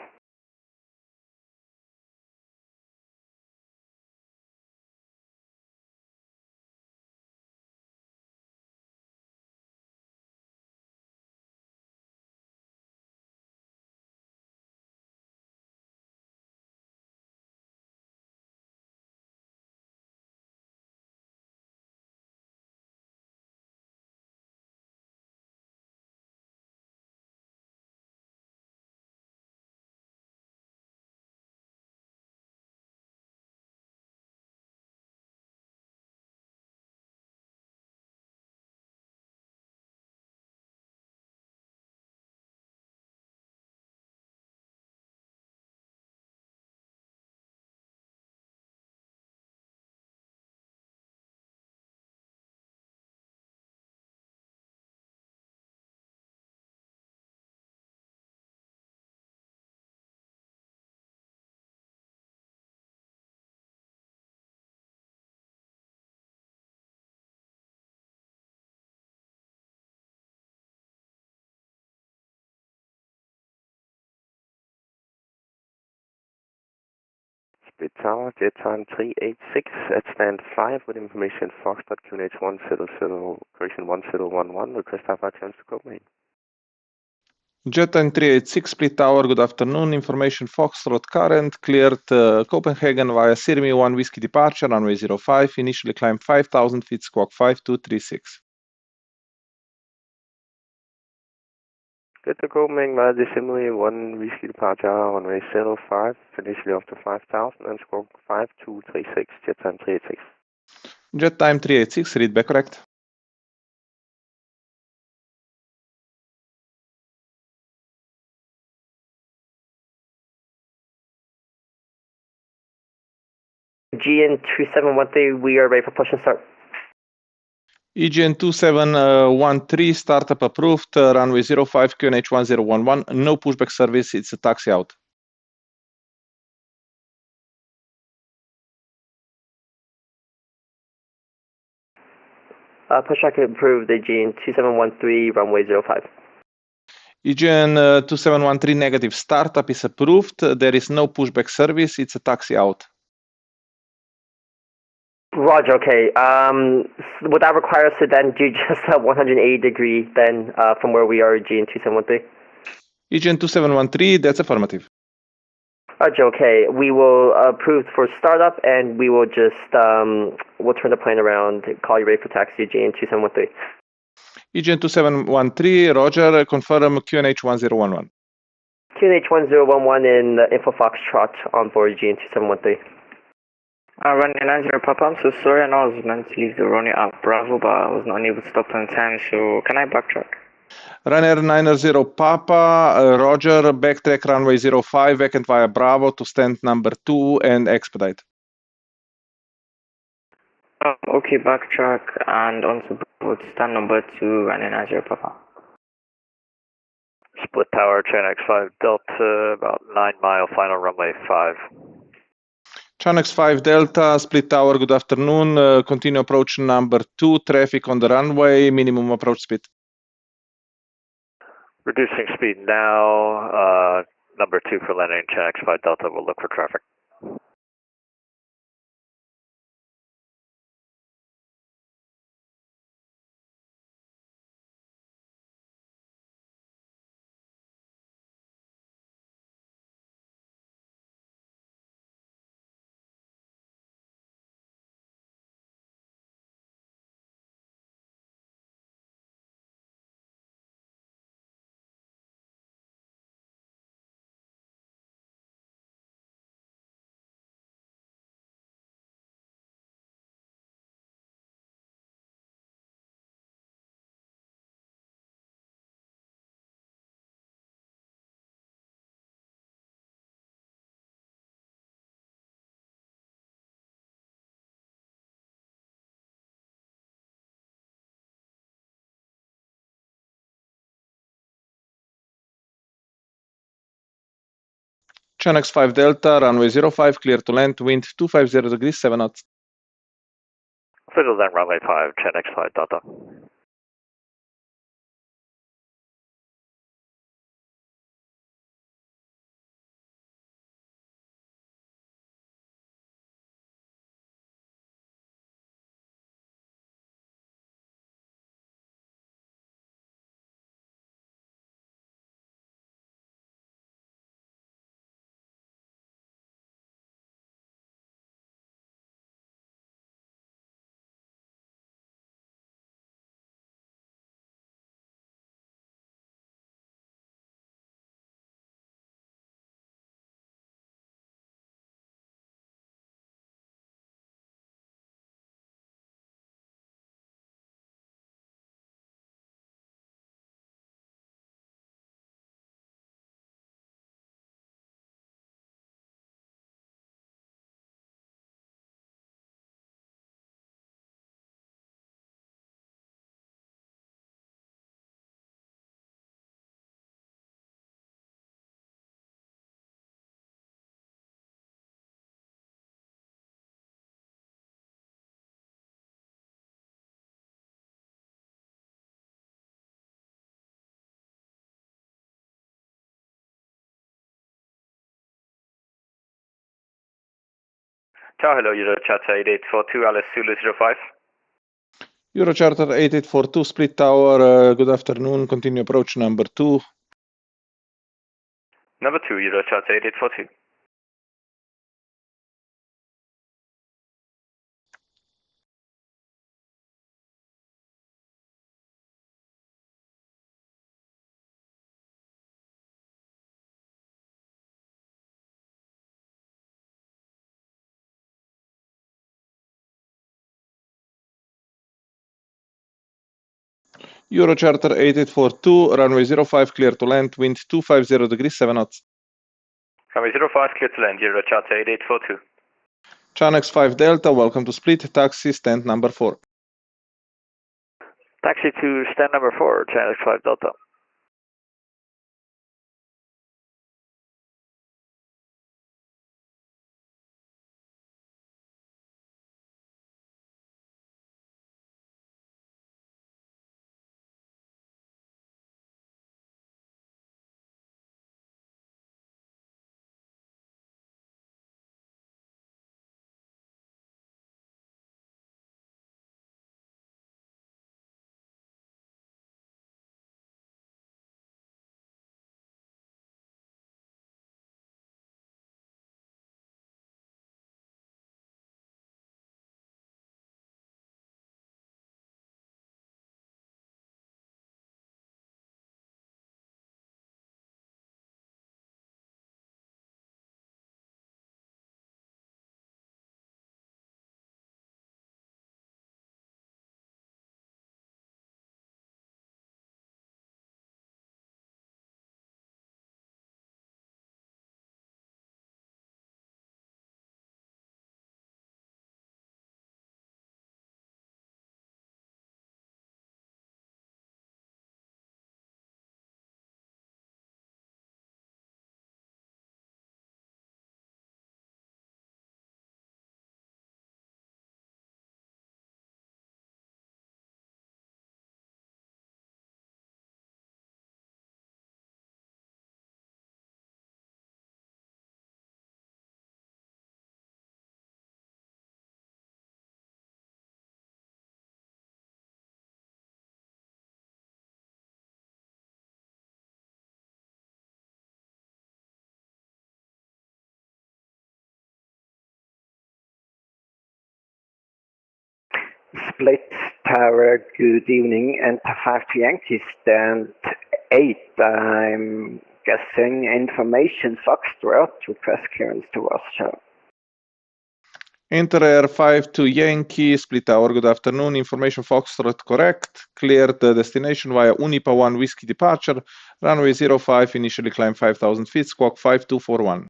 Speaker 8: Split Tower, jet time 386 at stand 5 with information Foxtrot QNH 100, correction 1011, request IFR clearance to Copenhagen.
Speaker 2: Jet time 386, Split Tower, good afternoon. Information Foxtrot current, cleared Copenhagen via Sirmi 1 Whiskey departure, runway 05, initially climb 5,000 feet, squawk 5236.
Speaker 8: Get to Copenhagen via the Sirmi 1 Whiskey departure, runway 05, initially up to 5,000 and squawk 5236, jet time 386.
Speaker 2: Jet time 386, read back correct.
Speaker 13: GN 2713, we are ready for push and start.
Speaker 2: EGN 2713, startup approved, runway 05, QNH 1011, no pushback service, it's a taxi out.
Speaker 13: Pushback approved, the GN 2713, runway 05.
Speaker 2: EGN 2713 negative, startup is approved, there is no pushback service, it's a taxi out.
Speaker 13: Roger, okay. Would that require us to then do just a 180 degree then from where we are, GN 2713?
Speaker 2: EGN 2713, that's affirmative.
Speaker 13: Roger, okay. We will approve for startup and we will just, we'll turn the plane around, call you ready for taxi, GN 2713.
Speaker 2: EGN 2713, Roger, confirm QNH 1011.
Speaker 13: QNH 1011 in Info Foxtrot on board GN 2713.
Speaker 6: Runway 90 Papa, I'm so sorry, I know I was meant to leave the runway at Bravo, but I was not able to stop on time, so can I backtrack?
Speaker 2: Ryanair 90 Papa, Roger, backtrack runway 05, vacant via Bravo to stand number 2 and expedite.
Speaker 6: Okay, backtrack and onto Bravo to stand number 2, runway 90 Papa.
Speaker 18: Split Tower, Channel X5 Delta, about 9 mile, final runway 5.
Speaker 2: Channel 5 Delta, Split Tower, good afternoon. Continue approach number 2, traffic on the runway, minimum approach speed.
Speaker 18: Reducing speed now, number 2 for landing, Channel X5 Delta, we'll look for traffic.
Speaker 2: Channel 5 Delta, runway 05, clear to land, wind 250 degrees, 7 knots.
Speaker 18: Fiddle then runway 5, Channel 5 Delta.
Speaker 12: Ciao, hello, Eurocharter 8842, Alice Zulu 05.
Speaker 2: Eurocharter 8842, split tower, good afternoon, continue approach number 2.
Speaker 12: Number 2, Eurocharter 8842.
Speaker 2: Eurocharter 8842, runway 05, clear to land, wind 250 degrees, 7 knots.
Speaker 12: Runway 05, clear to land, Eurocharter 8842.
Speaker 2: Channel 5 Delta, welcome to split, taxi, stand number 4.
Speaker 10: Taxi to stand number 4, Channel 5 Delta.
Speaker 15: Split Tower, good evening, and 5 to Yankee, stand 8. I'm guessing information Foxtrot, request clearance to Warsaw.
Speaker 2: Enter Air 5 to Yankee, split tower, good afternoon, information Foxtrot correct, cleared the destination via Unipa 1 Whiskey departure, runway 05, initially climb 5,000 feet, squawk 5241.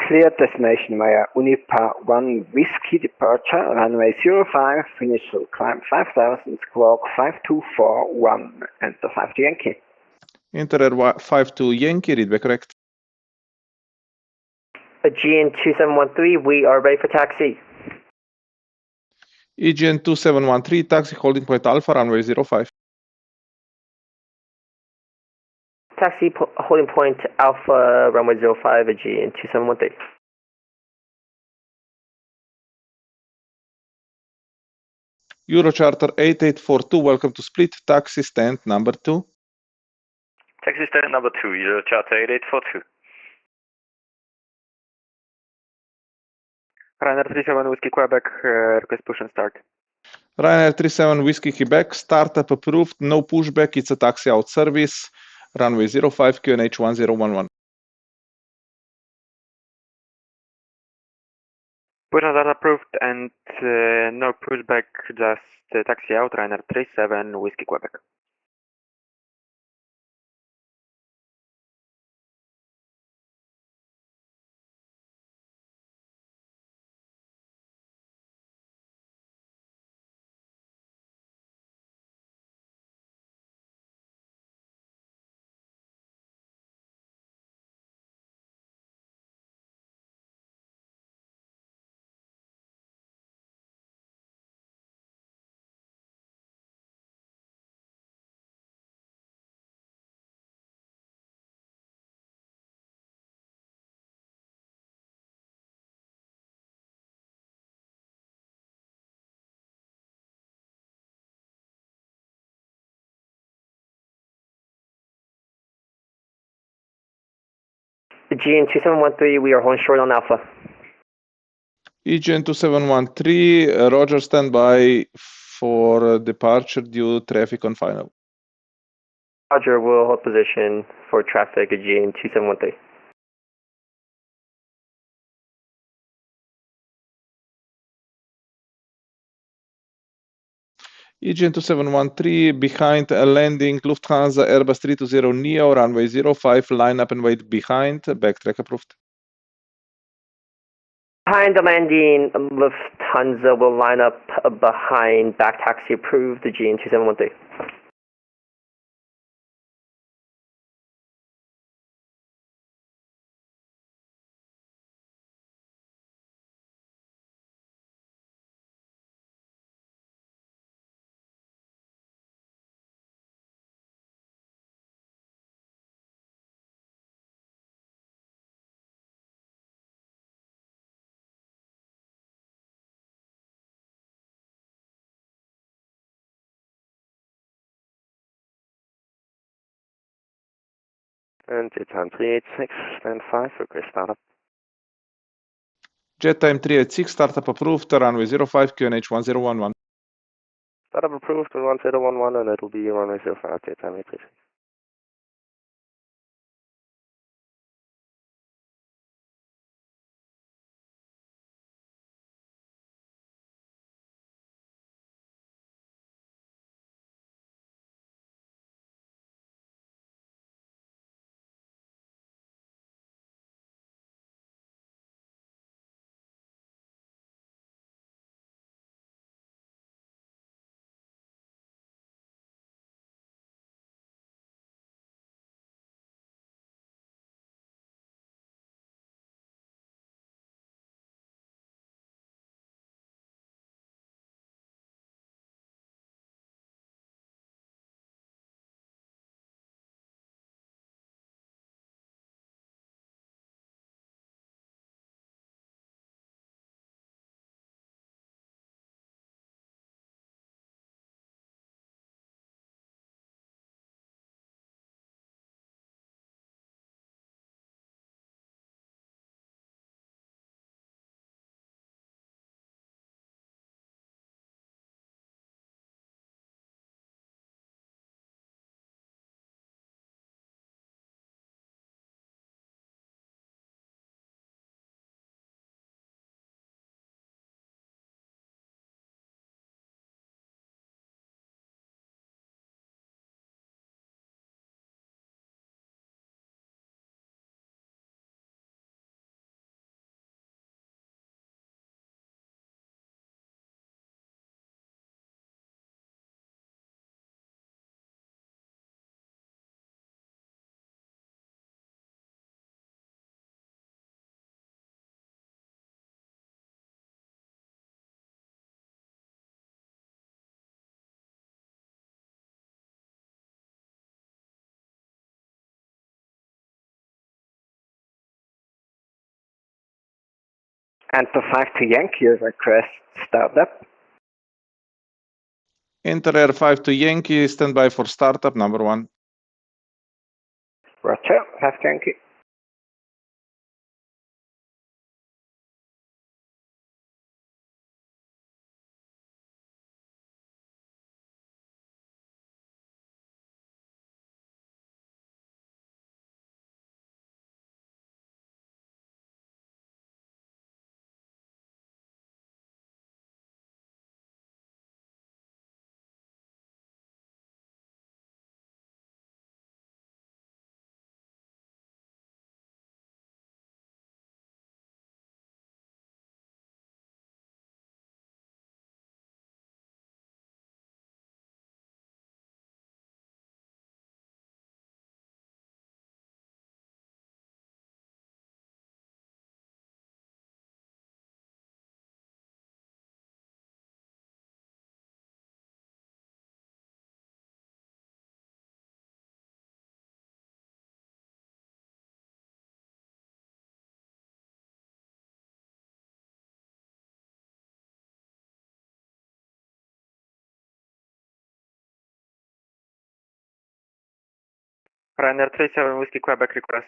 Speaker 15: Clear destination via Unipa 1 Whiskey departure, runway 05, initial climb 5000, squawk 5241, enter 5 to Yankee.
Speaker 2: Inter 52 Yankee, readback correct.
Speaker 13: GN 2713, we are ready for taxi.
Speaker 2: EGN 2713, taxi holding point Alpha, runway 05.
Speaker 13: Taxi holding point Alpha, runway 05, GN 2713.
Speaker 2: Eurocharter 8842, welcome to Split, taxi stand number 2.
Speaker 12: Taxi stand number 2, Eurocharter 8842.
Speaker 7: Ryanair 37 Whiskey Quebec, request push and start.
Speaker 2: Ryanair 37 Whiskey Quebec, startup approved, no pushback, it's a taxi out service, runway 05, QNH 1011.
Speaker 7: Push and start approved and no pushback, just taxi out, Ryanair 37 Whiskey Quebec.
Speaker 13: GN 2713, we are holding short on Alpha.
Speaker 2: EGN 2713, Roger, standby for departure due traffic on final.
Speaker 13: Roger, we'll hold position for traffic at GN 2713.
Speaker 2: EGN 2713, behind a landing, Lufthansa Airbus 320 Neo, runway 05, line up and wait behind, backtrack approved.
Speaker 13: Behind the landing, Lufthansa will line up behind, back taxi approved, the GN 2713.
Speaker 8: And jet time 386, stand 5, request startup.
Speaker 2: Jet time 386, startup approved, runway 05, QNH 1011.
Speaker 8: Startup approved on 1011, and it'll be runway 05, jet time 836.
Speaker 15: Enter 52 Yankee, request startup.
Speaker 2: Enter Air 52 Yankee, stand by for startup number 1.
Speaker 15: Roger, 52 Yankee.
Speaker 7: Ryanair 37 Whiskey Quebec request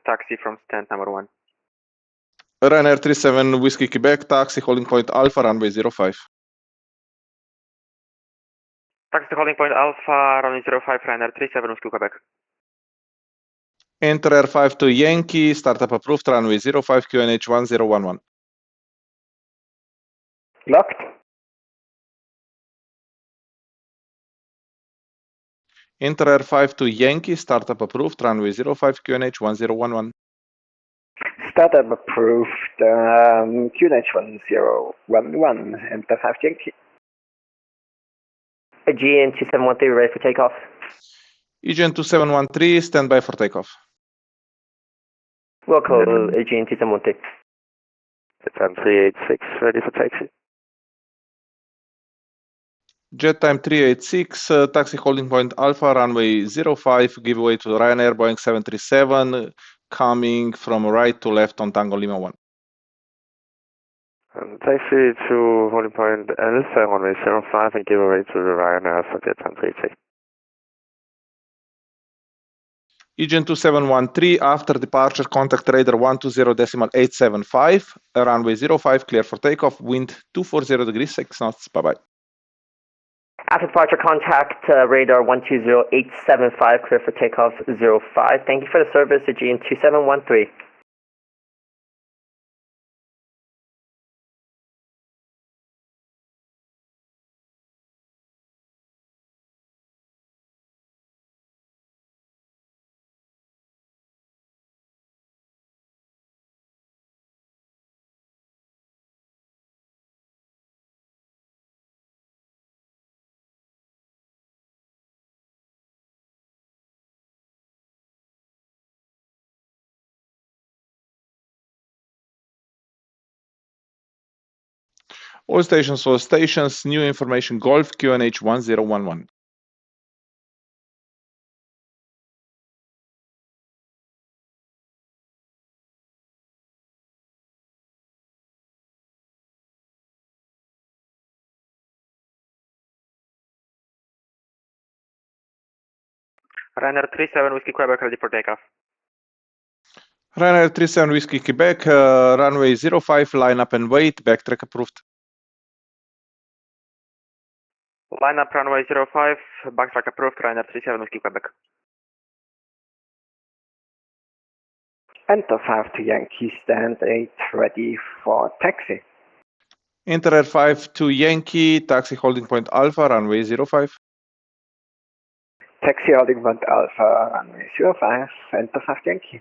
Speaker 7: taxi from stand number 1.
Speaker 2: Ryanair 37 Whiskey Quebec, taxi holding point Alpha, runway 05.
Speaker 7: Taxi holding point Alpha, runway 05, Ryanair 37 Whiskey Quebec.
Speaker 2: Enter Air 52 Yankee, startup approved, runway 05, QNH 1011.
Speaker 15: Locked.
Speaker 2: Enter Air 52 Yankee, startup approved, runway 05, QNH 1011.
Speaker 15: Startup approved, QNH 1011, enter 5 Yankee.
Speaker 13: Aegean 2713, ready for takeoff.
Speaker 2: Aegean 2713, stand by for takeoff.
Speaker 13: Welcome, Aegean 2713.
Speaker 8: Jet time 386, ready for taxi.
Speaker 2: Jet time 386, taxi holding point Alpha, runway 05, giveaway to Ryanair Boeing 737, coming from right to left on Tango Lima 1.
Speaker 8: Taxi to holding point Alpha, runway 05, and give away to the Ryanair for jet time 386.
Speaker 2: Aegean 2713, after departure, contact radar 120.875, runway 05, clear for takeoff, wind 240 degrees, 6 knots, bye-bye.
Speaker 13: After departure, contact radar 120.875, clear for takeoff 05. Thank you for the service, Aegean 2713.
Speaker 2: All stations, new information, Golf, QNH 1011.
Speaker 7: Ryanair 37 Whiskey Quebec, ready for takeoff.
Speaker 2: Ryanair 37 Whiskey Quebec, runway 05, line up and wait, backtrack approved.
Speaker 7: Line up runway 05, backtrack approved, Ryanair 37 Whiskey Quebec.
Speaker 15: Enter 52 Yankee, stand 8, ready for taxi.
Speaker 2: Enter Air 52 Yankee, taxi holding point Alpha, runway 05.
Speaker 15: Taxi holding point Alpha, runway 05, enter 5 Yankee.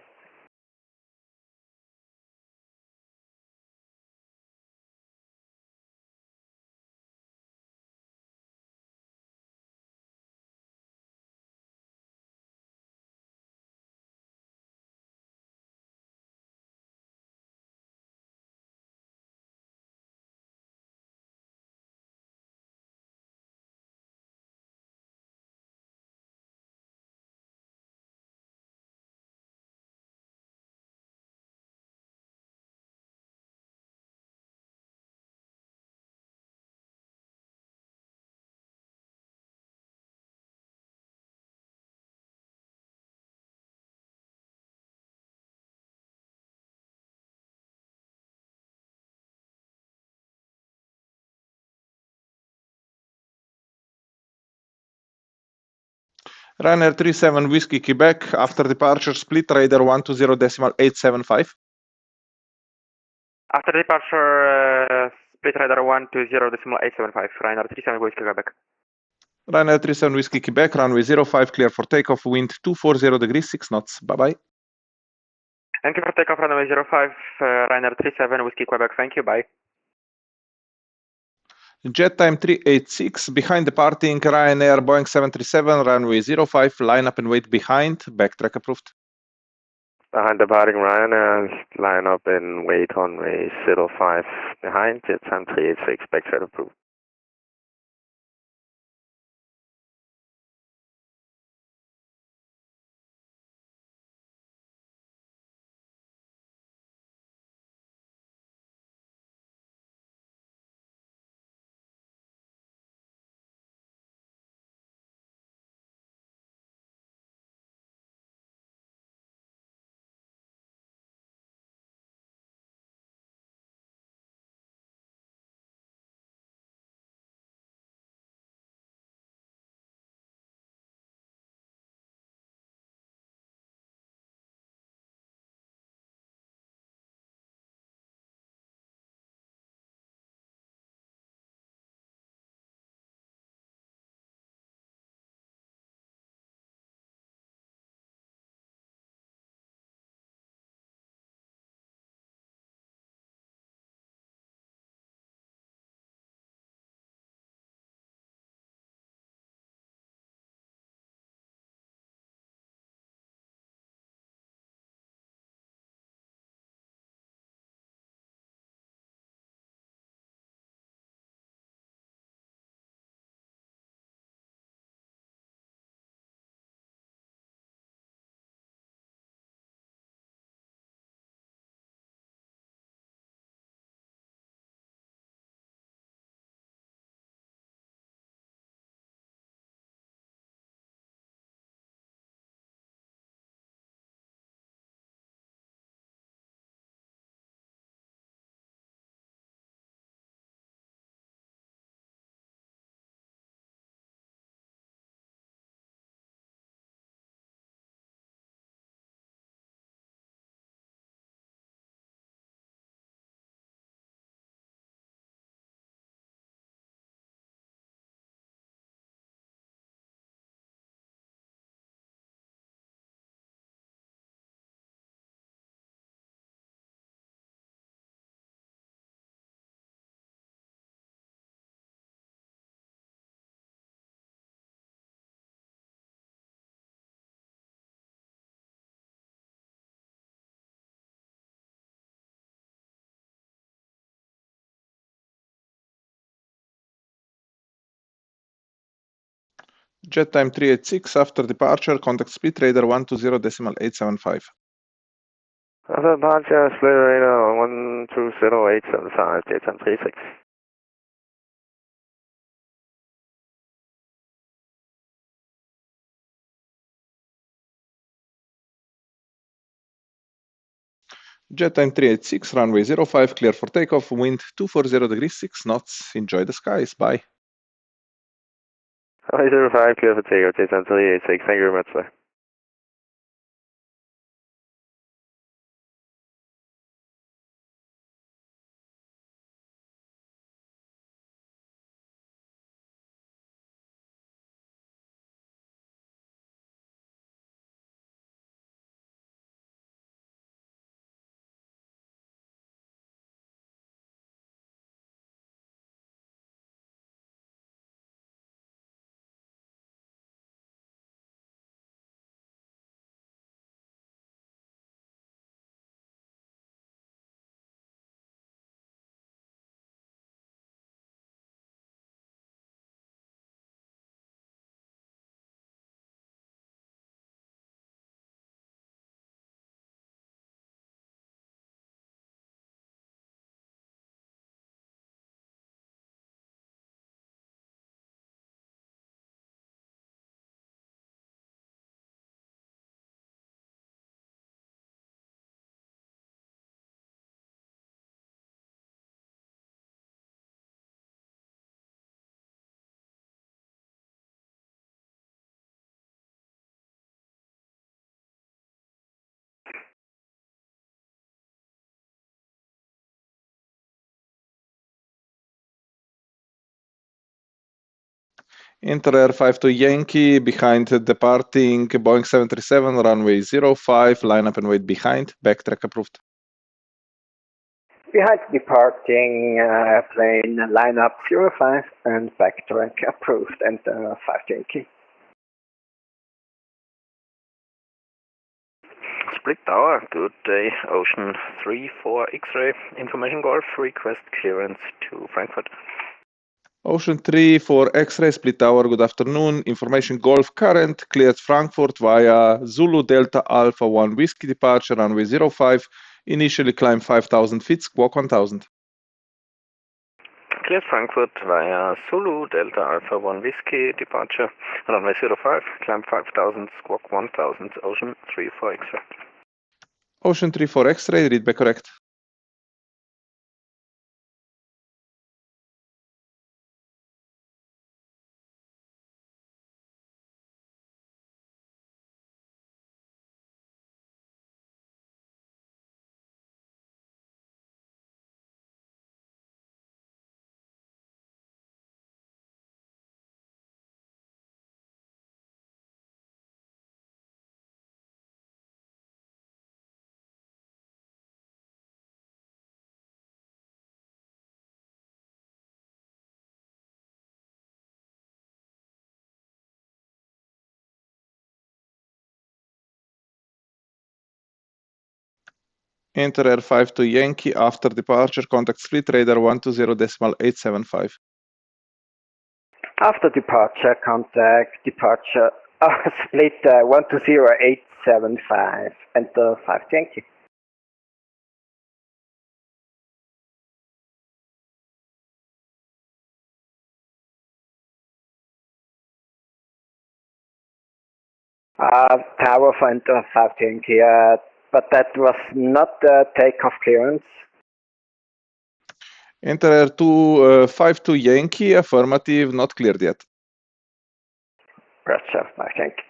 Speaker 2: Ryanair 37 Whiskey Quebec, after departure, split radar 120.875.
Speaker 7: After departure, split radar 120.875, Ryanair 37 Whiskey Quebec.
Speaker 2: Ryanair 37 Whiskey Quebec, runway 05, clear for takeoff, wind 240 degrees, 6 knots. Bye-bye.
Speaker 7: Thank you for takeoff, runway 05, Ryanair 37 Whiskey Quebec, thank you, bye.
Speaker 2: Jet time 386, behind departing Ryanair Boeing 737, runway 05, line up and wait behind, backtrack approved.
Speaker 8: Behind departing Ryanair, line up and wait on runway 05 behind, jet time 386, backtrack approved.
Speaker 2: Jet time 386, after departure, contact split radar 120.875.
Speaker 8: After departure, split radar 120.875, jet time 36.
Speaker 2: Jet time 386, runway 05, clear for takeoff, wind 240 degrees, 6 knots. Enjoy the skies. Bye.
Speaker 8: Runway 05, clear for takeoff, jet time 386. Thank you very much, sir.
Speaker 2: Inter Air 52 Yankee behind departing Boeing 737, runway 05, line up and wait behind, backtrack approved.
Speaker 15: Behind departing airplane, line up 05 and backtrack approved, and 5 Yankee.
Speaker 16: Split Tower, good day. Ocean 34 X-ray, information golf, request clearance to Frankfurt.
Speaker 2: Ocean 3 for X-ray, Split Tower, good afternoon. Information Golf current, cleared Frankfurt via Zulu Delta Alpha 1 Whiskey departure, runway 05. Initially climb 5,000 feet, squawk 1,000.
Speaker 16: Cleared Frankfurt via Zulu Delta Alpha 1 Whiskey departure, runway 05, climb 5,000, squawk 1,000, Ocean 3 for X-ray.
Speaker 2: Ocean 3 for X-ray, read back correct. Enter Air 52 Yankee after departure, contact split radar 120.875.
Speaker 15: After departure, contact departure split 120.875 and 5 Yankee. Tower for enter 5 Yankee, but that was not takeoff clearance.
Speaker 2: Enter Air 52 Yankee, affirmative, not cleared yet.
Speaker 15: Roger, 5 Yankee.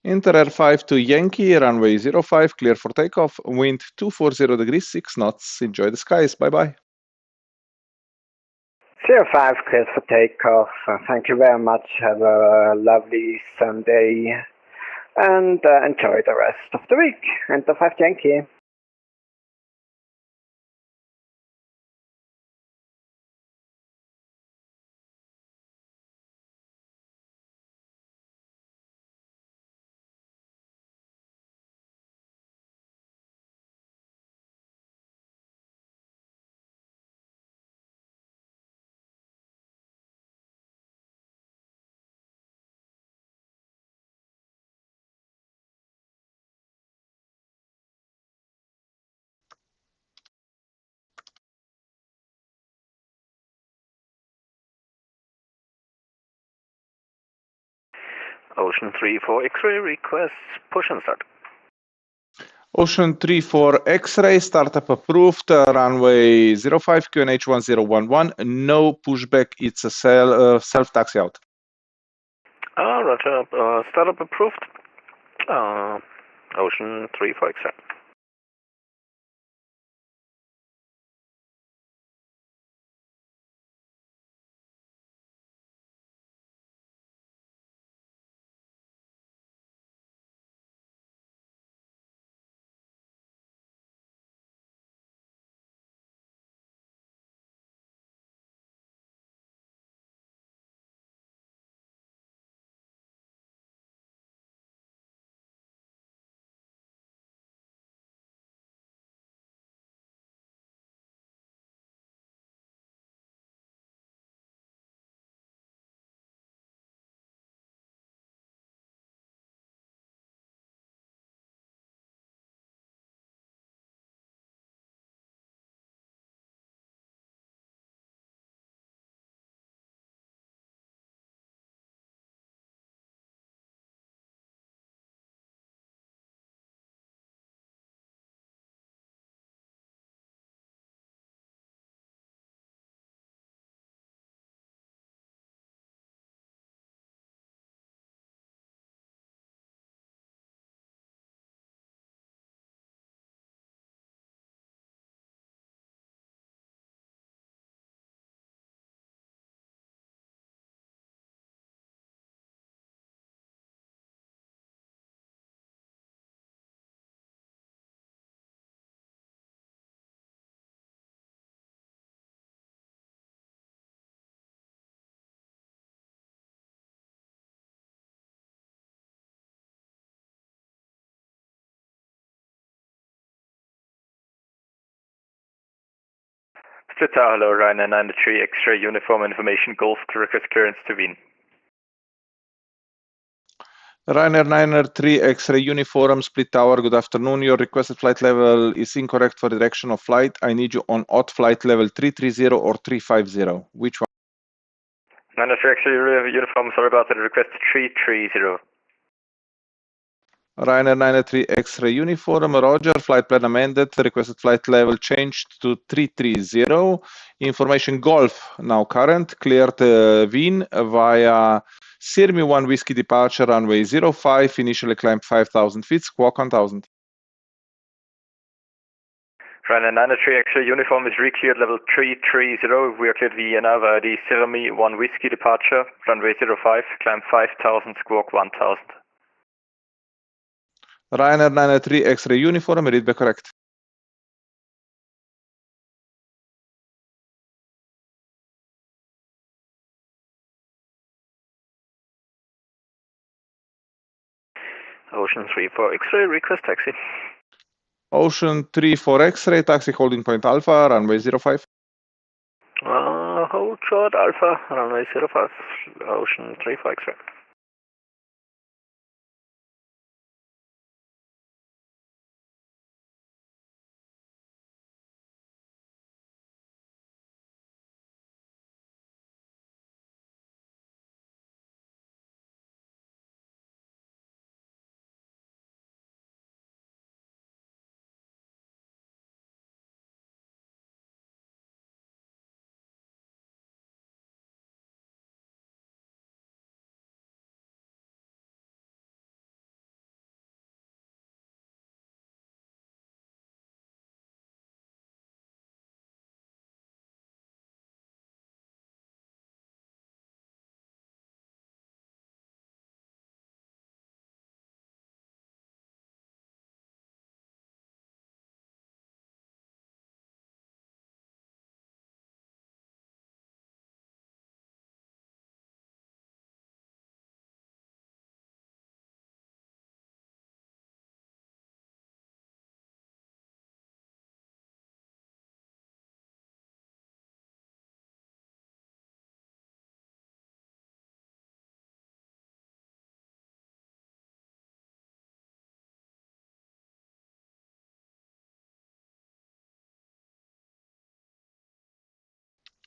Speaker 2: Enter Air 52 Yankee, runway 05, clear for takeoff, wind 240 degrees, 6 knots. Enjoy the skies, bye-bye.
Speaker 15: 05 cleared for takeoff. Thank you very much. Have a lovely Sunday and enjoy the rest of the week. Enter 5 Yankee.
Speaker 16: Ocean 3 for X-ray, request push and start.
Speaker 2: Ocean 3 for X-ray, startup approved, runway 05, QNH 1011, no pushback, it's a self-taxi out.
Speaker 16: Roger, startup approved. Ocean 3 for X-ray.
Speaker 12: Split tower, hello, Ryanair 93, X-ray, uniform information, Golf, request clearance to Wien.
Speaker 2: Ryanair 903 X-ray uniform, split tower, good afternoon. Your requested flight level is incorrect for the direction of flight. I need you on odd flight level 330 or 350. Which one?
Speaker 12: 903 X-ray uniform, sorry about the request 330.
Speaker 2: Ryanair 903 X-ray uniform, roger, flight plan amended, requested flight level changed to 330. Information Golf, now current, cleared Wien via Sirmi 1 Whiskey departure, runway 05, initially climb 5,000 feet, squawk 1,000.
Speaker 12: Ryanair 903 X-ray uniform is re-cleared level 330. We are cleared Vienna via the Sirmi 1 Whiskey departure, runway 05, climb 5,000, squawk 1,000.
Speaker 2: Ryanair 903 X-ray uniform, read back correct.
Speaker 12: Ocean 34 X-ray, request taxi.
Speaker 2: Ocean 34 X-ray, taxi holding point Alpha, runway 05.
Speaker 12: Hold short Alpha, runway 05, Ocean 34 X-ray.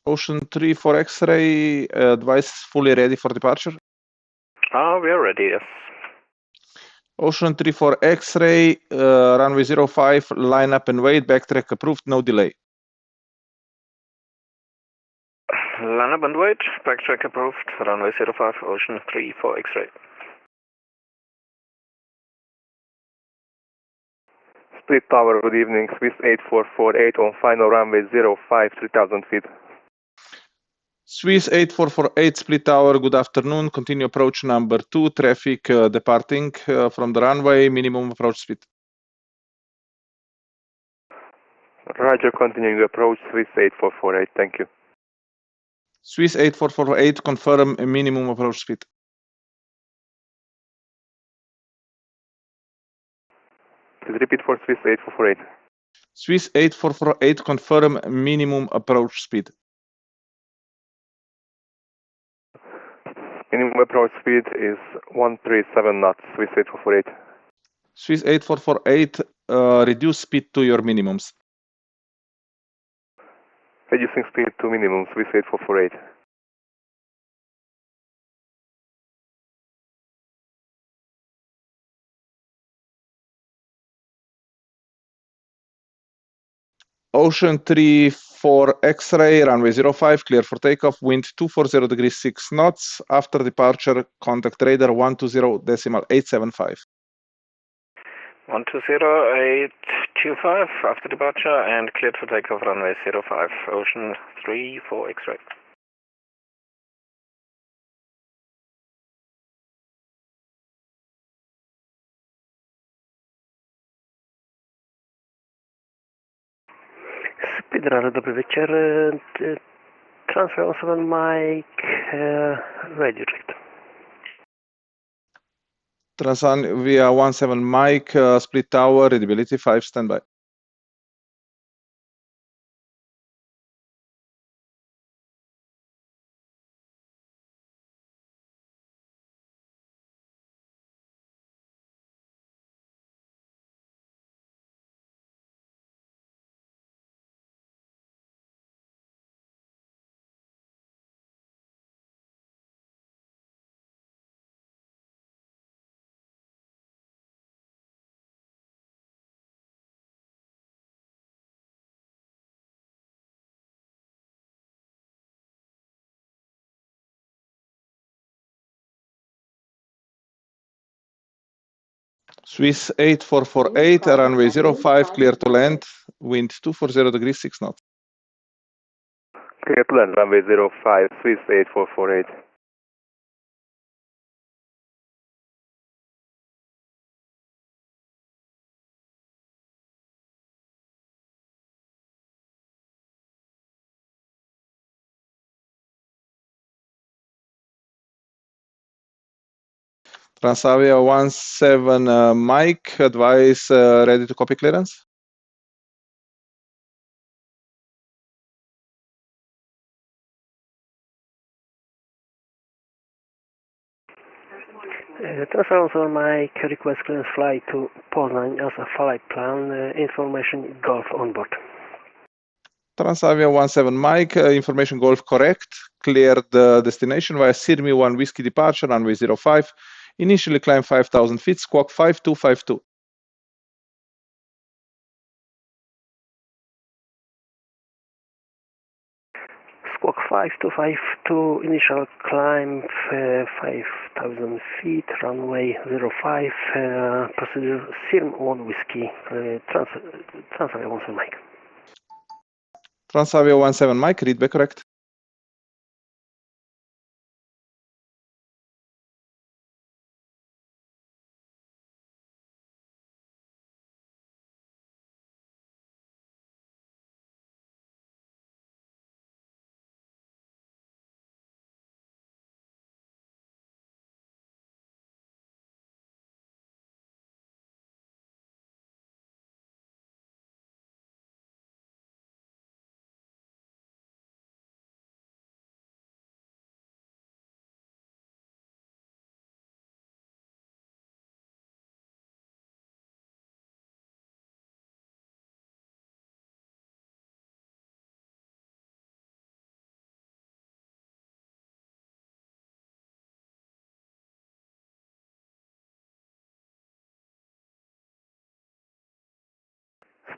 Speaker 2: Ocean 34 X-ray, advice fully ready for departure.
Speaker 12: We are ready, yes.
Speaker 2: Ocean 34 X-ray, runway 05, line up and wait, backtrack approved, no delay.
Speaker 12: Line up and wait, backtrack approved, runway 05, Ocean 34 X-ray.
Speaker 19: Split tower, good evening, Swiss 8448 on final runway 05, 3,000 feet.
Speaker 2: Swiss 8448 split tower, good afternoon. Continue approach number 2, traffic departing from the runway, minimum approach speed.
Speaker 19: Roger, continuing approach, Swiss 8448, thank you.
Speaker 2: Swiss 8448, confirm a minimum approach speed.
Speaker 19: Please repeat for Swiss 8448.
Speaker 2: Swiss 8448, confirm minimum approach speed.
Speaker 19: Minimum approach speed is 137 knots, Swiss 8448.
Speaker 2: Swiss 8448, reduce speed to your minimums.
Speaker 19: Reducing speed to minimum, Swiss 8448.
Speaker 2: Ocean 34 X-ray, runway 05, clear for takeoff, wind 240 degrees 6 knots. After departure, contact radar 120.875.
Speaker 12: 120.825 after departure and cleared for takeoff, runway 05, Ocean 34 X-ray.
Speaker 8: Speedrunner, dobry wieczór. Transfer 07 Mike, radio checked.
Speaker 2: Transan via 17 Mike, split tower, readability 5, standby. Swiss 8448, runway 05, clear to land, wind 240 degrees, 6 knots.
Speaker 10: Clear to land, runway 05, Swiss 8448.
Speaker 2: Transavia 17 Mike, advise ready to copy clearance.
Speaker 9: Transavia Mike, request clearance flight to Poznań as a flight plan, information Golf on board.
Speaker 2: Transavia 17 Mike, information Golf correct, cleared the destination via Sirmi 1 Whiskey departure, runway 05, initially climb 5,000 feet, squawk 5252.
Speaker 9: Squawk 5252, initial climb 5,000 feet, runway 05, procedure Sirm 1 Whiskey, Transavia 17 Mike.
Speaker 2: Transavia 17 Mike, read back correct.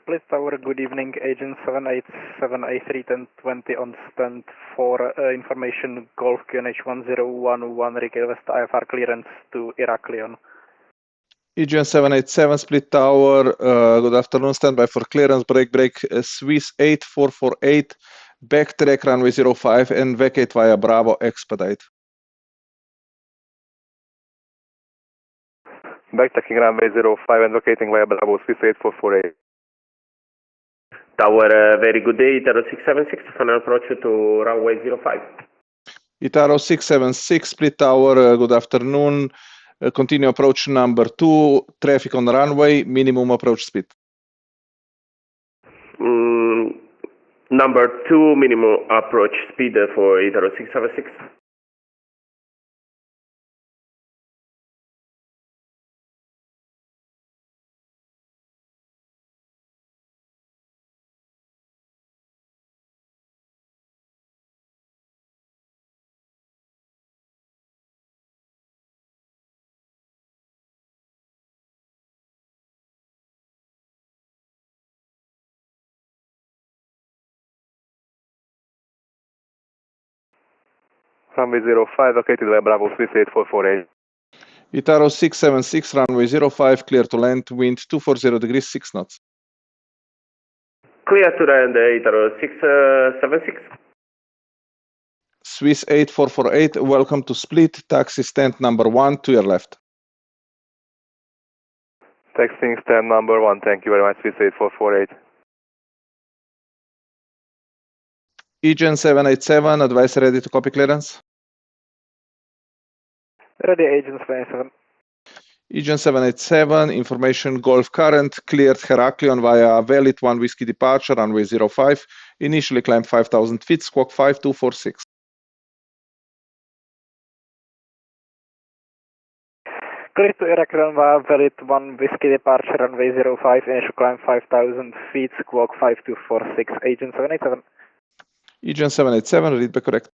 Speaker 7: Split Tower, good evening, agent 787A31020 on stand for information Golf QNH 1011, request IFR clearance to Heraklion.
Speaker 2: EGN 787, Split Tower, good afternoon, standby for clearance, break, Swiss 8448, backtrack runway 05 and vacate via Bravo expedite.
Speaker 10: Backtracking runway 05 and vacating via Bravo, Swiss 8448.
Speaker 16: Tower, very good day, Itaro 676, final approach to runway 05.
Speaker 2: Itaro 676, Split Tower, good afternoon. Continue approach number 2, traffic on the runway, minimum approach speed.
Speaker 16: Number 2, minimum approach speed for Itaro 676.
Speaker 10: Runway 05, vacated via Bravo, Swiss 8448.
Speaker 2: Itaro 676, runway 05, clear to land, wind 240 degrees, 6 knots.
Speaker 16: Clear to land, Itaro 676.
Speaker 2: Swiss 8448, welcome to Split, taxi stand number 1 to your left.
Speaker 10: Taxiing stand number 1, thank you very much, Swiss 8448.
Speaker 2: EGN 787, advise ready to copy clearance.
Speaker 7: Ready, agent 787.
Speaker 2: EGN 787, information Golf current, cleared Heraklion via valid 1 Whiskey departure, runway 05, initially climb 5,000 feet, squawk 5246.
Speaker 7: Clear to Heraklion via valid 1 Whiskey departure, runway 05, initial climb 5,000 feet, squawk 5246, agent 787.
Speaker 2: EGN 787, read back correct.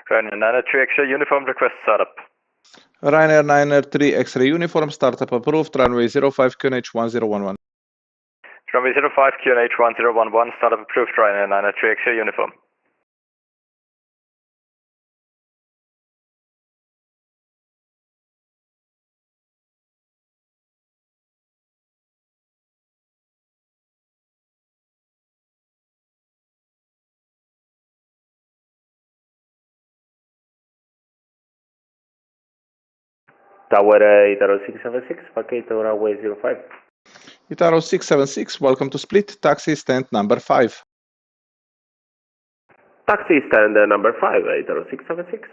Speaker 12: Ryanair 903 X-ray uniform request startup.
Speaker 2: Ryanair 903 X-ray uniform startup approved. Runway 05 QNH 1011.
Speaker 12: Runway 05 QNH 1011 startup approved. Ryanair 903 X-ray uniform.
Speaker 8: Tower Itaro 676, vacate runway 05.
Speaker 2: Itaro 676, welcome to Split. Taxi stand number 5.
Speaker 8: Taxi stand number 5, Itaro 676.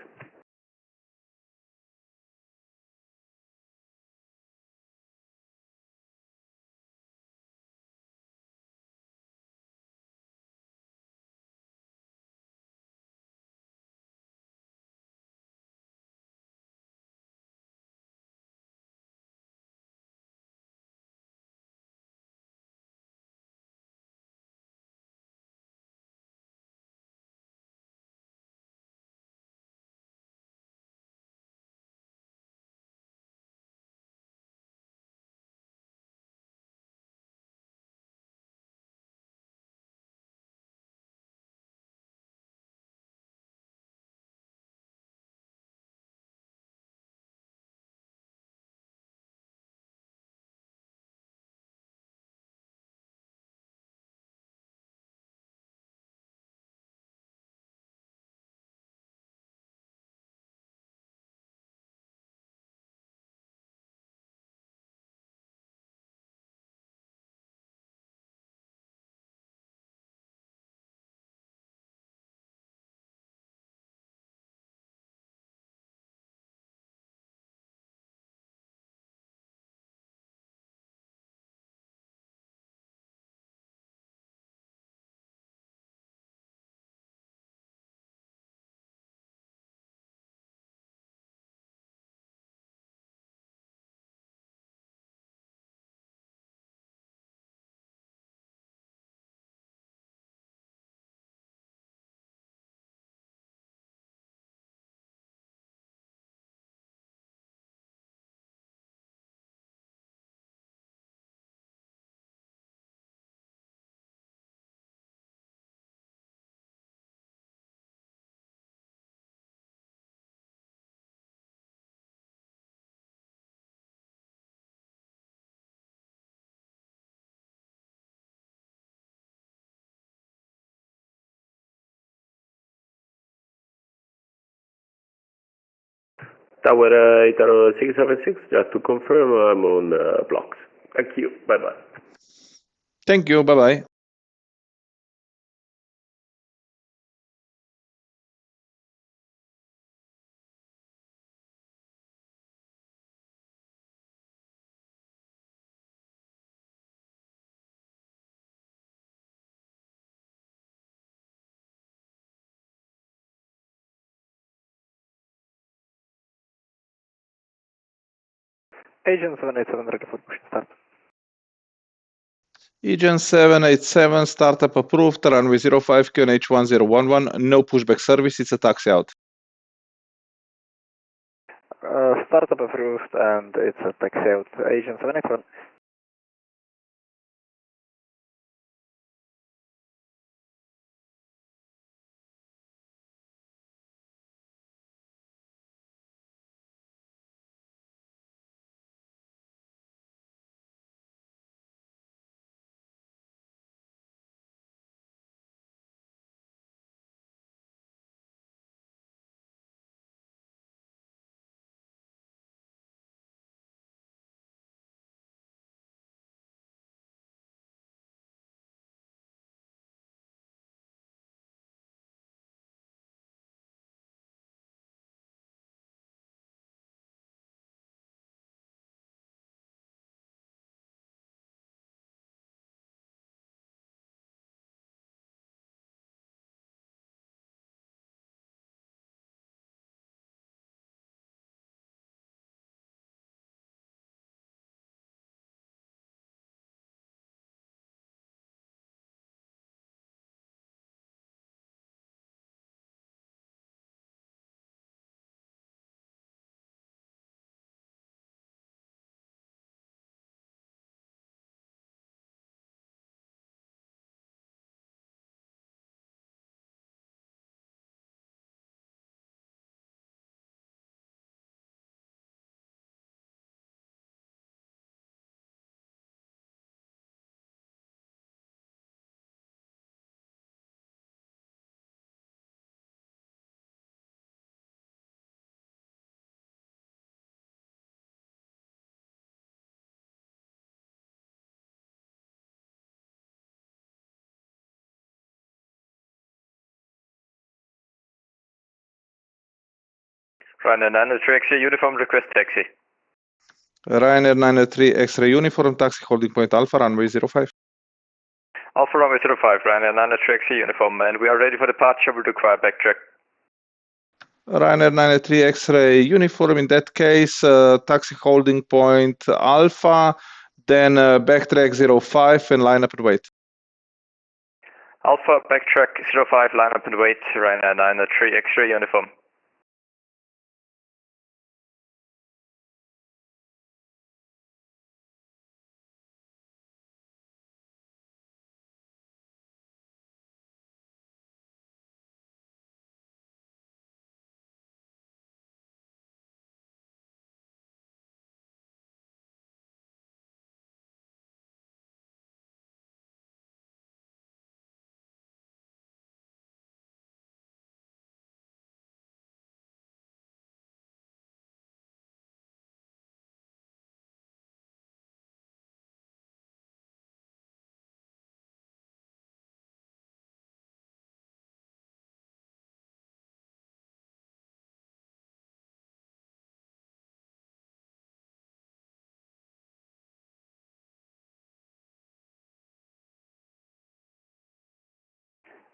Speaker 8: Tower Itaro 676, just to confirm I'm on blocks. Thank you, bye-bye.
Speaker 2: Thank you, bye-bye.
Speaker 10: Agent 787 ready for push start.
Speaker 2: Agent 787 startup approved. Runway 05 QNH 1011. No pushback service. It's a taxi out.
Speaker 10: Startup approved and it's a taxi out. Agent 787.
Speaker 12: Ryanair 903 X-ray uniform, request taxi.
Speaker 2: Ryanair 903 X-ray uniform, taxi holding point Alpha, runway 05.
Speaker 12: Alpha runway 05, Ryanair 903 X-ray uniform, and we are ready for departure. We require backtrack.
Speaker 2: Ryanair 903 X-ray uniform, in that case, taxi holding point Alpha, then backtrack 05 and line up and wait.
Speaker 12: Alpha, backtrack 05, line up and wait, Ryanair 903 X-ray uniform.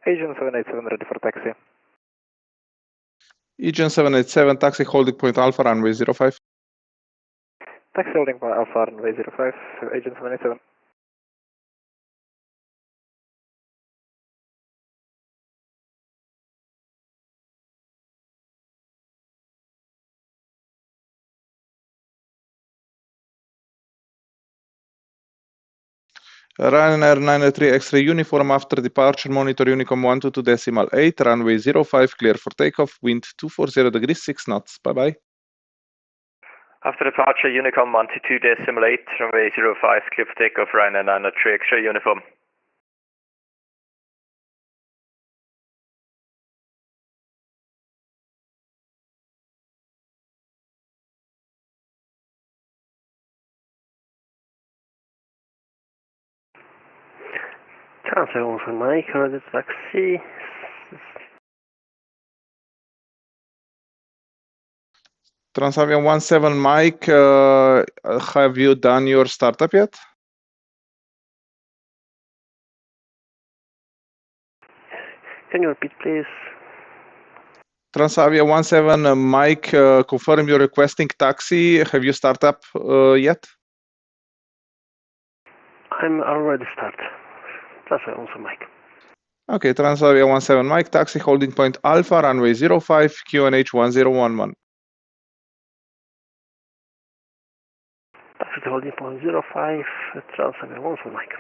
Speaker 10: Agent 787 ready for taxi.
Speaker 2: Agent 787, taxi holding point Alpha, runway 05.
Speaker 10: Taxi holding point Alpha, runway 05, Agent 787.
Speaker 2: Ryanair 903 X-ray uniform, after departure, monitor Unicom 122.8, runway 05, clear for takeoff, wind 240 degrees, 6 knots. Bye-bye.
Speaker 12: After departure, Unicom 122.8, runway 05, clear for takeoff, Ryanair 903 X-ray uniform.
Speaker 9: Transfer 17 Mike, ready taxi.
Speaker 2: Transavia 17 Mike, have you done your startup yet?
Speaker 9: Can you repeat, please?
Speaker 2: Transavia 17 Mike, confirm you're requesting taxi. Have you started up yet?
Speaker 9: I'm already start. Transfer 17 Mike.
Speaker 2: Okay, Transavia 17 Mike, taxi holding point Alpha, runway 05, QNH 1011.
Speaker 9: Taxi holding point 05, Transavia 17 Mike.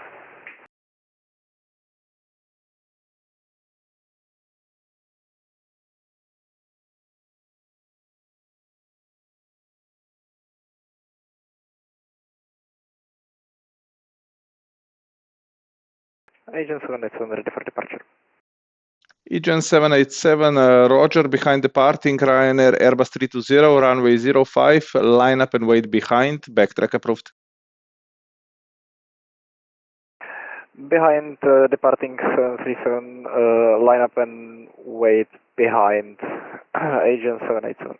Speaker 10: Agent 787 ready for departure.
Speaker 2: Agent 787, Roger, behind departing, Ryanair Airbus 320, runway 05, line up and wait behind, backtrack approved.
Speaker 10: Behind departing 737, line up and wait behind Agent 787.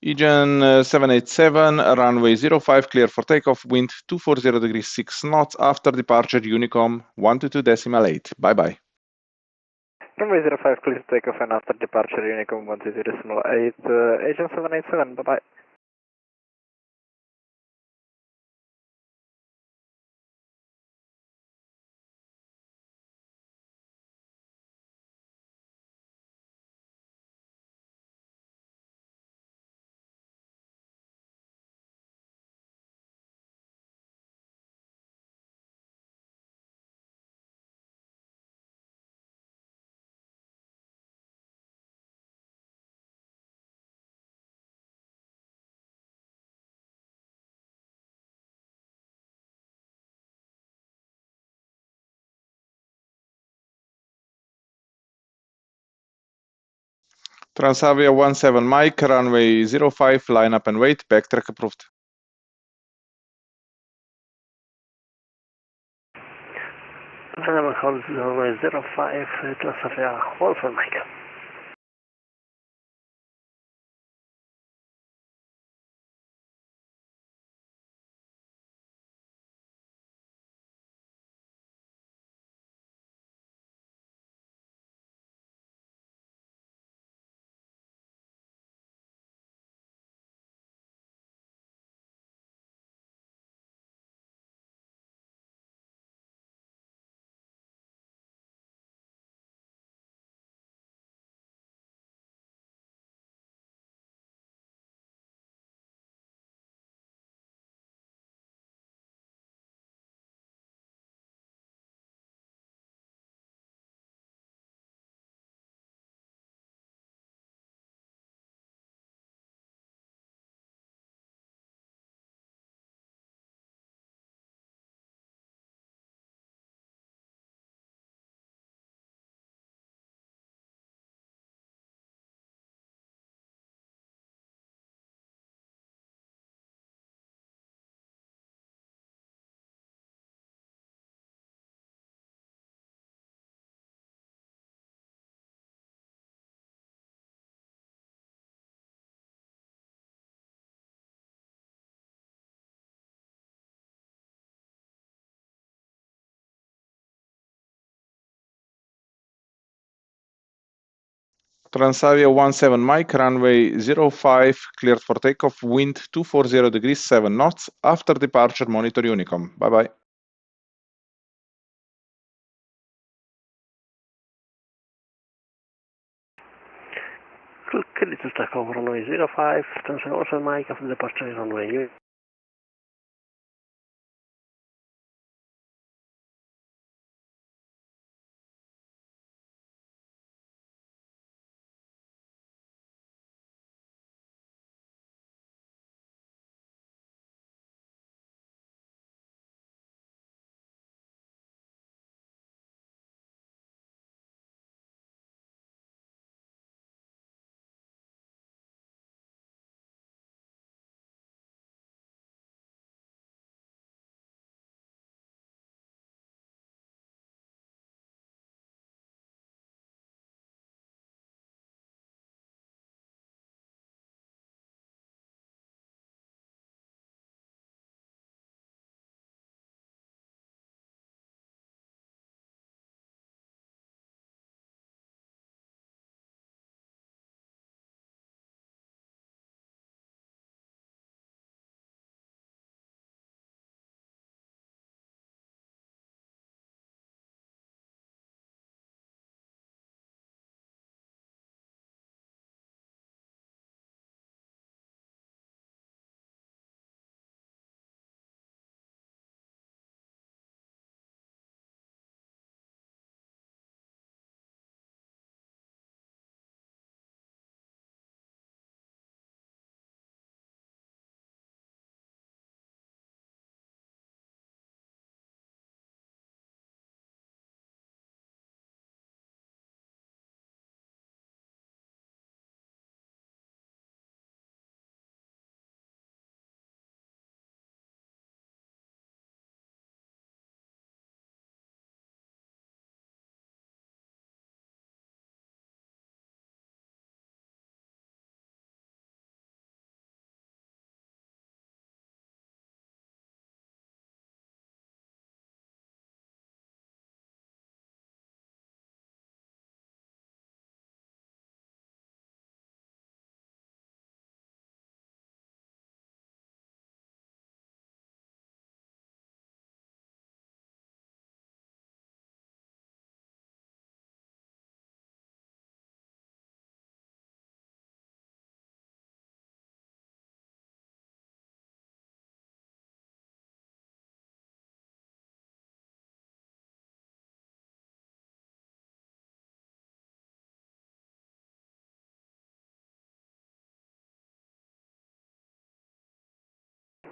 Speaker 2: Egen 787, runway 05, clear for takeoff, wind 240 degrees 6 knots, after departure Unicom 122.8. Bye-bye.
Speaker 10: Runway 05, clear for takeoff, and after departure Unicom 122.8, Egen 787, bye-bye.
Speaker 2: Transavia 17 Mike, runway 05, line up and wait, backtrack approved.
Speaker 9: Panama calls runway 05, Transavia 17 Mike.
Speaker 2: Transavia 17 Mike, runway 05, cleared for takeoff, wind 240 degrees 7 knots, after departure monitor Unicom. Bye-bye.
Speaker 9: Clear to take over runway 05, Transavia 17 Mike, after departure runway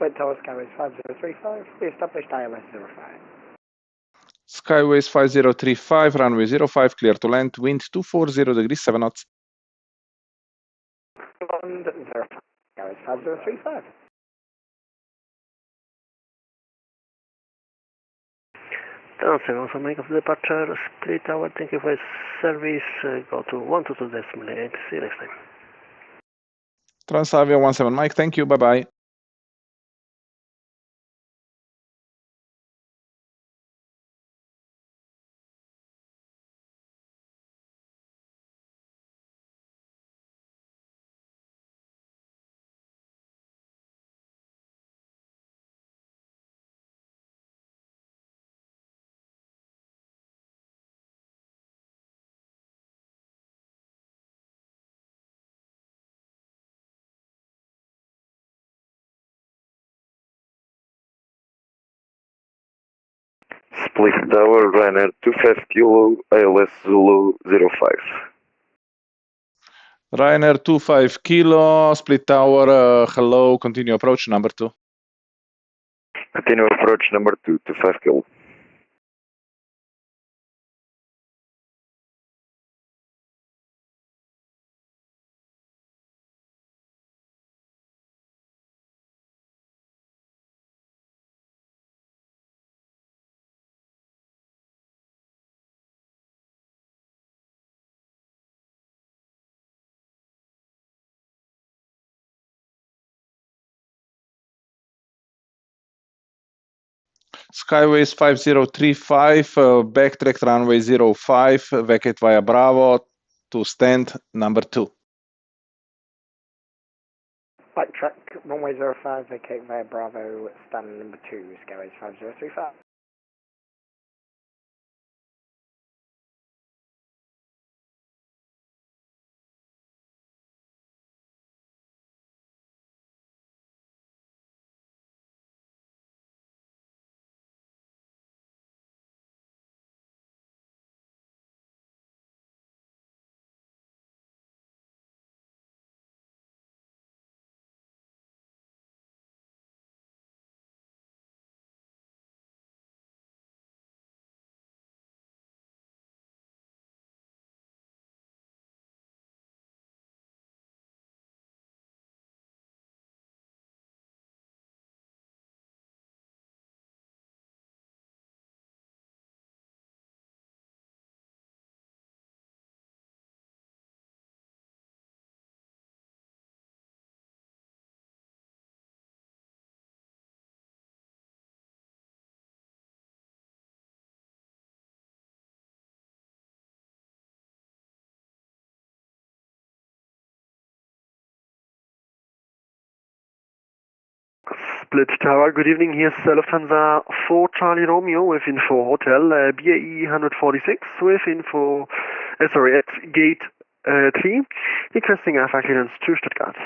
Speaker 15: Split Tower Skyways 5035, we established ILS 05.
Speaker 2: Skyways 5035, runway 05, clear to land, wind 240 degrees, 7 knots.
Speaker 15: Land 05, Skyways 5035.
Speaker 9: Answer, also make of departure, split tower, thank you for your service, go to 122.8, see you next time.
Speaker 2: Transavia 17 Mike, thank you, bye-bye.
Speaker 1: Split Tower, Ryanair 25 Kilo, ILS Zulu 05.
Speaker 2: Ryanair 25 Kilo, split tower, hello, continue approach, number 2.
Speaker 1: Continue approach number 2 to 5 Kilo.
Speaker 2: Skyways 5035, backtrack runway 05, vacate via Bravo to stand number 2.
Speaker 15: Backtrack, runway 05, vacate via Bravo, stand number 2, Skyways 5035.
Speaker 17: Split Tower, good evening, here's Lufthansa 4 Charlie Romeo with info hotel, BAE 146 with info, at gate 3, requesting alpha clearance to Stuttgart.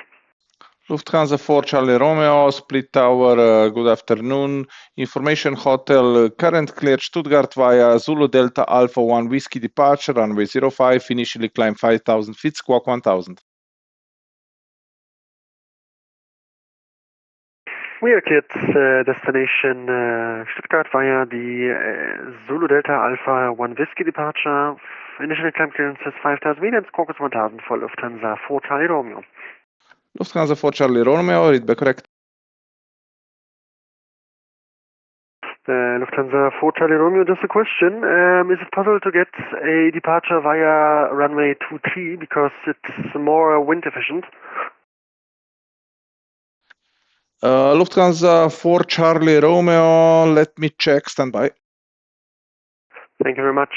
Speaker 2: Lufthansa 4 Charlie Romeo, split tower, good afternoon. Information hotel, current clear Stuttgart via Zulu Delta Alpha 1 Whiskey departure, runway 05, initially climb 5,000 feet, squawk 1,000.
Speaker 17: We are cleared destination Stuttgart via the Zulu Delta Alpha 1 Whiskey departure. Initial climb clearance is 5,000 feet and squawk is 1,000 for Lufthansa 4 Charlie Romeo.
Speaker 2: Lufthansa 4 Charlie Romeo, read back correct.
Speaker 17: Lufthansa 4 Charlie Romeo, just a question. Is it possible to get a departure via runway 23 because it's more wind efficient?
Speaker 2: Lufthansa 4 Charlie Romeo, let me check, stand by.
Speaker 17: Thank you very much.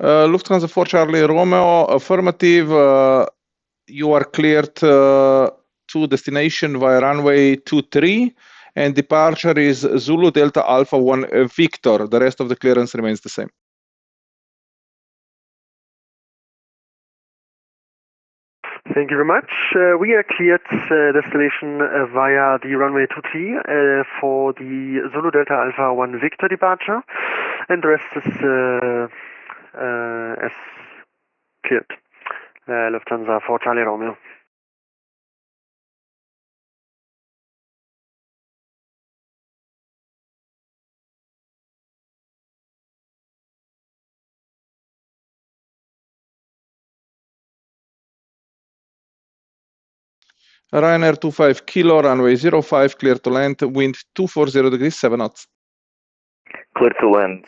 Speaker 2: Lufthansa 4 Charlie Romeo, affirmative. You are cleared to destination via runway 23, and departure is Zulu Delta Alpha 1 Victor. The rest of the clearance remains the same.
Speaker 17: Thank you very much. We are cleared destination via the runway 23 for the Zulu Delta Alpha 1 Victor departure, and the rest is as cleared. Lufthansa for Charlie Romeo.
Speaker 2: Ryanair 25 Kilo, runway 05, clear to land, wind 240 degrees, 7 knots.
Speaker 14: Clear to land,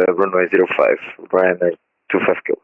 Speaker 14: runway 05, Ryanair 25 Kilo.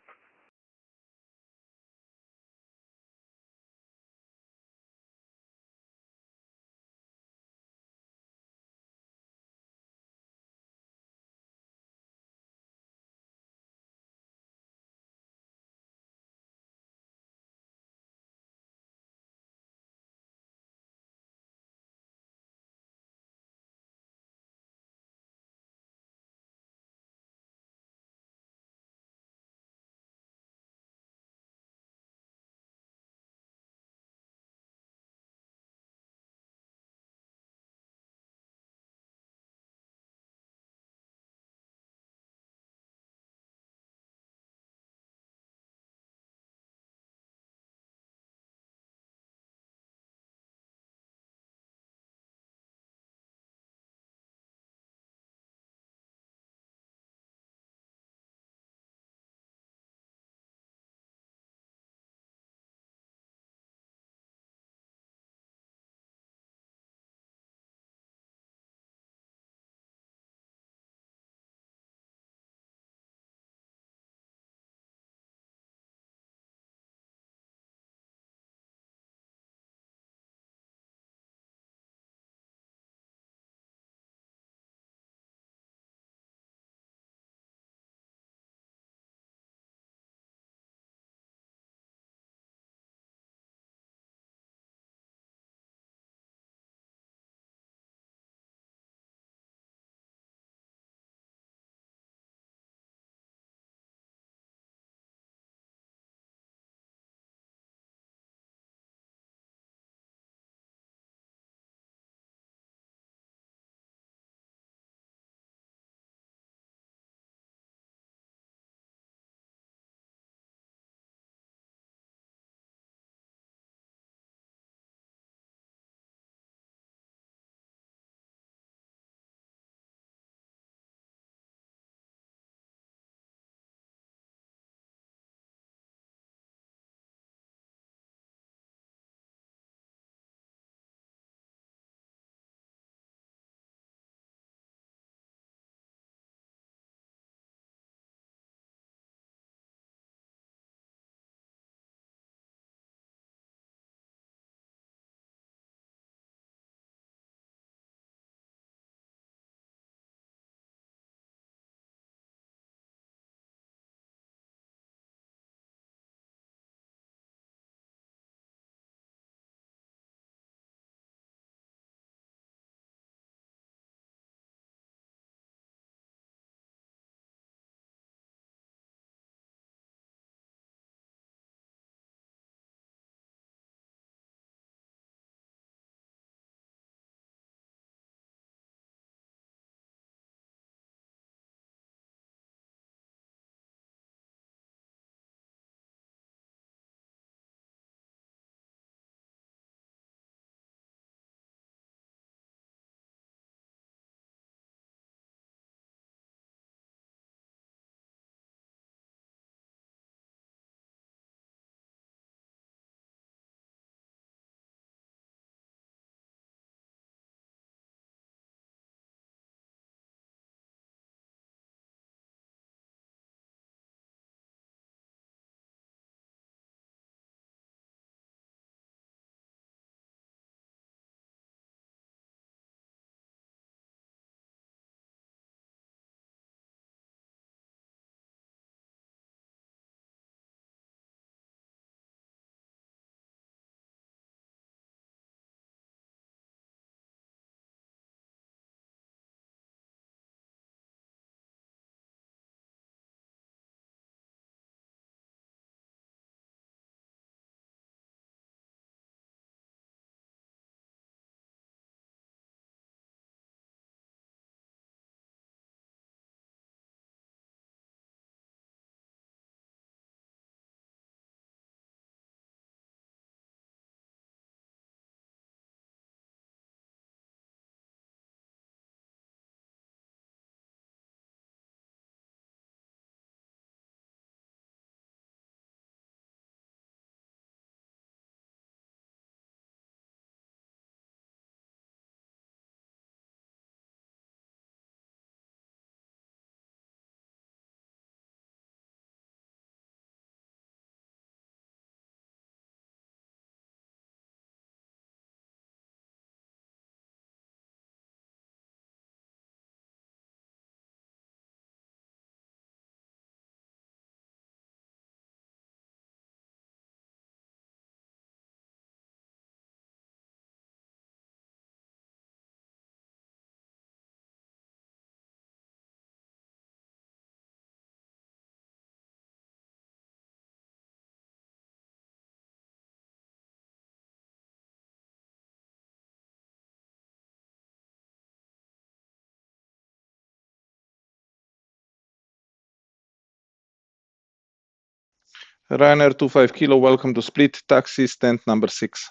Speaker 2: Ryanair 25 Kilo, welcome to split taxi stand number 6.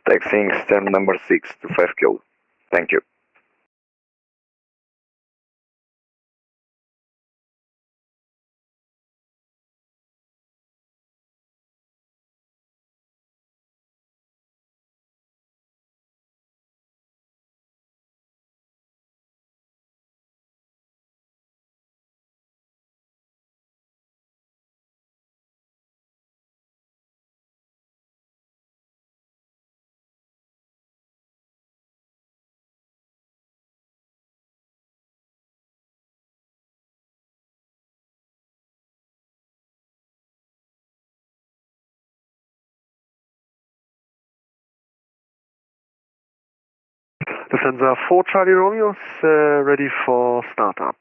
Speaker 14: Taxiing stand number 6 to 5 Kilo. Thank you.
Speaker 17: Lufthansa 4 Charlie Romeo is ready for startup.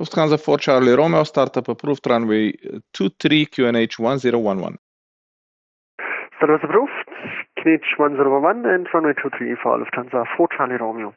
Speaker 2: Lufthansa 4 Charlie Romeo, startup approved, runway 23 QNH 1011.
Speaker 17: Startup is approved, QNH 1011 and runway 23 for Lufthansa 4 Charlie Romeo.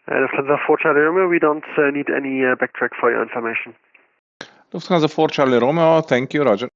Speaker 17: Lufthansa 4 Charlie Romeo, we don't need any backtrack for your information.
Speaker 2: Lufthansa 4 Charlie Romeo, thank you, Roger.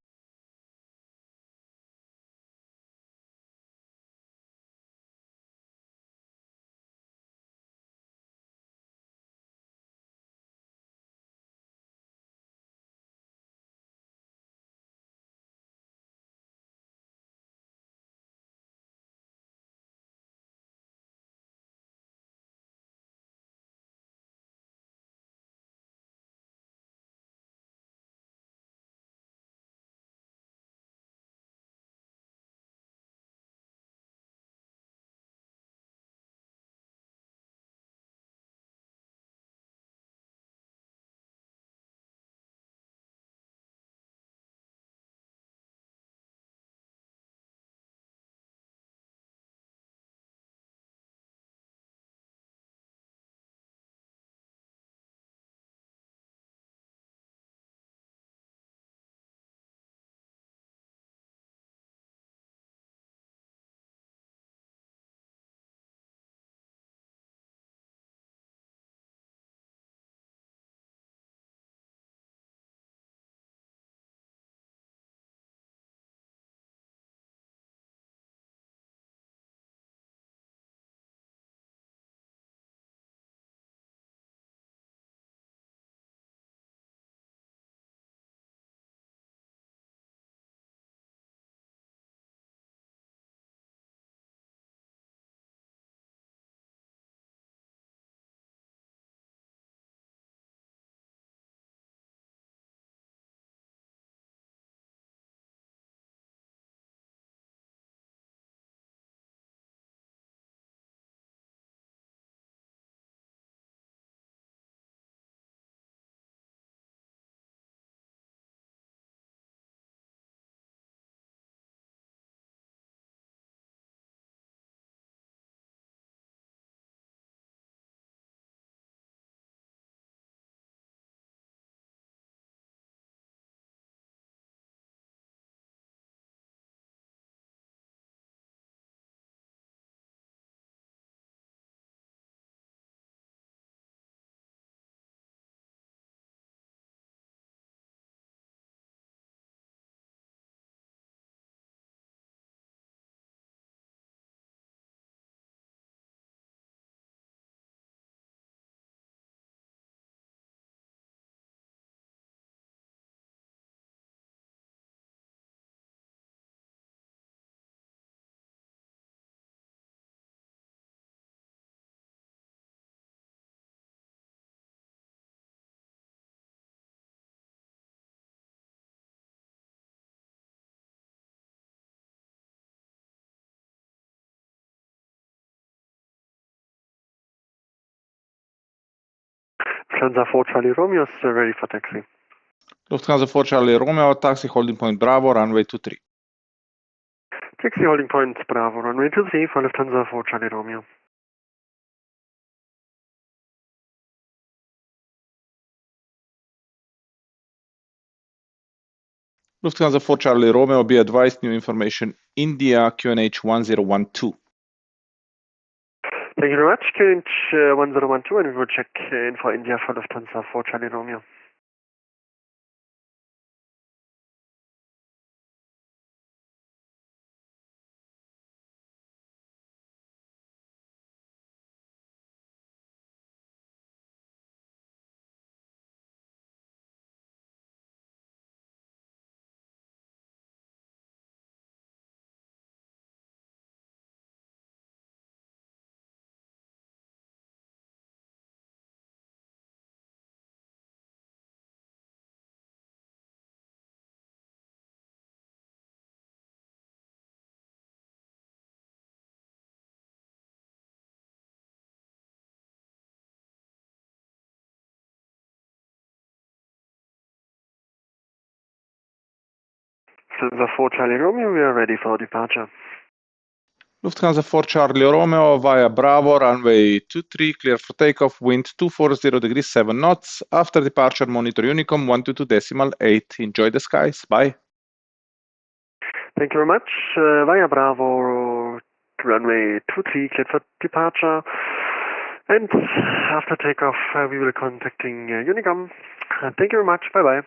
Speaker 17: Lufthansa 4 Charlie Romeo is ready for taxi.
Speaker 2: Lufthansa 4 Charlie Romeo, taxi holding point Bravo, runway 23.
Speaker 17: Taxi holding point Bravo, runway 23 for Lufthansa 4 Charlie Romeo.
Speaker 2: Lufthansa 4 Charlie Romeo, be advised, new information, India QNH 1012.
Speaker 17: Thank you very much, QNH 1012, and we will check in for India for Lufthansa 4 Charlie Romeo. Lufthansa 4 Charlie Romeo, we are ready for departure.
Speaker 2: Lufthansa 4 Charlie Romeo via Bravo, runway 23, clear for takeoff, wind 240 degrees 7 knots. After departure, monitor Unicom 122.8. Enjoy the skies. Bye.
Speaker 17: Thank you very much. Via Bravo, runway 23, cleared for departure. And after takeoff, we will be contacting Unicom. Thank you very much. Bye-bye.